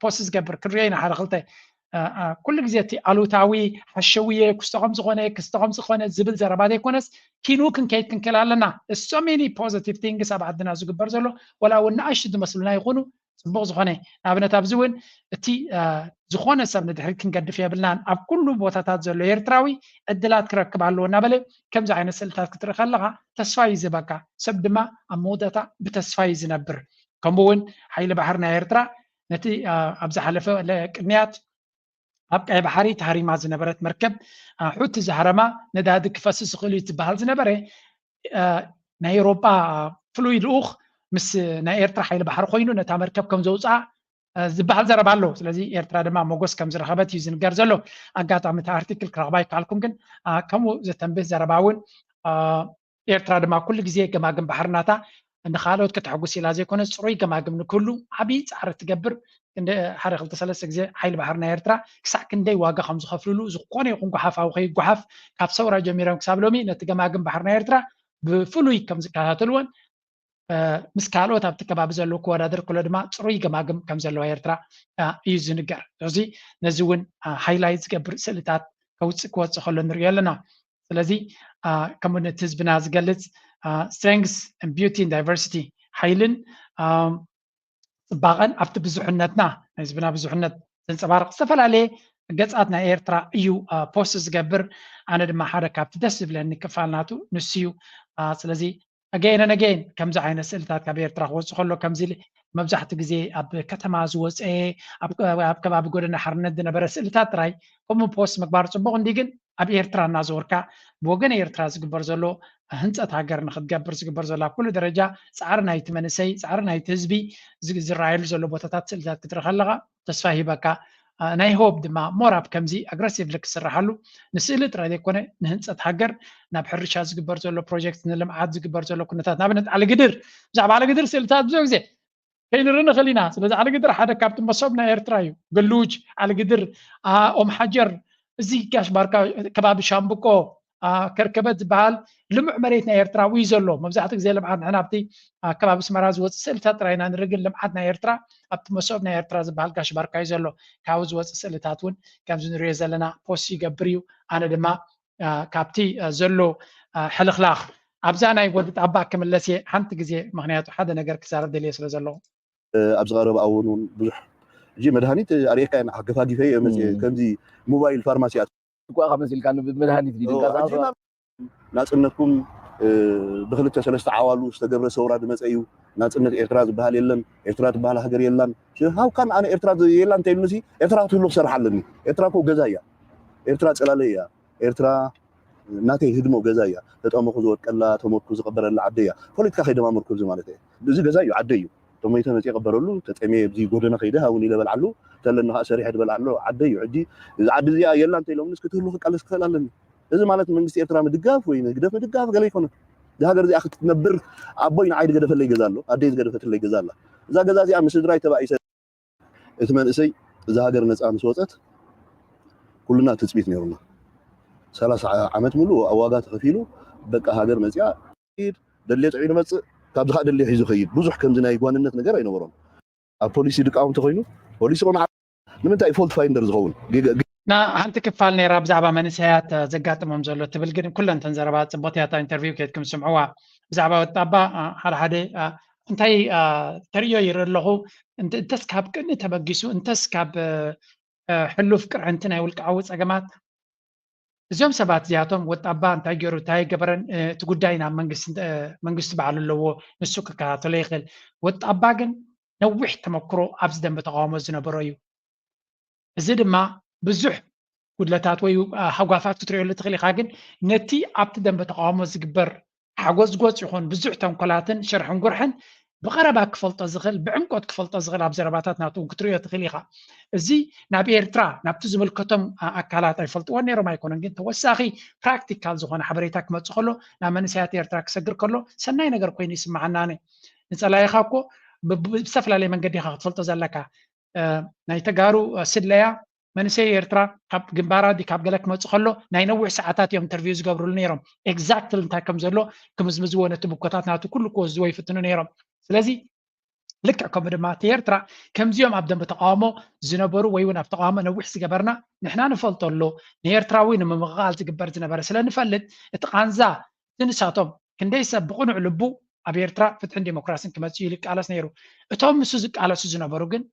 ፖስት ዝገብር ክንሪኦ ኢና ሓደ ክልተ كل جزيتي ألوتاوي حشوية كستقم زخونة زبل زربادي كونس كينو كن كيت كن كلا لنا so many positive things أبعدنا زوجبر زلو ولا ونعشد مثلنا يكونوا صبغ زخونة أبنا تابزون تي زخونة سبنا دحرك كن فيها بلان أب كل بوتات زلو يرتراوي الدلات كركب على نبله كم زعين السلطات كتر خلها تسفايز بكا سبدما أمودتا بتسفايز نبر كمبون حيل بحرنا يرترا نتي أبز حلفه لكنيات أبقى بحري تهري مع زنبرة مركب حوت زهرما نداد كفاس سقلي تبهال زنبرة نايروبا فلويد الأخ مس نايرترا حيل بحر خوينو نتا مركب كم زوزع زبهال زربالو سلازي إيرترا دما موجوس كم زرخبات يزن جرزلو أقاطع مت أرتيكل كرغباي قالكم كن كمو زتنبه زرباون إيرترا دما كل جزية جماعم بحرناتا إن خالود كتحقوسي لازم يكون صروي جماعم كله عبيد عرفت تجبر إن حرق التسلسل جزء حيل بحرنا يرترا كساك ندي واقع خمس خفلولو زقوني يكون جحاف أو خي جحاف كاب صورة جميلة كسابلومي نتجمع بحرنا يرترا بفلوي كم زكاتلون مسكالو تاب تكباب زلو كوادر كل دما صروي جماعم كم زلو يرترا يزنجر زي نزون highlights جبر سلطات كوت خلنا ريالنا سلزي كمان تزبنا زجلت strengths and beauty and diversity حيلن باغن أبت بزحنتنا نزبنا بزحنت تنصبارق استفل عليه قصاتنا إيرترا إيو بوستس جبر أنا دم حركة بتدسب لأن كفالناتو نسيو سلزي again and again كم زعين السلطات كبير ترى وصخلو كم زي مبزحت جزي أب كتماز وز أب كباب جودنا حرندنا برا السلطات راي كم بوست مكبار صبغن ديجن أب إيرترا نازوركا بوجن إيرترا زجبر زلو هنت أتهجر نخد جبر زجبر زلا كل درجة سعرنا يتمنسي سعرنا يتزبي زرايل زلو بوتات سلطات كتر خلقة تسفاهي بكا ناي هوب دما موراب كمزي اجريسيف لك سرحلو نسئلت راي كونه نهنص اتحجر ناب حرشا زغبر زلو بروجكت نلم عاد زغبر زلو كنتات نابنت على قدر زعب على قدر سلطات بزو غزي كاين خلينا سلازي على قدر حدا كابتن مصوبنا ايرترايو قلوج على قدر ام حجر زي كاش باركا كباب شامبكو كركبت بال لمع مريتنا ايرترا ويزلو مبزحتك زي لمعات حنابتي كباب سمراز وسلطات راينا نرجل لمعاتنا ايرترا أبت مسؤولنا إيرترا زبال كاش باركا يزلو كاوز وسلطاتون كم زنري زلنا بوسي جبريو أنا دما كابتي زلو حلخلاخ أبزانا يقول أبا كمل لسي حنت جزء مغنيات حدا نجار كسار دليل سلا زلو أبزغارب أونون بزح جي مدهانيت أريكا أنا حقفها كيفية كم زي موبايل فارماسيات كوا خمس اللي كانوا مدهانيت دي كذا ناس إنكم دخلت سلسة عوالو استجبر سورة دمسأيو ناس إنك إعتراض بها يلن إعتراض بها هجر يلن شو هاو كان أنا إعتراض يلن تيمنسي إعتراض تقول له صار حلني إعتراض هو جزايا إعتراض سلالية إعتراض ناتي هدمو جزايا تتأمل خذوت كلا تمركز قبر العدية فلت كخيد ما مركز مالته بزي جزايا عديو ثم يتمسي قبر له تتأمي بزي جودنا خيدها وني لبل علو تلنا سريح دبل علو عديو عدي إذا عدي يلن تيلون نسكت له قال سكلالن إذا مالت من جستي إعتراض مدقاف وين قدف مدقاف قال يكون ده هاجر زي أخذ تنبر أبوين عايد قدف اللي جزاله أديز قدف اللي جزاله إذا جزازي عم سدراي تبع يسد إثمان إسي إذا هاجر ناس عم صوتت كلنا تثبيت نيرنا 3 عامات ملو أواجات خفيلو بقى هاجر مزيا دليت عين مس كاب زخ دلي حيزو خيب بزح كم زنا يقوان النت نجار ينورون البوليس يدق تخينو بوليس قوم لمن تاي فولت فايندرز غون نا هانت كفال نيرا بزعبا منسيات زقاتمهم زلو تبل قدم كلن تنزربات صبوتياتا انترفيو كيتكم سمعوها بزعبا وطابا حدا انتي تريو يرلغو انت تسكاب كن تبقيسو انت تسكاب حلو فكر انتنا يولك عوص اقامات زيوم سبات زياتهم وطابا انت يجرو تاي قبرن تقوداينا منقست بعلو اللو نسوك كاتولي يخل وطابا قن نوح تمكرو أبزدن بتقامو زنبرويو زد ما بزح ودلتات ويو حقافات تريو اللي تخلي خاقن نتي أبتدن بتقامو زقبر حقوز قوز يخون بزح تنقلاتن شرحن قرحن بقربا كفلطة زغل بعمقوت كفلطة زغل أبزرباتات ناتو كتريو تخلي خا زي نابي إرترا نابتزم الكتم أكالات أي فلط وانيرو ما يكونن جنت وساخي براكتيكال زغون حبريتاك متسخلو ناما نسيات إرترا كسقر كله سناي نقر كوين يسمع عناني نسألا يخاكو بسفل عليه من قد يخاف فلطة زلكا ناي تقارو سدليا منسي إرترا كاب جنبارا دي كاب قالك متسخلو ناي نوع ساعتات يوم ترفيوز قبرو لنيرم إكزاكتل انتا كم زلو كمزمزوانة تبقوتات ناتو كل كوز زوي فتنو نيرم سلازي لك كم دما تيرترا كم زيوم أبدأ بتقامو زنبرو ويون أبتقامو نوح سجبرنا نحنا نفلت له نيرتراوين من مغال تجبر زنبر سلا نفلت اتقانزا تنساتهم كندي يسبقون علبو أبيرترا فتح ديمقراطية كما تقولك على سنيرو اتهم مسوزك على سوزنبرو جن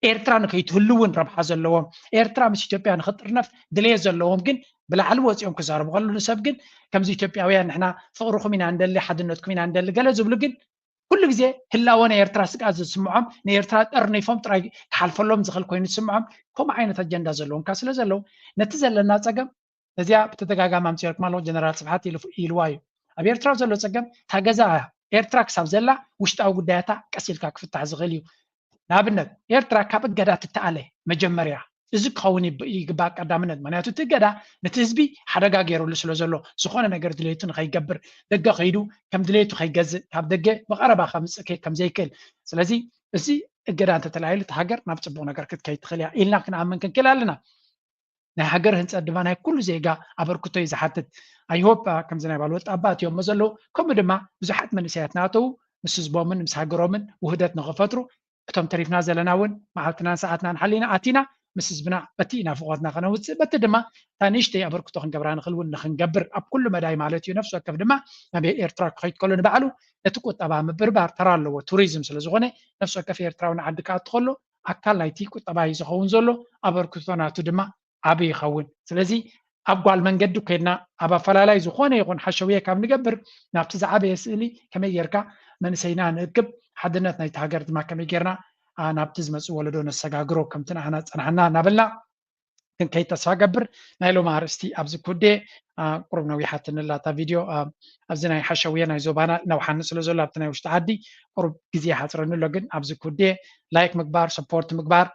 إيرترا نكيتهلون ربح زلهم إيرترا مش إثيوبيا نخطر نف دليل زلهم جن بلا علوة يوم كزار بقولوا نسب جن كم زي إثيوبيا ويا نحنا فقركم من عند اللي حد نتكم من عند اللي قال زبلوا جن كل جزء هلا وانا إيرترا سكاز سمعهم نيرترا أرني فهم ترى حلف لهم زخل كوين سمعهم كم عينة الجندة زلهم كاسل زلهم نتزل الناس أجمع نزيا بتتجاجا مع مشارك مالو جنرال سبحات يلواي أبي إيرترا زلوا أجمع تجازا إيرترا كسب زلا وش تأوج داتا كسيل كاك في التعزغليو نابنت إيرترا كابت جدا تتعلي مجمريا إذا كوني يجباك قدامنا معناته تجدا نتسبي حدا جايرو لسلو زلو سخونة نجار دليتون خي جبر دقة خيدو كم دليتو خي جز كاب دقة بقربا خمس كم زي كل سلازي بس الجدا أنت تلاقي تهجر ما بتسبونا كركت كي تخليها إلا كنا عم كن كلا لنا نهجر هنس أدفعنا كل زيجا أبركتو إذا حتى I hope كم زنا بالوقت أبات يوم مزلو كم دما بزحت من سياتناتو مسز بومن مسحجرومن وهدتنا غفترو تم تريفنا زلناون معلتنا ساعتنا نحلينا آتينا مسز بنا بتينا فوقتنا خنوت بتدما تانيشتي أبركتو خنجبران خلون خنجبر أب كل مداي مالتي نفسه كف دما نبي إيرتراك خيط كلنا بعلو نتكوت أبا مبربار ترالو وتوريزم سلزغنة نفسه كف إيرتراون عندك تخلو أكل لايتي كوت أبا يزخون زلو أبركتونا تدما أبي خون سلزي أبقال من قدو كنا أبا فلالا يزخونه يكون حشوية كم نجبر نبتز عبي يسألي كم يركع من سينان نركب حدنا نتهاجرت ما كم يجرنا أنا بتزمس ولدون السجاجرو كم تنا أنا نبلنا كن كي تساجبر نايلو مارستي أبز كودي قربنا ويحتنا لا تا فيديو أبزنا حشوية نايزوبانا نوحنا سلزولا بتنا وش تعدي قرب جزية حترنا لجن أبز كودي لايك مقبار سبورت مقبار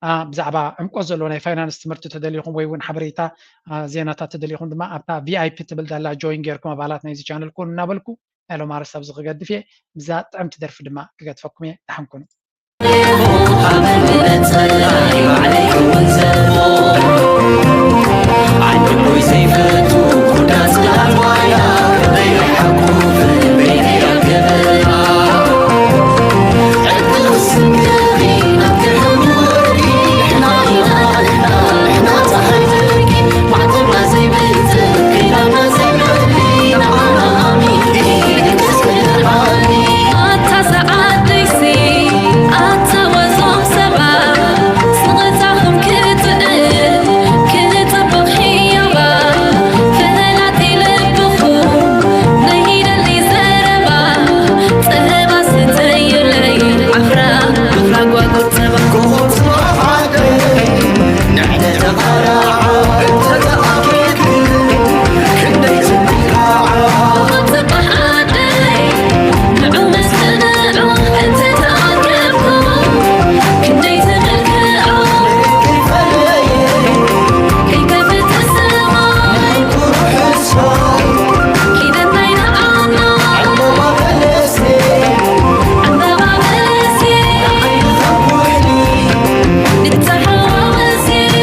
بزعبا مقزلونا فاينانس تمرت تدليهم ويون حبريتا زيناتا تدليهم دما أبتا VIP تبل دالا جوين غيركم بالاتنا يزي channel كون نابلكو نايلو مارست أبز قد فيه بزات أم تدرف دما قد فكمي تحمكم